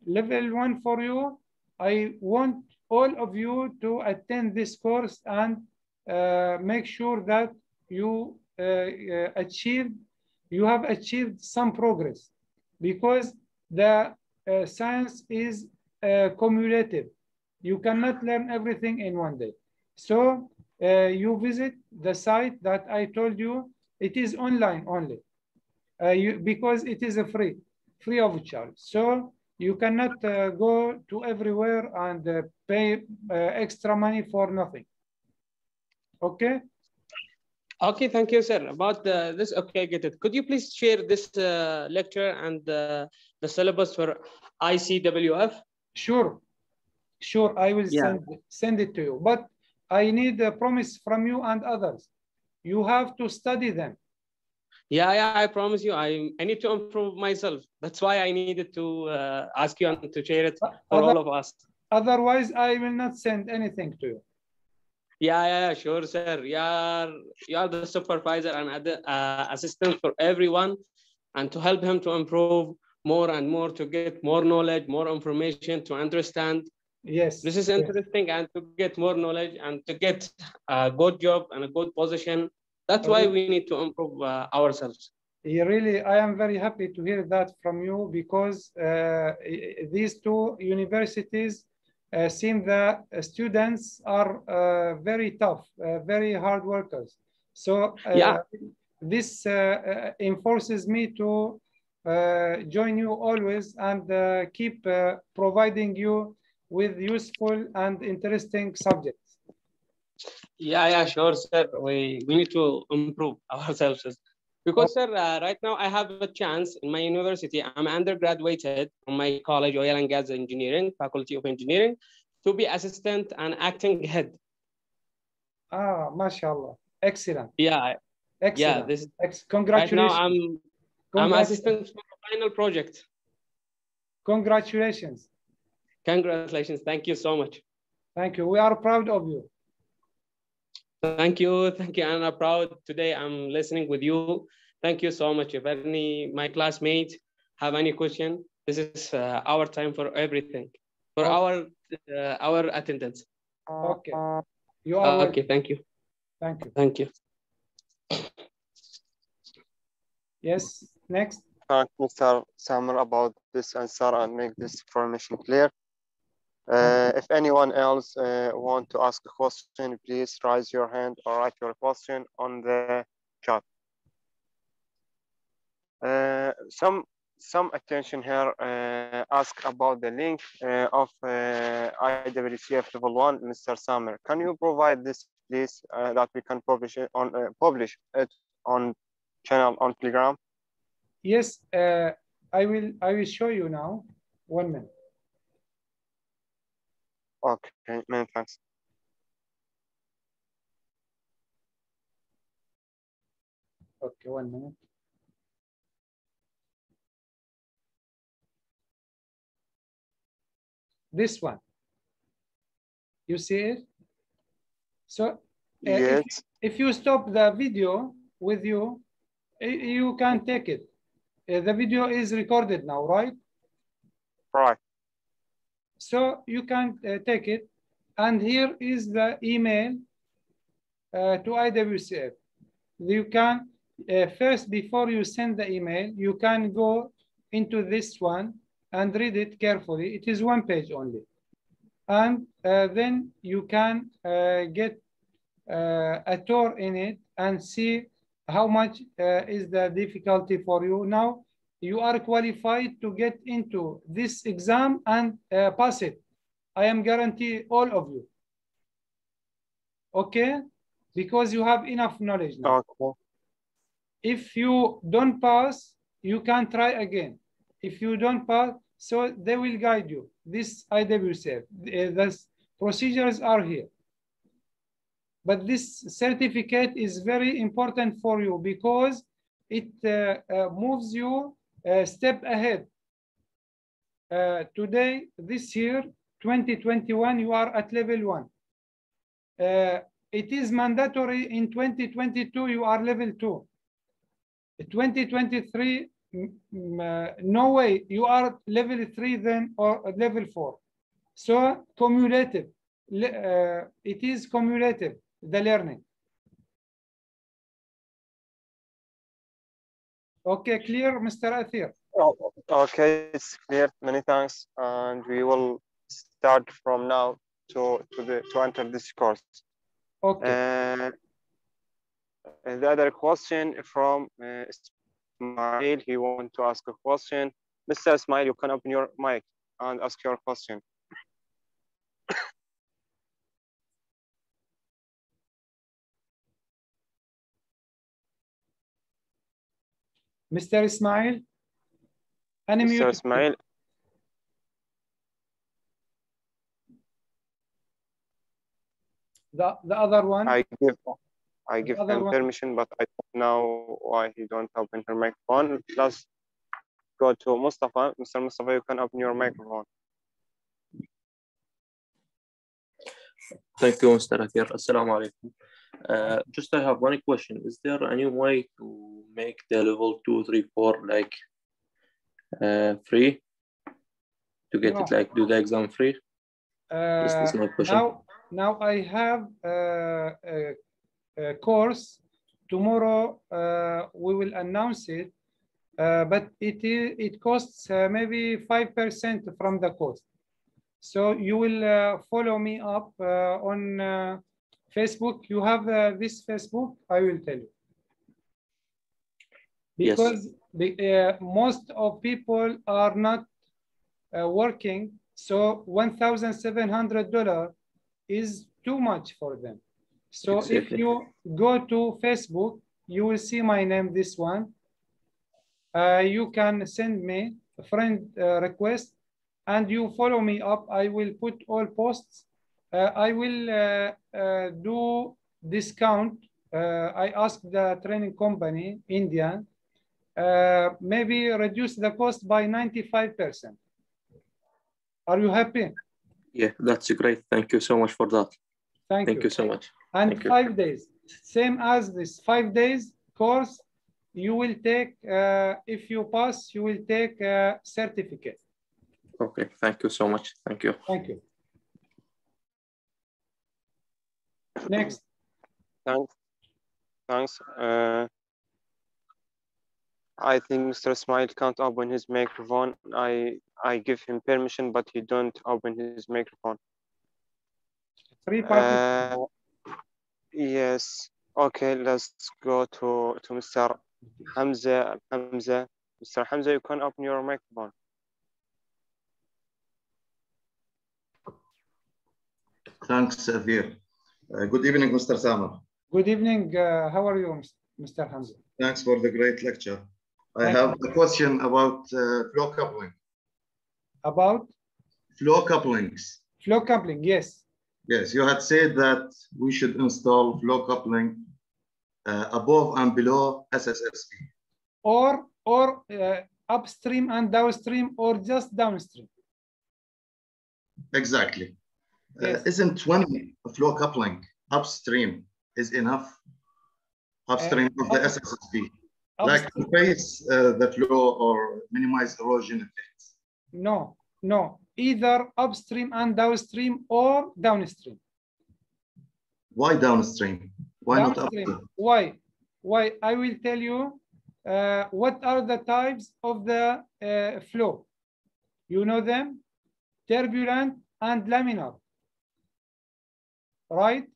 Level 1 for you, I want all of you to attend this course and make sure that you have achieved some progress, because the science is cumulative. You cannot learn everything in one day. So you visit the site that I told you. It is online only. because it is a free of charge. So you cannot go to everywhere and pay extra money for nothing. Okay. Okay, thank you, sir. About this, okay, get it. Could you please share this lecture and the syllabus for ICWF? Sure, I will send it to you. But I need a promise from you and others. You have to study them. Yeah, I promise you. I need to improve myself. That's why I needed to ask you and to share it for all of us. Otherwise, I will not send anything to you. Yeah, sure, sir. You are the supervisor and assistant for everyone, and to help him to improve more and more, to get more knowledge, more information, to understand. Yes. This is interesting, and to get more knowledge and to get a good job and a good position. That's why we need to improve ourselves. Really, I am very happy to hear that from you, because these two universities seem that students are very tough, very hard workers. So this enforces me to join you always and keep providing you with useful and interesting subjects. Yeah, sure, sir. We need to improve ourselves. Because, sir, right now I have a chance in my university. I'm undergraduated from my college, Oil and Gas Engineering, Faculty of Engineering, to be assistant and acting head. Mashallah. Excellent. Yeah. Excellent. Yeah, congratulations. Right now I'm assistant for the final project. Congratulations. Congratulations. Thank you so much. Thank you. We are proud of you. Thank you. And I'm proud today I'm listening with you. Thank you so much. If my classmates have any question, this is our time for everything, for our attendance. Okay. You are okay. Thank you. Thank you. Yes. Next. Thank Mr. Samer about this answer and make this information clear. If anyone else want to ask a question, please raise your hand or write your question on the chat. Some attention here. Ask about the link of IWCF level 1, Mr. Samer. Can you provide this, please, that we can publish it on channel on Telegram? Yes, I will show you now. 1 minute. Okay, many thanks. Okay, 1 minute. This one. You see it? So yes. if you stop the video with you, you can take it. The video is recorded now, right? Right. So you can take it. And here is the email to IWCF. You can, first, before you send the email, you can go into this one and read it carefully. It is 1 page only. And then you can get a tour in it and see how much is the difficulty for you. Now, you are qualified to get into this exam and pass it. I am guarantee all of you. Okay? Because you have enough knowledge now. Okay. If you don't pass, you can try again. If you don't pass, so they will guide you. This IWCF, the procedures are here. But this certificate is very important for you because it moves you a step ahead. Today, this year, 2021, you are at level 1. It is mandatory in 2022, you are level 2. 2023, no way, you are level 3 then or level 4. So cumulative, it is cumulative, the learning. Okay, clear, Mr. Athir? Okay, it's clear. Many thanks, and we will start from now to enter this course. Okay. The other question from Ismail, he wants to ask a question. Mr. Ismail, you can open your mic and ask your question. Mr. Ismail? Mr. Ismail? The other one? I give him permission, but I don't know why he don't open her microphone. Let's go to Mustafa. Mr. Mustafa, you can open your microphone. Thank you, Mr. Athir. Assalamu alaikum. Just I have one question. Is there any way to make the level 2, 3, 4 like free? To get it like do the exam free? This is my question. Now I have a course. Tomorrow we will announce it, but it costs maybe 5% from the cost. So you will follow me up on Facebook. You have this Facebook, I will tell you. Because yes. Most of people are not working, so $1,700 is too much for them. So exactly. If you go to Facebook, you will see my name, this one. You can send me a friend request and you follow me up. I will put all posts. I will do discount. I asked the training company, Indian, maybe reduce the cost by 95%. Are you happy? Yeah, that's great. Thank you so much for that. Thank you so much. And Thank 5 days, same as this 5 days course, you will take, if you pass, you will take a certificate. Okay, thank you so much. Thank you. Thank you. Next. Thanks. I think Mr. Ismail can't open his microphone. I give him permission, but he don't open his microphone. Yes. Okay, let's go to Mr. Hamza. Mr. Hamza, you can open your microphone. Thanks, Athir. Good evening, Mr. Samar. Good evening. How are you, Mr. Hamza? Thanks for the great lecture. I have a question about flow coupling. About? Flow couplings. Flow coupling, yes. Yes, you had said that we should install flow coupling above and below SSSB. Or upstream and downstream, or just downstream. Exactly. Yes. Isn't one flow coupling upstream is enough? Upstream of the SSSB. Like to face the flow or minimize erosion effects? No. Either upstream and downstream or downstream. Why downstream? Why downstream? Not upstream? Why? I will tell you what are the types of the flow. You know them? Turbulent and laminar. Right?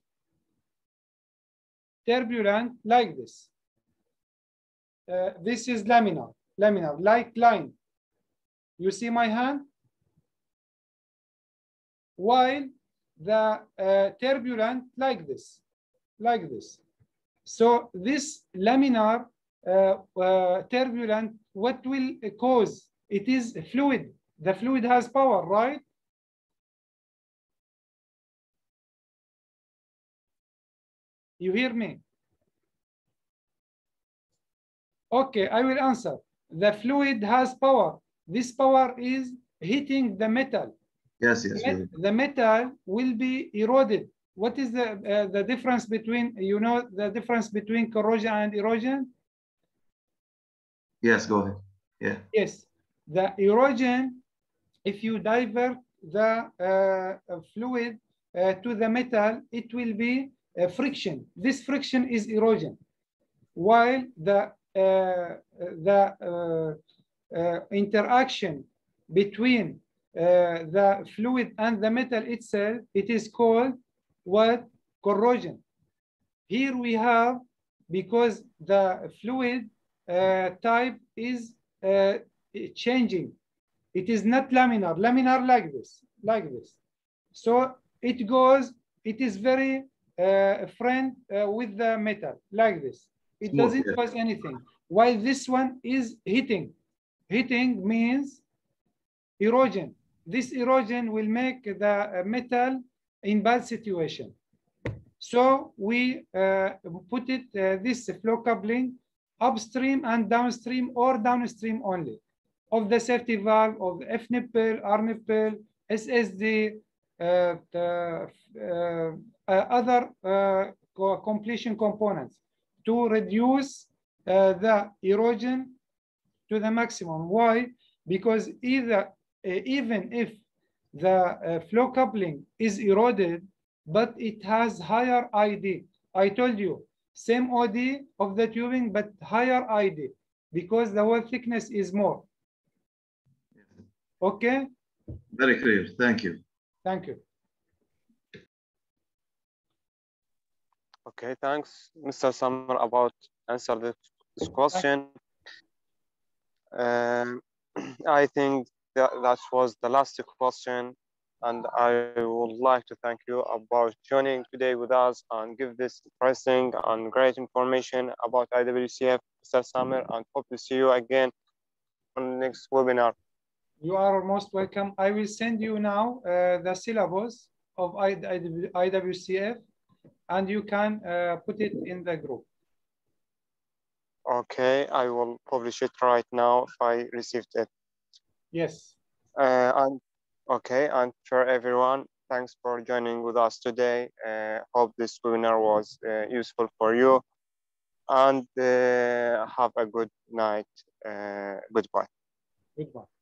Turbulent like this. This is laminar, like line. You see my hand? While the turbulent like this. So this laminar turbulent, what will cause? It is fluid. The fluid has power, right? You hear me? Okay, I will answer. The fluid has power. This power is hitting the metal. Yes. The metal will be eroded. What is the difference between, you know, the difference between corrosion and erosion? Yes, go ahead. Yeah. Yes, the erosion, if you divert the fluid to the metal, it will be friction. This friction is erosion. While the interaction between the fluid and the metal itself, it is called what? Corrosion. Here we have, because the fluid type is changing. It is not laminar. Laminar like this, like this. So it goes, it is very friend with the metal, like this. It Smooth, doesn't yeah. cause anything. While this one is hitting. Hitting means erosion. This erosion will make the metal in bad situation. So we put it, this flow coupling upstream and downstream or downstream only of the safety valve of F nipple, R nipple, SSD, other completion components to reduce the erosion to the maximum. Why? Because either even if the flow coupling is eroded, but it has higher ID. I told you, same OD of the tubing, but higher ID because the wall thickness is more. Okay? Very clear. Thank you. Thank you. Okay, thanks, Mr. Summer, about answer this question. I think that was the last question, and I would like to thank you about joining today with us and give this interesting and great information about IWCF, Mr. Summer, and hope to see you again on the next webinar. You are most welcome. I will send you now the syllabus of IWCF, and you can put it in the group. Okay, I will publish it right now if I received it. Yes. And okay, and for everyone, thanks for joining with us today. Hope this webinar was useful for you, and have a good night. Goodbye. Goodbye.